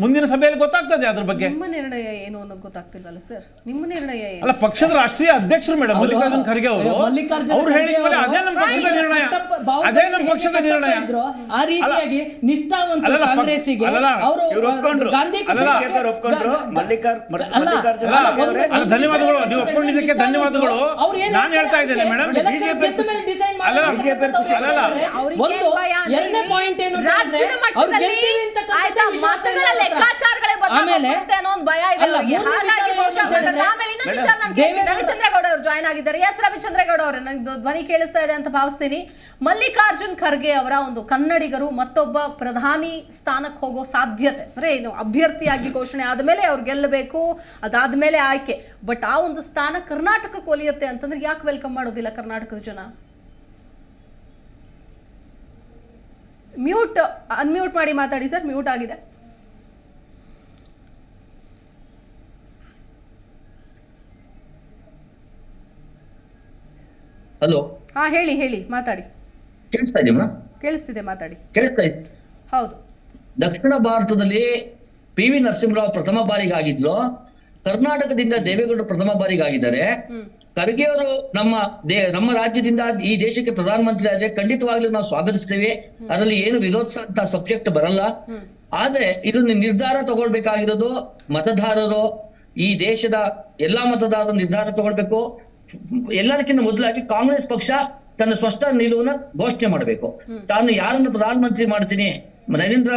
ಮುಂದಿನ ಸಭೆಯಲ್ಲಿ ಗೊತ್ತಾಗ್ತದೆ ಅದ್ರ ಬಗ್ಗೆ. ನಿಮ್ಮ ನಿರ್ಣಯ ಏನು ಅನ್ನೋದು ಗೊತ್ತಾಗ್ತಿಲ್ವಲ್ಲ ಸರ್? ನಿಮ್ಮ ನಿರ್ಣಯ ಏನು? ಅಲ್ಲ, ಪಕ್ಷದ ರಾಷ್ಟ್ರೀಯ ಅಧ್ಯಕ್ಷರು ಮೇಡಮ್ ಮಲ್ಲಿಕಾರ್ಜುನ್ ಖರ್ಗೆ ಅವರು ಹೇಳಿದ ಮೇಲೆ ಅದೇ ನಮ್ಮ ಪಕ್ಷದ ನಿರ್ಣಯ, ಅದೇ ನಮ್ಮ ಪಕ್ಷದ ನಿರ್ಣಯ. ಆ ರೀತಿಯಾಗಿ ನಿಷ್ಠಾವಂತ ಕಾಂಗ್ರೆಸ್ಸಿಗೆ ಧನ್ಯವಾದಗಳು, ನೀವು ಒಪ್ಕೊಂಡಿದ್ದಕ್ಕೆ ಧನ್ಯವಾದಗಳು. ನಾನು ಹೇಳ್ತಾ ಇದ್ದೇನೆ ಮೇಡಮ್, ಎರಡನೇ ಪಾಯಿಂಟ್ ಏನು ರವಿಚಂದ್ರೇಗೌಡ ಅವರು ಜಾಯ್ನ್ ಆಗಿದ್ದಾರೆ. ಎಸ್ ರವಿಚಂದ್ರೇಗೌಡ ಅವರೇ, ನನಗೆ ಧ್ವನಿ ಕೇಳಿಸ್ತಾ ಇದೆ ಅಂತ ಭಾವಿಸ್ತೀನಿ. ಮಲ್ಲಿಕಾರ್ಜುನ್ ಖರ್ಗೆ ಅವರ ಒಂದು ಕನ್ನಡಿಗರು ಮತ್ತೊಬ್ಬ ಪ್ರಧಾನಿ ಸ್ಥಾನಕ್ಕೆ ಹೋಗೋ ಸಾಧ್ಯತೆ ಅಂದ್ರೆ ಏನು, ಅಭ್ಯರ್ಥಿಯಾಗಿ ಘೋಷಣೆ ಆದ್ಮೇಲೆ ಅವ್ರು ಗೆಲ್ಲಬೇಕು, ಅದಾದ್ಮೇಲೆ ಆಯ್ಕೆ. ಬಟ್ ಆ ಒಂದು ಸ್ಥಾನ ಕರ್ನಾಟಕಕ್ಕೆ ಒಲಿಯುತ್ತೆ ಅಂತಂದ್ರೆ ಯಾಕೆ ವೆಲ್ಕಮ್ ಮಾಡೋದಿಲ್ಲ ಕರ್ನಾಟಕದ ಜನ? ಅನ್ಮ್ಯೂಟ್ ಮಾಡಿ ಮಾತಾಡಿ ಸರ್, ಮ್ಯೂಟ್ ಆಗಿದೆ. ಹಲೋ, ಹಾ ಹೇಳಿ ಮಾತಾಡಿ. ಕೇಳಿಸ್ತಾ ಇದೆಯಾ? ಕೇಳಿಸ್ತಿದೆ, ಮಾತಾಡಿ. ಕೇಳಿಸ್ತಾ ಇದೆ. ಹೌದು. ದಕ್ಷಿಣ ಭಾರತದಲ್ಲಿ PV ನರಸಿಂಹರಾವ್ ಪ್ರಥಮ ಬಾರಿಗೆ ಆಗಿದ್ರು, ಕರ್ನಾಟಕದಿಂದ ದೇವೇಗೌಡರು ಪ್ರಥಮ ಬಾರಿಗೆ ಆಗಿದ್ದಾರೆ. ಖರ್ಗೆ ಅವರು ನಮ್ಮ ರಾಜ್ಯದಿಂದ ಈ ದೇಶಕ್ಕೆ ಪ್ರಧಾನಮಂತ್ರಿ ಆದ್ರೆ ಖಂಡಿತವಾಗ್ಲೂ ನಾವು ಸ್ವಾಗತಿಸ್ತೇವೆ, ಅದರಲ್ಲಿ ಏನು ವಿರೋಧ ಅಂತ ಸಬ್ಜೆಕ್ಟ್ ಬರಲ್ಲ. ಆದ್ರೆ ಇದನ್ನ ನಿರ್ಧಾರ ತಗೊಳ್ಬೇಕಾಗಿರೋದು ಮತದಾರರು, ಈ ದೇಶದ ಎಲ್ಲಾ ಮತದಾರರು ನಿರ್ಧಾರ ತಗೊಳ್ಬೇಕು. ಎಲ್ಲದಕ್ಕಿಂತ ಮೊದಲಾಗಿ ಕಾಂಗ್ರೆಸ್ ಪಕ್ಷ ತನ್ನ ಸ್ಪಷ್ಟ ನಿಲುವನ್ನ ಘೋಷಣೆ ಮಾಡಬೇಕು. ತಾನು ಯಾರನ್ನು ಪ್ರಧಾನಮಂತ್ರಿ ಮಾಡ್ತೀನಿ, ನರೇಂದ್ರ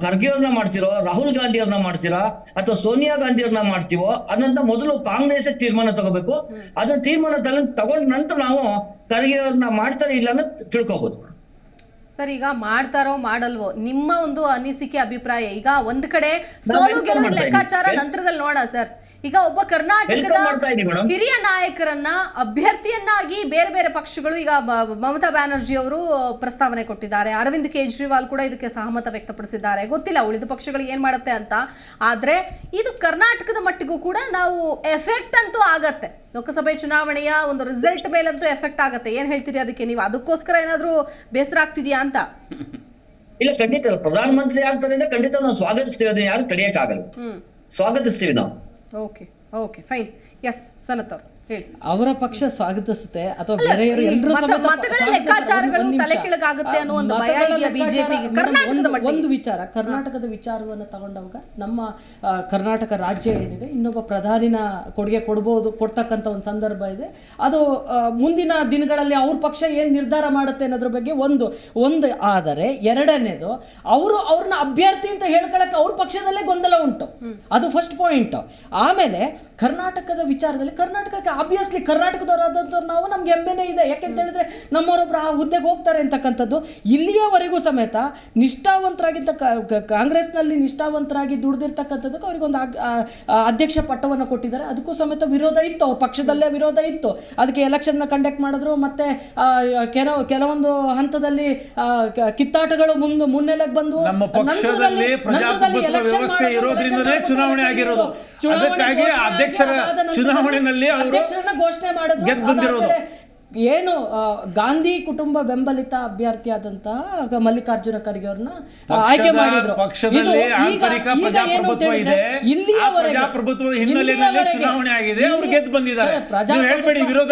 ಖರ್ಗೆ ಅವ್ರನ್ನ ಮಾಡ್ತಿರೋ, ರಾಹುಲ್ ಗಾಂಧಿ ಅವ್ರನ್ನ ಮಾಡ್ತೀರಾ ಅಥವಾ ಸೋನಿಯಾ ಗಾಂಧಿ ಅವ್ರನ್ನ ಮಾಡ್ತೀವೋ ಅದನ್ನ ಮೊದಲು ಕಾಂಗ್ರೆಸ್ ತೀರ್ಮಾನ ತಗೋಬೇಕು. ಅದನ್ನ ತೀರ್ಮಾನ ತಗೊಂಡ ನಂತರ ನಾವು ಖರ್ಗೆ ಅವ್ರನ್ನ ಮಾಡ್ತಾರೆ ಇಲ್ಲ ಅನ್ನೋದು ತಿಳ್ಕೊಬಹುದು. ಸರ್, ಈಗ ಮಾಡ್ತಾರೋ ಮಾಡಲ್ವೋ ನಿಮ್ಮ ಒಂದು ಅನಿಸಿಕೆ, ಅಭಿಪ್ರಾಯ. ಈಗ ಒಂದ್ ಕಡೆ ಸೋಲು ಗೆಲುವಿನ ಲೆಕ್ಕಾಚಾರ ನಂತರದಲ್ಲಿ ನೋಡ ಸರ್. ಈಗ ಒಬ್ಬ ಕರ್ನಾಟಕದ ಹಿರಿಯ ನಾಯಕರನ್ನ ಅಭ್ಯರ್ಥಿಯನ್ನಾಗಿ ಬೇರೆ ಬೇರೆ ಪಕ್ಷಗಳು, ಈಗ ಮಮತಾ ಬ್ಯಾನರ್ಜಿ ಅವರು ಪ್ರಸ್ತಾವನೆ ಕೊಟ್ಟಿದ್ದಾರೆ, ಅರವಿಂದ್ ಕೇಜ್ರಿವಾಲ್ ಕೂಡ ಇದಕ್ಕೆ ಸಹಮತ ವ್ಯಕ್ತಪಡಿಸಿದ್ದಾರೆ. ಗೊತ್ತಿಲ್ಲ ಉಳಿದ ಪಕ್ಷಗಳು ಏನ್ ಮಾಡುತ್ತೆ ಅಂತ. ಆದ್ರೆ ಇದು ಕರ್ನಾಟಕದ ಮಟ್ಟಿಗೂ ಕೂಡ ನಾವು ಎಫೆಕ್ಟ್ ಅಂತೂ ಆಗತ್ತೆ. ಲೋಕಸಭೆ ಚುನಾವಣೆಯ ಒಂದು ರಿಸಲ್ಟ್ ಮೇಲಂತೂ ಎಫೆಕ್ಟ್ ಆಗತ್ತೆ. ಏನ್ ಹೇಳ್ತೀರಿ ಅದಕ್ಕೆ? ನೀವು ಅದಕ್ಕೋಸ್ಕರ ಏನಾದ್ರೂ ಬೇಸರ ಆಗ್ತಿದ್ಯಾ ಅಂತ? ಇಲ್ಲ, ಖಂಡಿತ ಪ್ರಧಾನಮಂತ್ರಿ ಆಗ್ತದೆ ಅಂದ್ರೆ ಖಂಡಿತ ನಾವು ಸ್ವಾಗತಿಸ್ತೀವಿ, ಅದನ್ನ ಯಾರು ತಡೆಯಕ್ಕಾಗಲ್ಲ, ಸ್ವಾಗತಿಸ್ತೀವಿ ನಾವು. Okay fine. ಎಸ್ ಸನತ್ ಅವರು ಹೇಳಿ. ಅವರ ಪಕ್ಷ ಸ್ವಾಗತಿಸುತ್ತೆ ಅಥವಾ ಬೇರೆ ಎಲ್ಲರೂ ಒಂದು ವಿಚಾರ, ಕರ್ನಾಟಕದ ವಿಚಾರವನ್ನು ತಗೊಂಡಾಗ ನಮ್ಮ ಕರ್ನಾಟಕ ರಾಜ್ಯ ಏನಿದೆ, ಇನ್ನೊಬ್ಬ ಪ್ರಧಾನಿನ ಕೊಡ್ತಕ್ಕಂಥ ಒಂದು ಸಂದರ್ಭ ಇದೆ. ಅದು ಮುಂದಿನ ದಿನಗಳಲ್ಲಿ ಅವ್ರ ಪಕ್ಷ ಏನು ನಿರ್ಧಾರ ಮಾಡುತ್ತೆ ಅನ್ನೋದ್ರ ಬಗ್ಗೆ ಒಂದು ಆದರೆ ಎರಡನೇದು, ಅವ್ರನ್ನ ಅಭ್ಯರ್ಥಿ ಅಂತ ಹೇಳ್ಕೊಳಕ್ಕೆ ಅವ್ರ ಪಕ್ಷದಲ್ಲೇ ಗೊಂದಲ ಉಂಟು. ಅದು ಫಸ್ಟ್ ಪಾಯಿಂಟ್. ಆಮೇಲೆ ಕರ್ನಾಟಕದ ವಿಚಾರದಲ್ಲಿ ಕರ್ನಾಟಕಕ್ಕೆ ಆಬ್ವಿಯಸ್ಲಿ ಕರ್ನಾಟಕದವರಾದಂಥವ್ರು ನಾವು, ನಮ್ಗೆ ಹೆಮ್ಮೆನೇ ಇದೆ. ಯಾಕೆಂತ ಹೇಳಿದ್ರೆ ನಮ್ಮವರೊಬ್ಬರು ಆ ಹುದ್ದೆಗೆ ಹೋಗ್ತಾರೆ ಅಂತಕ್ಕಂಥದ್ದು. ಇಲ್ಲಿಯವರೆಗೂ ಸಮೇತ ನಿಷ್ಠಾವಂತರಾಗಿದ್ದ ಕಾಂಗ್ರೆಸ್ನಲ್ಲಿ ನಿಷ್ಠಾವಂತರಾಗಿ ದುಡಿದಿರ್ತಕ್ಕಂಥದ್ದಕ್ಕೆ ಅವರಿಗೊಂದು ಅಧ್ಯಕ್ಷ ಪಟ್ಟವನ್ನು ಕೊಟ್ಟಿದ್ದಾರೆ. ಅದಕ್ಕೂ ಸಮೇತ ವಿರೋಧ ಇತ್ತು, ಅವ್ರ ಪಕ್ಷದಲ್ಲೇ ವಿರೋಧ ಇತ್ತು. ಅದಕ್ಕೆ ಎಲೆಕ್ಷನ್ನ ಕಂಡಕ್ಟ್ ಮಾಡಿದ್ರು. ಮತ್ತೆ ಕೆಲವೊಂದು ಹಂತದಲ್ಲಿ ಕಿತ್ತಾಟಗಳು ಮುನ್ನೆಲೆಗೆ ಬಂದು ಚುನಾವಣೆ ಆಗಿರೋದು. ಅಧ್ಯಕ್ಷರ ಚುನಾವಣೆಯಲ್ಲಿ ಅಧ್ಯಕ್ಷರನ್ನ ಘೋಷಣೆ ಮಾಡಿದ್ರು. ಏನು ಗಾಂಧಿ ಕುಟುಂಬ ಬೆಂಬಲಿತ ಅಭ್ಯರ್ಥಿಯಾದಂತಹ ಮಲ್ಲಿಕಾರ್ಜುನ ಖರ್ಗೆ ಅವ್ರನ್ನ ಆಯ್ಕೆ ಮಾಡಿದ್ರು. ಪಕ್ಷದಲ್ಲಿ ಆಂತರಿಕ ಪ್ರಜಾಪ್ರಭುತ್ವ ಇದೆ, ಪ್ರಜಾಪ್ರಭುತ್ವದ ಹಿನ್ನೆಲೆಯಲ್ಲಿ ಚುನಾವಣೆ ಆಗಿದೆ, ಅವ್ರು ಗೆದ್ದು ಬಂದಿದ್ದಾರೆ. ನೀವು ಹೇಳ್ಬೇಡಿ ವಿರೋಧ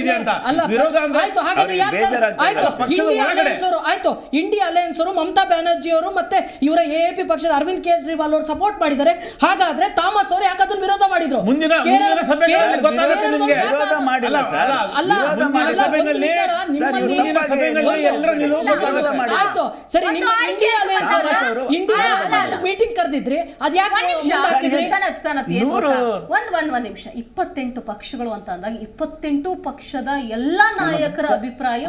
ಇದೆ ಅಂತ. ವಿರೋಧ ಆಯ್ತು, ಹಾಗಾದ್ರೆ ಯಾಕೆ ಸರ್? ಆಯ್ತು, ಇಂಡಿಯಾ ಅಲಯನ್ಸ್ ಅವರು ಮಮತಾ ಬ್ಯಾನರ್ಜಿ ಅವರು ಮತ್ತೆ ಇವರ ಎಎಪಿ ಪಕ್ಷದ ಅರವಿಂದ್ ಕೇಜ್ರಿವಾಲ್ ಅವರು ಸಪೋರ್ಟ್ ಮಾಡಿದ್ದಾರೆ. ಹಾಗಾದ್ರೆ ಥಾಮಸ್ ಅವರು ಯಾಕೆ ಅದನ್ನ ವಿರೋಧ ಮಾಡಿದ್ರು? ಮುಂದಿನ ಸಭೆಗಳಲ್ಲಿ ಗೊತ್ತಾಗುತ್ತೆ ನಿಮಗೆ. ಮೀಟಿಂಗ್ ಕರೆದಿದ್ರಿ, ಅದ್ಯಾಕೆ ಹಾಕಿದ್ರಿ? ಒಂದ್ ನಿಮಿಷ. 28 ಪಕ್ಷಗಳು ಅಂತ ಅಂದಾಗ 28 ಪಕ್ಷದ ಎಲ್ಲಾ ನಾಯಕರ ಅಭಿಪ್ರಾಯ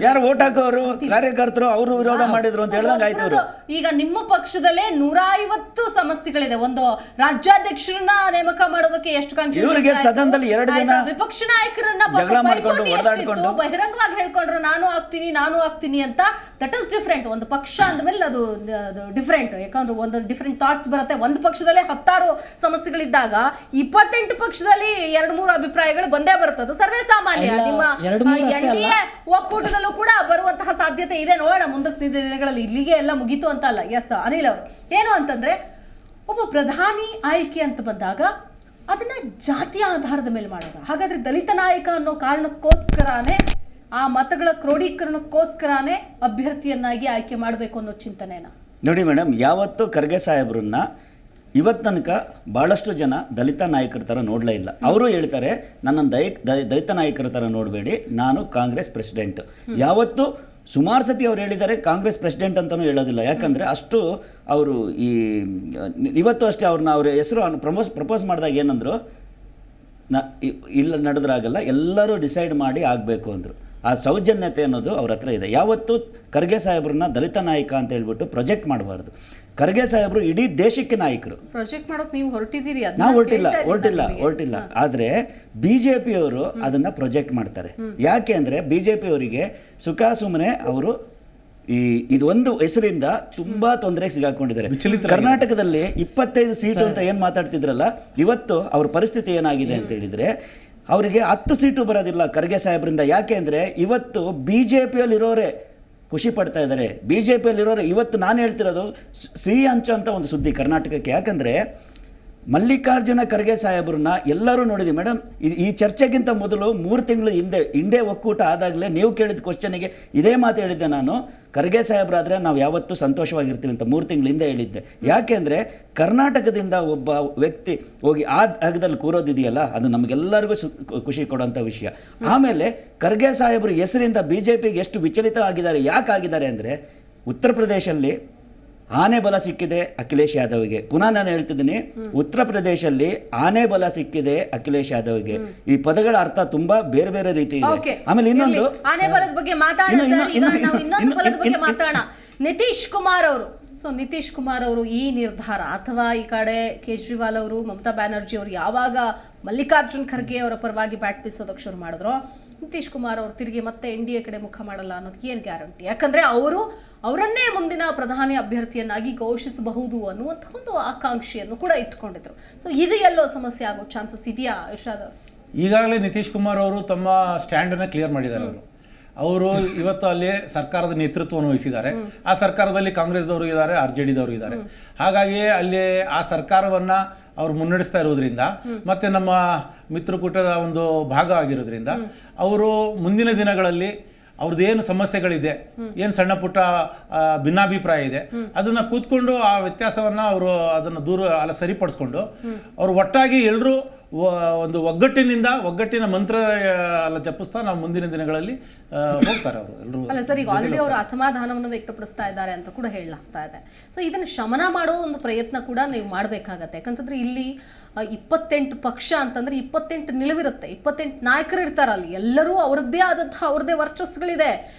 ಯಾರು ವೋಟ್ ಹಾಕೋರು ಕಾರ್ಯಕರ್ತರು ಅವರು ವಿರೋಧ ಮಾಡಿದ್ರು ಅಂತ ಹೇಳಿದಾಗ ಆಯ್ತು. ಈಗ ನಿಮ್ಮ ಪಕ್ಷದಲ್ಲೇ 150 ಸಮಸ್ಯೆಗಳಿದೆ. ಒಂದು ರಾಜ್ಯಾಧ್ಯಕ್ಷರನ್ನ ನೇಮಕ ಮಾಡೋದಕ್ಕೆ ಎಷ್ಟು ಇವರಿಗೆ ಸದನದಲ್ಲಿ 2 ಜನ ವಿಪಕ್ಷ ನಾಯಕರನ್ನ ಬಹಿರಂಗವಾಗಿ ಹೇಳ್ಕೊಂಡ್ರು ನಾನು ಆಗ್ತೀನಿ ಅಂತ. That is different. ಒಂದು ಪಕ್ಷ ಅಂದ್ಮೇಲೆ ಅದು ಡಿಫ್ರೆಂಟ್. ಯಾಕಂದ್ರೆ ಒಂದು ಡಿಫ್ರೆಂಟ್ ಥಾಟ್ಸ್ ಬರುತ್ತೆ. ಒಂದು ಪಕ್ಷದಲ್ಲೇ 10 ಸಮಸ್ಯೆಗಳಿದ್ದಾಗ 28 ಪಕ್ಷದಲ್ಲಿ 2-3 ಅಭಿಪ್ರಾಯಗಳು ಬಂದೇ ಬರ್ತದೆ, ಸರ್ವೇ ಸಾಮಾನ್ಯ. ನಿಮ್ಮ NDA ಒಕ್ಕೂಟದಲ್ಲೂ ಕೂಡ ಬರುವಂತಹ ಸಾಧ್ಯತೆ ಇದೆ. ನೋಡೋಣ ಮುಂದಕ್ಕೆ ದಿನಗಳಲ್ಲಿ. ಇಲ್ಲಿಗೆ ಎಲ್ಲ ಮುಗೀತು ಅಂತ ಅಲ್ಲ. ಎಸ್ ಅನಿಲ್ ಅವರು ಏನು ಅಂತಂದ್ರೆ, ಒಬ್ಬ ಪ್ರಧಾನಿ ಆಯ್ಕೆ ಅಂತ ಬಂದಾಗ ಅದನ್ನ ಜಾತಿಯ ಆಧಾರದ ಮೇಲೆ ಮಾಡೋದು. ಹಾಗಾದ್ರೆ ದಲಿತ ನಾಯಕ ಅನ್ನೋ ಕಾರಣಕ್ಕೋಸ್ಕರನೇ, ಆ ಮತಗಳ ಕ್ರೋಢೀಕರಣಕ್ಕೋಸ್ಕರನೇ ಅಭ್ಯರ್ಥಿಯನ್ನಾಗಿ ಆಯ್ಕೆ ಮಾಡಬೇಕು ಅನ್ನೋ ಚಿಂತನೆನಾ? ನೋಡಿ ಮೇಡಮ್, ಯಾವತ್ತು ಖರ್ಗೆ ಸಾಹೇಬ್ರನ್ನ ಇವತ್ತು ತನಕ ಭಾಳಷ್ಟು ಜನ ದಲಿತ ನಾಯಕರ ಥರ ನೋಡಲೇ ಇಲ್ಲ. ಅವರು ಹೇಳ್ತಾರೆ ನನ್ನನ್ನು ದಲಿತ ನಾಯಕರ ಥರ ನೋಡಬೇಡಿ, ನಾನು ಕಾಂಗ್ರೆಸ್ ಪ್ರೆಸಿಡೆಂಟ್. ಯಾವತ್ತು ಸುಮಾರು ಸತಿ ಅವ್ರು ಹೇಳಿದ್ದಾರೆ ಕಾಂಗ್ರೆಸ್ ಪ್ರೆಸಿಡೆಂಟ್ ಅಂತಲೂ ಹೇಳೋದಿಲ್ಲ. ಯಾಕಂದರೆ ಅಷ್ಟು ಅವರು ಇವತ್ತು ಅಷ್ಟೇ ಅವ್ರ ಹೆಸರು ಪ್ರಪೋಸ್ ಮಾಡಿದಾಗ ಏನಂದರು, ಇಲ್ಲ ನಡೆದ್ರಾಗಲ್ಲ, ಎಲ್ಲರೂ ಡಿಸೈಡ್ ಮಾಡಿ ಆಗಬೇಕು ಅಂದರು. ಆ ಸೌಜನ್ಯತೆ ಅನ್ನೋದು ಅವ್ರ ಹತ್ರ ಇದೆ. ಯಾವತ್ತು ಖರ್ಗೆ ಸಾಹೇಬ್ರನ್ನ ದಲಿತ ನಾಯಕ ಅಂತ ಹೇಳ್ಬಿಟ್ಟು ಪ್ರೊಜೆಕ್ಟ್ ಮಾಡಬಾರ್ದು. ಖರ್ಗೆ ಸಾಹೇಬರು ಇಡೀ ದೇಶಕ್ಕೆ ನಾಯಕರು. ಪ್ರೊಜೆಕ್ಟ್ ಮಾಡೋಕೆ ನೀವು ಹೊರಟಿದ್ದೀರಿ? ನಾವು ಹೊರಟಿಲ್ಲ. ಆದರೆ ಬಿಜೆಪಿಯವರು ಅದನ್ನ ಪ್ರೊಜೆಕ್ಟ್ ಮಾಡ್ತಾರೆ. ಯಾಕೆ ಅಂದರೆ ಬಿಜೆಪಿಯವರಿಗೆ ಸುಖ ಸುಮ್ಮನೆ ಅವರು ಇದೊಂದು ಹೆಸರಿಂದ ತುಂಬಾ ತೊಂದರೆಗೆ ಸಿಗಾಕೊಂಡಿದ್ದಾರೆ. ಕರ್ನಾಟಕದಲ್ಲಿ 25 ಸೀಟು ಅಂತ ಏನು ಮಾತಾಡ್ತಿದ್ರಲ್ಲ, ಇವತ್ತು ಅವ್ರ ಪರಿಸ್ಥಿತಿ ಏನಾಗಿದೆ ಅಂತ ಹೇಳಿದ್ರೆ ಅವರಿಗೆ 10 ಸೀಟು ಬರೋದಿಲ್ಲ ಖರ್ಗೆ ಸಾಹೇಬ್ರಿಂದ. ಯಾಕೆ ಅಂದರೆ ಇವತ್ತು ಬಿಜೆಪಿಯಲ್ಲಿರೋರೇ ಖುಷಿ ಪಡ್ತಾ ಇದ್ದಾರೆ. ಬಿಜೆಪಿಯಲ್ಲಿರೋರು ಇವತ್ತು ನಾನು ಹೇಳ್ತಿರೋದು ಸಿಹಿ ಹಂಚು ಅಂತ ಒಂದು ಸುದ್ದಿ ಕರ್ನಾಟಕಕ್ಕೆ. ಯಾಕಂದರೆ ಮಲ್ಲಿಕಾರ್ಜುನ ಖರ್ಗೆ ಸಾಹೇಬ್ರನ್ನ ಎಲ್ಲರೂ ನೋಡಿದ್ವಿ ಮೇಡಮ್. ಈ ಚರ್ಚೆಗಿಂತ ಮೊದಲು 3 ತಿಂಗಳು ಹಿಂದೆ ಇಂಡಿಯಾ ಒಕ್ಕೂಟ ಆದಾಗಲೇ ನೀವು ಕೇಳಿದ ಕ್ವಶನಿಗೆ ಇದೇ ಮಾತು ಹೇಳಿದ್ದೆ ನಾನು. ಖರ್ಗೆ ಸಾಹೇಬ್ರಾದರೆ ನಾವು ಯಾವತ್ತೂ ಸಂತೋಷವಾಗಿರ್ತೀವಿ ಅಂತ 3 ತಿಂಗಳು ಹಿಂದೆ ಹೇಳಿದ್ದೆ. ಯಾಕೆ ಅಂದರೆ ಕರ್ನಾಟಕದಿಂದ ಒಬ್ಬ ವ್ಯಕ್ತಿ ಹೋಗಿ ಆ ಜಾಗದಲ್ಲಿ ಕೂರೋದಿದೆಯಲ್ಲ, ಅದು ನಮಗೆಲ್ಲರಿಗೂ ಖುಷಿ ಕೊಡೋಂಥ ವಿಷಯ. ಆಮೇಲೆ ಖರ್ಗೆ ಸಾಹೇಬರು ಹೆಸರಿಂದ BJPಗೆ ಎಷ್ಟು ವಿಚಲಿತ ಆಗಿದ್ದಾರೆ. ಯಾಕೆ ಆಗಿದ್ದಾರೆ ಅಂದರೆ ಉತ್ತರ ಪ್ರದೇಶಲ್ಲಿ ಆನೆ ಬಲ ಸಿಕ್ಕಿದೆ ಅಖಿಲೇಶ್ ಯಾದವ್ಗೆ. ಪುನಃ ನಾನು ಹೇಳ್ತಿದ್ದೀನಿ, ಉತ್ತರ ಪ್ರದೇಶದಲ್ಲಿ ಆನೆ ಬಲ ಸಿಕ್ಕಿದೆ ಅಖಿಲೇಶ್ ಯಾದವ್ಗೆ. ಈ ಪದಗಳ ಅರ್ಥ ತುಂಬಾ ಬೇರೆ ಬೇರೆ ರೀತಿ ಇದೆ. ಆಮೇಲೆ ಇನ್ನೊಂದು ಆನೆ ಬಲದ ಬಗ್ಗೆ ಮಾತಾಡೋಣ. ನಿತೀಶ್ ಕುಮಾರ್ ಅವರು. ನಿತೀಶ್ ಕುಮಾರ್ ಅವರು ಈ ನಿರ್ಧಾರ, ಅಥವಾ ಈ ಕಡೆ ಕೇಜ್ರಿವಾಲ್ ಅವರು, ಮಮತಾ ಬ್ಯಾನರ್ಜಿ ಅವರು ಯಾವಾಗ ಮಲ್ಲಿಕಾರ್ಜುನ್ ಖರ್ಗೆ ಅವರ ಪರವಾಗಿ ಬ್ಯಾಟ್ ಬೀಸೋದಕ್ಕೆ ಶುರು ಮಾಡಿದ್ರು, ನಿತೀಶ್ ಕುಮಾರ್ ಅವರು ತಿರುಗಿ ಮತ್ತೆ NDA ಕಡೆ ಮುಖ ಮಾಡಲ್ಲ ಅನ್ನೋದಕ್ಕೆ ಏನು ಗ್ಯಾರಂಟಿ? ಯಾಕಂದ್ರೆ ಅವರನ್ನೇ ಮುಂದಿನ ಪ್ರಧಾನಿ ಅಭ್ಯರ್ಥಿಯನ್ನಾಗಿ ಘೋಷಿಸಬಹುದು ಅನ್ನುವಂಥ ಒಂದು ಆಕಾಂಕ್ಷೆಯನ್ನು ಕೂಡ ಇಟ್ಕೊಂಡಿದ್ರು. ಇದು ಎಲ್ಲೋ ಸಮಸ್ಯೆ ಆಗೋ ಚಾನ್ಸಸ್ ಇದೆಯಾ ಇರ್ಷಾದ್? ಈಗಾಗಲೇ ನಿತೀಶ್ ಕುಮಾರ್ ಅವರು ತಮ್ಮ ಸ್ಟ್ಯಾಂಡನ್ನು ಕ್ಲಿಯರ್ ಮಾಡಿದ್ದಾರೆ. ಅವರು ಇವತ್ತು ಅಲ್ಲಿ ಸರ್ಕಾರದ ನೇತೃತ್ವವನ್ನು ವಹಿಸಿದ್ದಾರೆ. ಆ ಸರ್ಕಾರದಲ್ಲಿ ಕಾಂಗ್ರೆಸ್ದವರು ಇದ್ದಾರೆ, RJDದವರು ಇದ್ದಾರೆ. ಹಾಗಾಗಿ ಅಲ್ಲಿ ಆ ಸರ್ಕಾರವನ್ನ ಅವರು ಮುನ್ನಡೆಸ್ತಾ ಇರೋದ್ರಿಂದ ಮತ್ತೆ ನಮ್ಮ ಮಿತ್ರಕೂಟದ ಒಂದು ಭಾಗ ಆಗಿರೋದ್ರಿಂದ ಅವರು ಮುಂದಿನ ದಿನಗಳಲ್ಲಿ ಅವ್ರದ್ದೇನು ಸಮಸ್ಯೆಗಳಿದೆ, ಏನು ಸಣ್ಣ ಪುಟ್ಟ ಭಿನ್ನಾಭಿಪ್ರಾಯ ಇದೆ, ಅದನ್ನು ಕೂತ್ಕೊಂಡು ಆ ವ್ಯತ್ಯಾಸವನ್ನು ಅವರು ಅದನ್ನು ಸರಿಪಡಿಸ್ಕೊಂಡು ಅವರು ಒಟ್ಟಾಗಿ ಎಲ್ಲರೂ ಒಂದು ಒಗ್ಗಟ್ಟಿನ ಮಂತ್ರ ಎಲ್ಲ ಜಪಿಸ್ತಾ ನಾವು ಮುಂದಿನ ದಿನಗಳಲ್ಲಿ ಹೋಗ್ತಾರೆ ಅವರು ಎಲ್ಲರೂ. ಅಲ್ಲ ಸರ್, ಈಗ ಆಲ್ರೆಡಿ ಅವರು ಅಸಮಾಧಾನವನ್ನು ವ್ಯಕ್ತಪಡಿಸ್ತಾ ಇದ್ದಾರೆ ಅಂತ ಕೂಡ ಹೇಳಲಾಗ್ತಾ ಇದೆ. ಇದನ್ನು ಶಮನ ಮಾಡೋ ಒಂದು ಪ್ರಯತ್ನ ಕೂಡ ನೀವು ಮಾಡಬೇಕಾಗತ್ತೆ. ಯಾಕಂತಂದ್ರೆ ಇಲ್ಲಿ 28 ಪಕ್ಷ ಅಂತಂದ್ರೆ 28 ನಿಲುವಿರುತ್ತೆ, 28 ನಾಯಕರು ಇರ್ತಾರೆ ಅಲ್ಲಿ. ಎಲ್ಲರೂ ಅವ್ರದ್ದೇ ಆದಂತಹ ಅವ್ರದ್ದೇ ವರ್ಚಸ್ಗಳಿದೆ.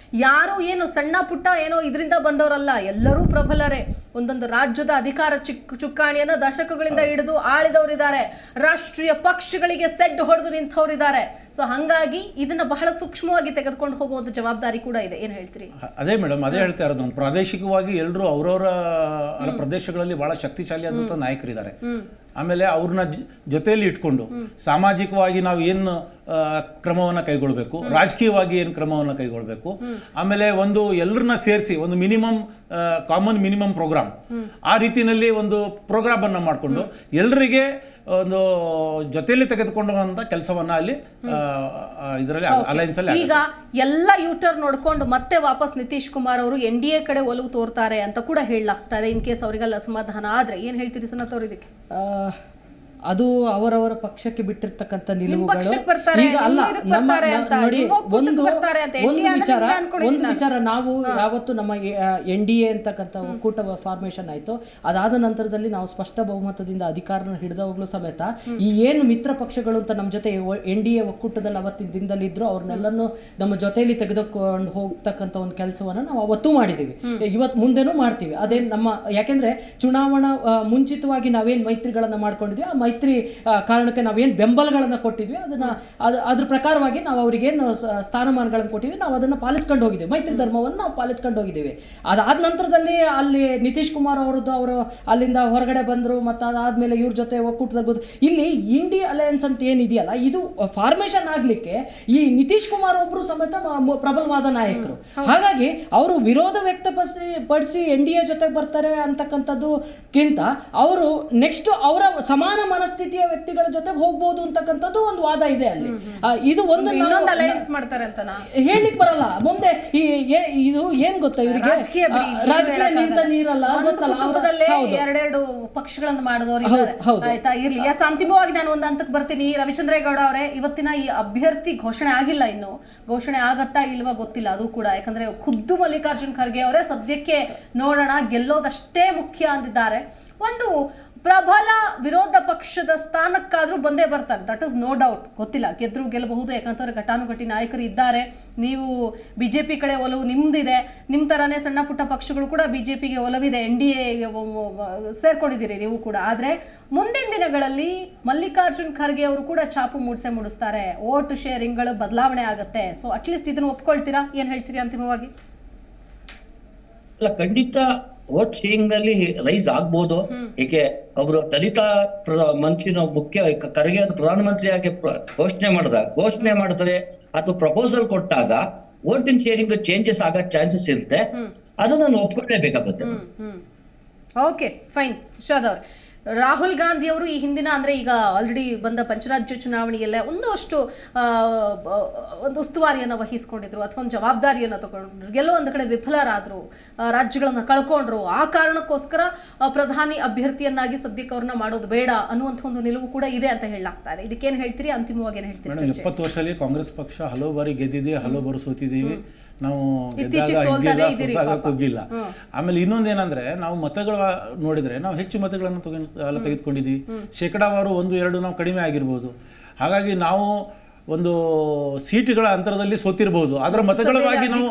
ಯಾರು ಏನು ಸಣ್ಣ ಪುಟ್ಟ ಏನೋ ಇದರಿಂದ ಬಂದವರಲ್ಲ, ಎಲ್ಲರೂ ಪ್ರಬಲರೇ. ಒಂದೊಂದು ರಾಜ್ಯದ ಅಧಿಕಾರ ಚುಕ್ಕಾಣಿಯನ್ನ ದಶಕಗಳಿಂದ ಹಿಡಿದು ಆಳಿದವರಿದ್ದಾರೆ. ರಾಷ್ಟ್ರೀಯ ಪಕ್ಷಗಳಿಗೆ ಸೆಡ್ ಹೊಡೆದು ನಿಂತವರಿದ್ದಾರೆ. ಹಾಗಾಗಿ ಇದನ್ನ ಬಹಳ ಸೂಕ್ಷ್ಮವಾಗಿ ತೆಗೆದುಕೊಂಡು ಹೋಗುವಂತ ಜವಾಬ್ದಾರಿ ಕೂಡ ಇದೆ. ಏನ್ ಹೇಳ್ತೀರಿ? ಅದೇ ಮೇಡಮ್, ಅದೇ ಹೇಳ್ತಾ ಇರೋದು. ಪ್ರಾದೇಶಿಕವಾಗಿ ಎಲ್ಲರೂ ಅವರವರ ಪ್ರದೇಶಗಳಲ್ಲಿ ಬಹಳ ಶಕ್ತಿಶಾಲಿ ಆದಂತಹ ನಾಯಕರಿದ್ದಾರೆ. ಆಮೇಲೆ ಅವ್ರನ್ನ ಜೊತೆಯಲ್ಲಿ ಇಟ್ಕೊಂಡು ಸಾಮಾಜಿಕವಾಗಿ ನಾವು ಏನು ಕ್ರಮವನ್ನು ಕೈಗೊಳ್ಳಬೇಕು, ರಾಜಕೀಯವಾಗಿ ಏನು ಕ್ರಮವನ್ನು ಕೈಗೊಳ್ಳಬೇಕು, ಆಮೇಲೆ ಒಂದು ಎಲ್ಲರನ್ನ ಸೇರಿಸಿ ಒಂದು ಕಾಮನ್ ಮಿನಿಮಮ್ ಪ್ರೋಗ್ರಾಮ್, ಆ ರೀತಿಯಲ್ಲಿ ಒಂದು ಪ್ರೋಗ್ರಾಮನ್ನು ಮಾಡಿಕೊಂಡು ಎಲ್ಲರಿಗೆ ಒಂದು ಜೊತೆಯಲ್ಲಿ ತೆಗೆದುಕೊಂಡುವಂಥ ಕೆಲಸವನ್ನ ಅಲ್ಲಿ ಇದರಲ್ಲಿ ಅಲೈನ್ಸ್ ಅಲ್ಲಿ ಈಗ ಎಲ್ಲ ಯೂಟರ್ ನೋಡ್ಕೊಂಡು ಮತ್ತೆ ವಾಪಸ್ ನಿತೀಶ್ ಕುಮಾರ್ ಅವರು NDA ಕಡೆ ಒಲವು ತೋರ್ತಾರೆ ಅಂತ ಕೂಡ ಹೇಳಲಾಗ್ತಾ ಇದೆ. ಇನ್ ಕೇಸ್ ಅವರಿಗೆಲ್ಲ ಅಸಮಾಧಾನ ಆದ್ರೆ ಏನ್ ಹೇಳ್ತೀರಿ ಸನತ್ ಅವ್ರು ಇದಕ್ಕೆ? ಅದು ಅವರವರ ಪಕ್ಷಕ್ಕೆ ಬಿಟ್ಟಿರ್ತಕ್ಕಂಥ ಪಕ್ಷಕ್ಕೆ ನಿಲುವುಗಳು. ಬರ್ತಾರೆ, ಈಗ ಅಲ್ಲ ಇದಕ್ಕೆ ನಮ್ಮ ಬರ್ತಾರೆ ಅಂತ, ನೋಡಿ ನಿಮ್ಮ ಒಕ್ಕೂಟಕ್ಕೆ ಬರ್ತಾರೆ ಅಂತ, ಒಂದು ವಿಚಾರ ನಾವು ಯಾವತ್ತು ನಮ್ಮ NDA ಅಂತಕ್ಕಂಥ ಒಕ್ಕೂಟ ಫಾರ್ಮೇಶನ್ ಆಯ್ತು, ಅದಾದ ನಂತರದಲ್ಲಿ ನಾವು ಸ್ಪಷ್ಟ ಬಹುಮತದಿಂದ ಅಧಿಕಾರನ ಹಿಡಿದವಾಗ್ಲೂ ಸಮೇತ ಈ ಏನು ಮಿತ್ರ ಪಕ್ಷಗಳು ಅಂತ ನಮ್ಮ ಜೊತೆ NDA ಒಕ್ಕೂಟದಲ್ಲಿ ಅವತ್ತಿನ ದಿನದಲ್ಲಿ ಇದ್ರು ಅವ್ರನ್ನೆಲ್ಲನೂ ನಮ್ಮ ಜೊತೆಯಲ್ಲಿ ತೆಗೆದುಕೊಂಡು ಹೋಗ್ತಕ್ಕಂಥ ಒಂದು ಕೆಲಸವನ್ನ ನಾವು ಅವತ್ತೂ ಮಾಡಿದ್ದೀವಿ, ಇವತ್ತು ಮುಂದೆನೂ ಮಾಡ್ತೀವಿ. ಅದೇ ನಮ್ಮ ಯಾಕೆಂದ್ರೆ ಚುನಾವಣಾ ಮುಂಚಿತವಾಗಿ ನಾವೇನು ಮೈತ್ರಿಗಳನ್ನ ಮಾಡ್ಕೊಂಡಿದ್ವಿ, ಆ ಮೈತ್ರಿ ಕಾರಣಕ್ಕೆ ನಾವೇನು ಬೆಂಬಲಗಳನ್ನು ಕೊಟ್ಟಿದ್ವಿ ಅದ್ರ ಪ್ರಕಾರವಾಗಿ ನಾವು ಅವ್ರಿಗೇನು ಸ್ಥಾನಮಾನಗಳನ್ನು ಕೊಟ್ಟಿದ್ವಿ ನಾವು ಅದನ್ನು ಪಾಲಿಸ್ಕೊಂಡು ಹೋಗಿದ್ದೀವಿ, ಮೈತ್ರಿ ಧರ್ಮವನ್ನು ನಾವು ಪಾಲಿಸ್ಕೊಂಡು ಹೋಗಿದ್ದೀವಿ. ಅದಾದ ನಂತರದಲ್ಲಿ ಅಲ್ಲಿ ನಿತೀಶ್ ಕುಮಾರ್ ಅವರದ್ದು ಅವರು ಅಲ್ಲಿಂದ ಹೊರಗಡೆ ಬಂದರು, ಮತ್ತು ಅದಾದಮೇಲೆ ಇವ್ರ ಜೊತೆ ಒಕ್ಕೂಟದಲ್ಲಿ ಇಲ್ಲಿ ಇಂಡಿಯಾ ಅಲಯನ್ಸ್ ಅಂತ ಏನಿದೆಯಲ್ಲ, ಇದು ಫಾರ್ಮೇಷನ್ ಆಗಲಿಕ್ಕೆ ಈ ನಿತೀಶ್ ಕುಮಾರ್ ಒಬ್ಬರು ಸಮೇತ ಪ್ರಬಲವಾದ ನಾಯಕರು. ಹಾಗಾಗಿ ಅವರು ವಿರೋಧ ವ್ಯಕ್ತಪಡಿಸಿ NDA ಜೊತೆಗೆ ಬರ್ತಾರೆ ಅಂತಕ್ಕಂಥದ್ದುಕ್ಕಿಂತ ಅವರು ನೆಕ್ಸ್ಟ್ ಅವರ ಸಮಾನ ಮನಸ್ಥಿತಿಯ ವ್ಯಕ್ತಿಗಳ ಜೊತೆಗೆ ಹೋಗ್ಬೋದು ಅಂತಕ್ಕಂಥದ್ದು ಒಂದು ವಾದ ಇದೆ ಅಲ್ಲಿ. ಇದು ಒಂದು ಅಲಯನ್ಸ್ ಮಾಡ್ತಾರೆ ಅಂತ ಹೇಳಿಕ್ ಬರಲ್ಲ. ಮುಂದೆ ಇದು ಏನ್ ಗೊತ್ತಾ ಇವರಿಗೆ ರಾಜಕೀಯ ನಿಂತ ನೀರಲ್ಲ ಗೊತ್ತಲ್ಲ, ಎರಡೆರಡು ಪಕ್ಷಗಳನ್ನು ಮಾಡಿದವರು ಇದ್ದಾರೆ. ಆಯ್ತಾ, ಇರ್ಲಿ. ಎಸ್, ಅಂತಿಮವಾಗಿ ನಾನು ಒಂದು ಹಂತಕ್ಕೆ ಬರ್ತೀನಿ. ರವಿಚಂದ್ರೇಗೌಡ ಅವರೇ, ಇವತ್ತಿನ ಈ ಅಭ್ಯರ್ಥಿ ಘೋಷಣೆ ಆಗಿಲ್ಲ, ಇನ್ನು ಘೋಷಣೆ ಆಗತ್ತಾ ಇಲ್ವಾ ಗೊತ್ತಿಲ್ಲ ಅದು ಕೂಡ. ಯಾಕಂದ್ರೆ ಖುದ್ದು ಮಲ್ಲಿಕಾರ್ಜುನ್ ಖರ್ಗೆ ಅವರೇ ಸದ್ಯಕ್ಕೆ ನೋಡೋಣ, ಗೆಲ್ಲೋದಷ್ಟೇ ಮುಖ್ಯ ಅಂದಿದ್ದಾರೆ. ಒಂದು ಪ್ರಬಲ ವಿರೋಧ ಪಕ್ಷದ ಸ್ಥಾನಕ್ಕಾದ್ರೂ ಬಂದೇ ಬರ್ತಾರೆ, ದಟ್ ಇಸ್ ನೋ ಡೌಟ್. ಗೊತ್ತಿಲ್ಲ, ಗೆದ್ರು ಗೆಲ್ಲಬಹುದು, ಯಾಕಂತಂದ್ರೆ ಘಟಾನುಘಟಿ ನಾಯಕರು ಇದ್ದಾರೆ. ನೀವು BJP ಕಡೆ ಒಲವು ನಿಮ್ದಿದೆ, ನಿಮ್ಮ ತರಾನೇ ಸಣ್ಣ ಪುಟ್ಟ ಪಕ್ಷಗಳು ಕೂಡ BJPಗೆ ಒಲವಿದೆ, NDA ಸೇರ್ಕೊಂಡಿದ್ದೀರಿ ನೀವು ಕೂಡ. ಆದ್ರೆ ಮುಂದಿನ ದಿನಗಳಲ್ಲಿ ಮಲ್ಲಿಕಾರ್ಜುನ್ ಖರ್ಗೆ ಅವರು ಕೂಡ ಛಾಪು ಮೂಡಿಸ್ತಾರೆ, ವೋಟ್ ಶೇರಿಂಗ್ಗಳು ಬದಲಾವಣೆ ಆಗುತ್ತೆ. ಸೊ ಅಟ್ಲೀಸ್ಟ್ ಇದನ್ನು ಒಪ್ಕೊಳ್ತೀರಾ? ಏನ್ ಹೇಳ್ತೀರಿ ಅಂತಿಮವಾಗಿ? ಅಲ್ಲ, ಖಂಡಿತ ವೋಟ್ ಶೇರಿಂಗ್ ನಲ್ಲಿ ರೈಸ್ ಆಗ್ಬೋದು. ಏಕೆ ಅವರು ದಲಿತ ಮಂತ್ರಿನ ಮುಖ್ಯ ಖರ್ಗೆ ಪ್ರಧಾನಮಂತ್ರಿಯಾಗಿ ಘೋಷಣೆ ಮಾಡಿದ್ರೆ ಅಥವಾ ಪ್ರಪೋಸಲ್ ಕೊಟ್ಟಾಗ ವೋಟಿಂಗ್ ಶೇರಿಂಗ್ ಚೇಂಜಸ್ ಆಗೋ ಚಾನ್ಸಸ್ ಇರುತ್ತೆ. ಅದನ್ನ ನಾನು ಒಪ್ಕೊಳ್ಳೇಬೇಕಾಗುತ್ತೆ. Okay, fine. ಇರ್ಷಾದ್ ಅವ್ರೆ, ರಾಹುಲ್ ಗಾಂಧಿ ಅವರು ಈ ಹಿಂದಿನ ಅಂದರೆ ಈಗ ಆಲ್ರೆಡಿ ಬಂದ ಪಂಚರಾಜ್ಯ ಚುನಾವಣೆಯಲ್ಲೇ ಒಂದಷ್ಟು ಒಂದು ಉಸ್ತುವಾರಿಯನ್ನು ವಹಿಸ್ಕೊಂಡಿದ್ರು ಅಥವಾ ಒಂದು ಜವಾಬ್ದಾರಿಯನ್ನು ತಗೊಂಡ್ರು, ಎಲ್ಲೋ ಒಂದು ಕಡೆ ವಿಫಲರಾದರು, ರಾಜ್ಯಗಳನ್ನು ಕಳ್ಕೊಂಡ್ರು. ಆ ಕಾರಣಕ್ಕೋಸ್ಕರ ಪ್ರಧಾನಿ ಅಭ್ಯರ್ಥಿಯನ್ನಾಗಿ ಸದ್ಯಕ್ಕೆ ಅವ್ರನ್ನ ಮಾಡೋದು ಬೇಡ ಅನ್ನುವಂಥ ಒಂದು ನಿಲುವು ಕೂಡ ಇದೆ ಅಂತ ಹೇಳಲಾಗ್ತಾ ಇದೆ. ಇದಕ್ಕೇನು ಹೇಳ್ತೀರಿ? ಅಂತಿಮವಾಗಿ ಏನು ಹೇಳ್ತೀರಿ? 20 ವರ್ಷದಲ್ಲಿ ಕಾಂಗ್ರೆಸ್ ಪಕ್ಷ ಹಲವು ಬಾರಿ ಗೆದ್ದಿದೆ, ಹಲವು ಬಾರಿ ಸೋತಿದ್ದೀವಿ. ನಾವು ಹೋಗಿಲ್ಲ. ಆಮೇಲೆ ಇನ್ನೊಂದೇನಂದ್ರೆ, ನಾವು ಮತಗಳ ನೋಡಿದ್ರೆ ನಾವು ಹೆಚ್ಚು ಮತಗಳನ್ನು ತೆಗೆದುಕೊಂಡಿದ್ವಿ, ಶೇಕಡಾವಾರು 1-2 ನಾವು ಕಡಿಮೆ ಆಗಿರ್ಬೋದು. ಹಾಗಾಗಿ ನಾವು ಒಂದು ಸೀಟುಗಳ ಅಂತರದಲ್ಲಿ ಸೋತಿರಬಹುದು, ಅದರ ಮತಗಳವಾಗಿ ನಾವು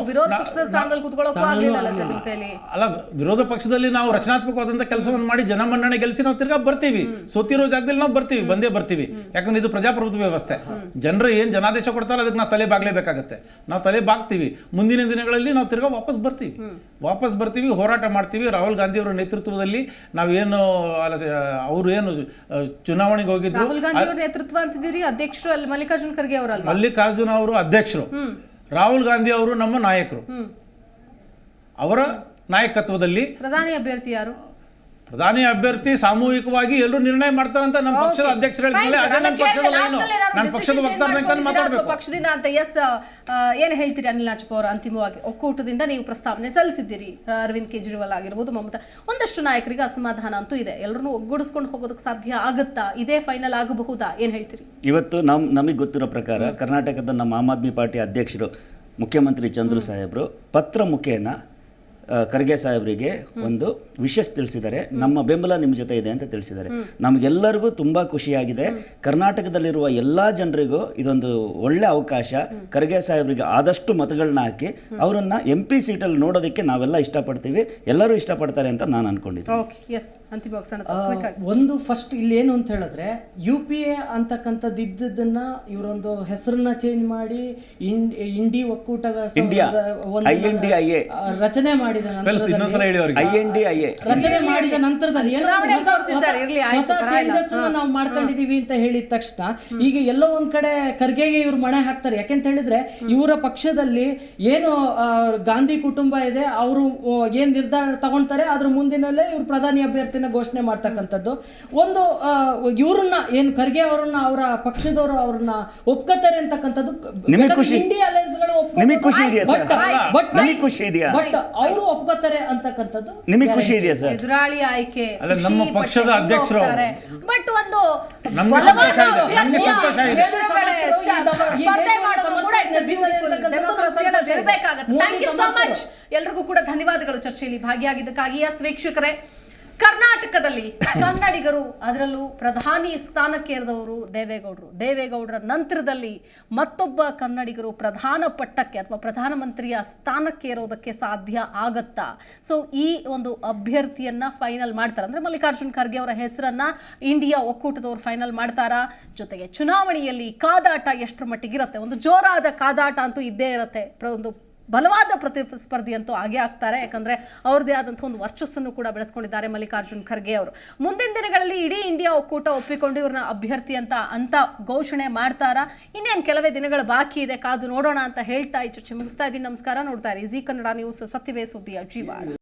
ಅಲ್ಲ, ವಿರೋಧ ಪಕ್ಷದಲ್ಲಿ ನಾವು ರಚನಾತ್ಮಕವಾದಂಥ ಕೆಲಸವನ್ನು ಮಾಡಿ ಜನಮನ್ನಣೆ ಗೆಲ್ಲಿಸಿ ನಾವು ತಿರ್ಗಾ ಬರ್ತೀವಿ. ಸೋತಿರೋ ಜಾಗದಲ್ಲಿ ನಾವು ಬಂದೇ ಬರ್ತೀವಿ. ಯಾಕಂದ್ರೆ ಇದು ಪ್ರಜಾಪ್ರಭುತ್ವ ವ್ಯವಸ್ಥೆ. ಜನರು ಏನು ಜನಾದೇಶ ಕೊಡ್ತಾರೆ ಅದಕ್ಕೆ ನಾವು ತಲೆ ಬಾಗ್ಲೇಬೇಕಾಗತ್ತೆ. ನಾವು ತಲೆ ಬಾಗ್ತೀವಿ. ಮುಂದಿನ ದಿನಗಳಲ್ಲಿ ನಾವು ತಿರ್ಗಾ ವಾಪಸ್ ಬರ್ತೀವಿ, ಹೋರಾಟ ಮಾಡ್ತೀವಿ. ರಾಹುಲ್ ಗಾಂಧಿ ಅವರ ನೇತೃತ್ವದಲ್ಲಿ ನಾವೇನು ಅವರು ಏನು ಚುನಾವಣೆಗೆ ಹೋಗಿದ್ರು, ನೇತೃತ್ವ ಅಂತಿದ್ದೀರಿ, ಅಧ್ಯಕ್ಷರು ಅಲ್ಲಿ ಮಲ್ಲಿಕಾರ್ಜುನ್ ಖರ್ಗೆ ಅವರಲ್ಲ, ಮಲ್ಲಿಕಾರ್ಜುನ ಅವರು ಅಧ್ಯಕ್ಷರು, ರಾಹುಲ್ ಗಾಂಧಿ ಅವರು ನಮ್ಮ ನಾಯಕರು. ಅವರ ನಾಯಕತ್ವದಲ್ಲಿ ಪ್ರಧಾನಿ ಅಭ್ಯರ್ಥಿ ಯಾರು? ಪ್ರಧಾನಿ ಅಭ್ಯರ್ಥಿ ಸಾಮೂಹಿಕವಾಗಿ ಎಲ್ಲರೂ ನಿರ್ಣಯ ಮಾಡ್ತಾರಂತ ನಮ್ಮ ಪಕ್ಷದ ಅಧ್ಯಕ್ಷರು ಹೇಳಿದ್ಮೇಲೆ ಅದೇ ನಮ್ಮ ಪಕ್ಷದ ಲೈನು, ನನ್ನ ಪಕ್ಷದ ವಕ್ತಾರರಂತ ಮಾತಾಡಬೇಕು. ಪಕ್ಷದಿಂದ ಅಂತ ಎಸ್, ಏನು ಹೇಳ್ತೀರಿ ಅನಿಲ್ ನಾಚಪ್ಪ ಅವರು? ಅಂತಿಮವಾಗಿ ಒಕ್ಕೂಟದಿಂದ ನೀವು ಪ್ರಸ್ತಾವನೆ ಸಲ್ಲಿಸಿದ್ದೀರಿ, ಅರವಿಂದ್ ಕೇಜ್ರಿವಾಲ್ ಆಗಿರ್ಬೋದು, ಮಮತಾ, ಒಂದಷ್ಟು ನಾಯಕರಿಗೆ ಅಸಮಾಧಾನ ಅಂತೂ ಇದೆ. ಎಲ್ಲರನ್ನೂ ಒಗ್ಗೂಡಿಸ್ಕೊಂಡು ಹೋಗೋದಕ್ಕೆ ಸಾಧ್ಯ ಆಗುತ್ತಾ? ಇದೇ ಫೈನಲ್ ಆಗಬಹುದಾ? ಏನು ಹೇಳ್ತೀರಿ? ಇವತ್ತು ನಮಗೆ ಗೊತ್ತಿರೋ ಪ್ರಕಾರ ಕರ್ನಾಟಕದ ನಮ್ಮ ಆಮ್ ಆದ್ಮಿ ಪಾರ್ಟಿ ಅಧ್ಯಕ್ಷರು ಮುಖ್ಯಮಂತ್ರಿ ಚಂದ್ರು ಸಾಹೇಬರು ಪತ್ರ ಮುಖೇನ ಖರ್ಗೆ ಸಾಹೇಬರಿಗೆ ಒಂದು ವಿಷಸ್ ತಿಳಿಸಿದ್ದಾರೆ. ನಮ್ಮ ಬೆಂಬಲ ನಿಮ್ಮ ಜೊತೆ ಇದೆ ಅಂತ ತಿಳಿಸಿದ್ದಾರೆ. ನಮಗೆಲ್ಲರಿಗೂ ತುಂಬ ಖುಷಿಯಾಗಿದೆ. ಕರ್ನಾಟಕದಲ್ಲಿರುವ ಎಲ್ಲ ಜನರಿಗೂ ಇದೊಂದು ಒಳ್ಳೆ ಅವಕಾಶ. ಖರ್ಗೆ ಸಾಹೇಬರಿಗೆ ಆದಷ್ಟು ಮತಗಳನ್ನ ಹಾಕಿ ಅವರನ್ನ MP ಸೀಟಲ್ಲಿ ನೋಡೋದಕ್ಕೆ ನಾವೆಲ್ಲ ಇಷ್ಟಪಡ್ತೀವಿ, ಎಲ್ಲರೂ ಇಷ್ಟಪಡ್ತಾರೆ ಅಂತ ನಾನು ಅನ್ಕೊಂಡಿದ್ದೀನಿ. ಒಂದು ಫಸ್ಟ್ ಇಲ್ಲಿ ಏನು ಅಂತ ಹೇಳಿದ್ರೆ, UPA ಅಂತಕ್ಕಂಥದ್ದು ಇದ್ದದನ್ನ ಇವರೊಂದು ಹೆಸರನ್ನ ಚೇಂಜ್ ಮಾಡಿ ಇಂಡಿ ಒಕ್ಕೂಟ ರಚನೆ ಮಾಡಿ ಮಾಡಿದ ಸ್ಪೆಲ್ಸ್ ಇನ್ನೊಂದ್ಸಲ ಹೇಳಿ ಅವ್ರಿಗೆ. INDIA ರಚನೆ ಮಾಡಿದ ನಂತರದಲ್ಲಿ ಏನೋ ಚುನಾವಣೆ ಹೊಸ- ತೋರಿಸಿದ್ದಾರೆ, ಇರ್ಲಿ, ಆಯ್ತು, ಹೊಸ ಪರವಾಗಿಲ್ಲ. changes ಅನ್ನ ನಾವು ಮಾಡ್ಕೊಂಡಿದೀವಿ ಅಂತ ಹೇಳಿದ ತಕ್ಷಣ ಈಗ ಎಲ್ಲೋ ಒಂದ್ ಕಡೆ ಖರ್ಗೆಗೆ ಇವ್ರು ಮಣೆ ಹಾಕ್ತಾರೆ. ಯಾಕೆಂತ ಹೇಳಿದ್ರೆ ಇವರ ಪಕ್ಷದಲ್ಲಿ ಏನು ಗಾಂಧಿ ಕುಟುಂಬ ಇದೆ, ಅವರು ಏನ್ ನಿರ್ಧಾರ ತಗೊಂತಾರೆ ಅದ್ರ ಮುಂದಿನಲ್ಲೇ ಇವ್ರು ಪ್ರಧಾನಿ ಅಭ್ಯರ್ಥಿನ ಘೋಷಣೆ ಮಾಡ್ತಕ್ಕಂಥದ್ದು. ಒಂದು ಇವ್ರನ್ನ ಏನ್ ಖರ್ಗೆ ಅವರನ್ನ ಅವರ ಪಕ್ಷದವರು ಅವ್ರನ್ನ ಒಪ್ಕೋತಾರೆ ಅಂತಕ್ಕಂಥದ್ದು ನಿಮಗೆ ಖುಷಿ? ಇಂಡಿಯಾ ಅಲಯನ್ಸ್ಗಳು ನಿಮಗೆ ಖುಷಿ ಇದೆಯಾ ಸರ್? ನಿಮಗೆ ಖುಷಿ ಇದೆಯಾ? ಬಟ್ ಅವರು ಒಪ್ಕೋತಾರೆ ಅಂತಕ್ಕಂಥದ್ದು ನಿಮಗೆ ಖುಷಿ ಇದೆಯಾ ಸರ್? ಎದುರಾಳಿ ಆಯ್ಕೆ ಅಲ್ಲ, ನಮ್ಮ ಪಕ್ಷದ ಅಧ್ಯಕ್ಷರು ಬಟ್ ಒಂದು ನಮ್ಗೆ ಬಲವಾದ ಸಂತೋಷ ಇದೆ, ನಮ್ಗೆ ಅಭ್ಯರ್ಥಿಯ ಸಂತೋಷ ಇದೆ. ಎದುರುಗಡೆ ಸ್ಪರ್ಧೆ ಮಾಡೋದು ಕೂಡ it's a beautiful democracy ಅಲ್ಲಿ ಇರಬೇಕಾಗುತ್ತೆ. Thank you so much. ಎಲ್ರಿಗೂ ಕೂಡ ಧನ್ಯವಾದಗಳು ಚರ್ಚೆಯಲ್ಲಿ ಭಾಗಿಯಾಗಿದ್ದಕ್ಕಾಗಿ. ಎಸ್ ವೀಕ್ಷಕರೇ, ಕರ್ನಾಟಕದಲ್ಲಿ ಕನ್ನಡಿಗರು, ಅದರಲ್ಲೂ ಪ್ರಧಾನಿ ಸ್ಥಾನಕ್ಕೇರಿದವರು ದೇವೇಗೌಡರ ನಂತರದಲ್ಲಿ ಮತ್ತೊಬ್ಬ ಕನ್ನಡಿಗರು ಪ್ರಧಾನ ಪಟ್ಟಕ್ಕೆ ಅಥವಾ ಪ್ರಧಾನಮಂತ್ರಿಯ ಸ್ಥಾನಕ್ಕೇರೋದಕ್ಕೆ ಸಾಧ್ಯ ಆಗತ್ತಾ? ಸೊ ಈ ಒಂದು ಅಭ್ಯರ್ಥಿಯನ್ನ ಫೈನಲ್ ಮಾಡ್ತಾರೆ ಅಂದ್ರೆ ಮಲ್ಲಿಕಾರ್ಜುನ್ ಖರ್ಗೆ ಅವರ ಹೆಸರನ್ನ ಇಂಡಿಯಾ ಒಕ್ಕೂಟದವರು ಫೈನಲ್ ಮಾಡ್ತಾರಾ? ಜೊತೆಗೆ ಚುನಾವಣೆಯಲ್ಲಿ ಕಾದಾಟ ಎಷ್ಟರ ಮಟ್ಟಿಗಿರುತ್ತೆ? ಒಂದು ಜೋರಾದ ಕಾದಾಟ ಅಂತೂ ಇದ್ದೇ ಇರುತ್ತೆ. ಒಂದು ಬಲವಾದ ಪ್ರತಿಸ್ಪರ್ಧಿ ಅಂತೂ ಆಗೇ ಆಗ್ತಾರೆ. ಯಾಕಂದ್ರೆ ಅವ್ರದ್ದೇ ಆದಂತಹ ಒಂದು ವರ್ಚಸ್ಸನ್ನು ಕೂಡ ಬೆಳೆಸ್ಕೊಂಡಿದ್ದಾರೆ ಮಲ್ಲಿಕಾರ್ಜುನ್ ಖರ್ಗೆ ಅವರು. ಮುಂದಿನ ದಿನಗಳಲ್ಲಿ ಇಡೀ ಇಂಡಿಯಾ ಒಕ್ಕೂಟ ಒಪ್ಪಿಕೊಂಡು ಇವ್ರನ್ನ ಅಭ್ಯರ್ಥಿ ಅಂತ ಘೋಷಣೆ ಮಾಡ್ತಾರಾ? ಇನ್ನೇನು ಕೆಲವೇ ದಿನಗಳು ಬಾಕಿ ಇದೆ, ಕಾದು ನೋಡೋಣ ಅಂತ ಹೇಳ್ತಾ ಈ ಚರ್ಚೆ ಮುಗಿಸ್ತಾ ಇದ್ದೀನಿ. ನಮಸ್ಕಾರ. ನೋಡ್ತಾ ಇರಿ ಜೀ ಕನ್ನಡ ನ್ಯೂಸ್, ಸತ್ಯವೇ ಸುದ್ದಿಯ ಜೀವಾಳ.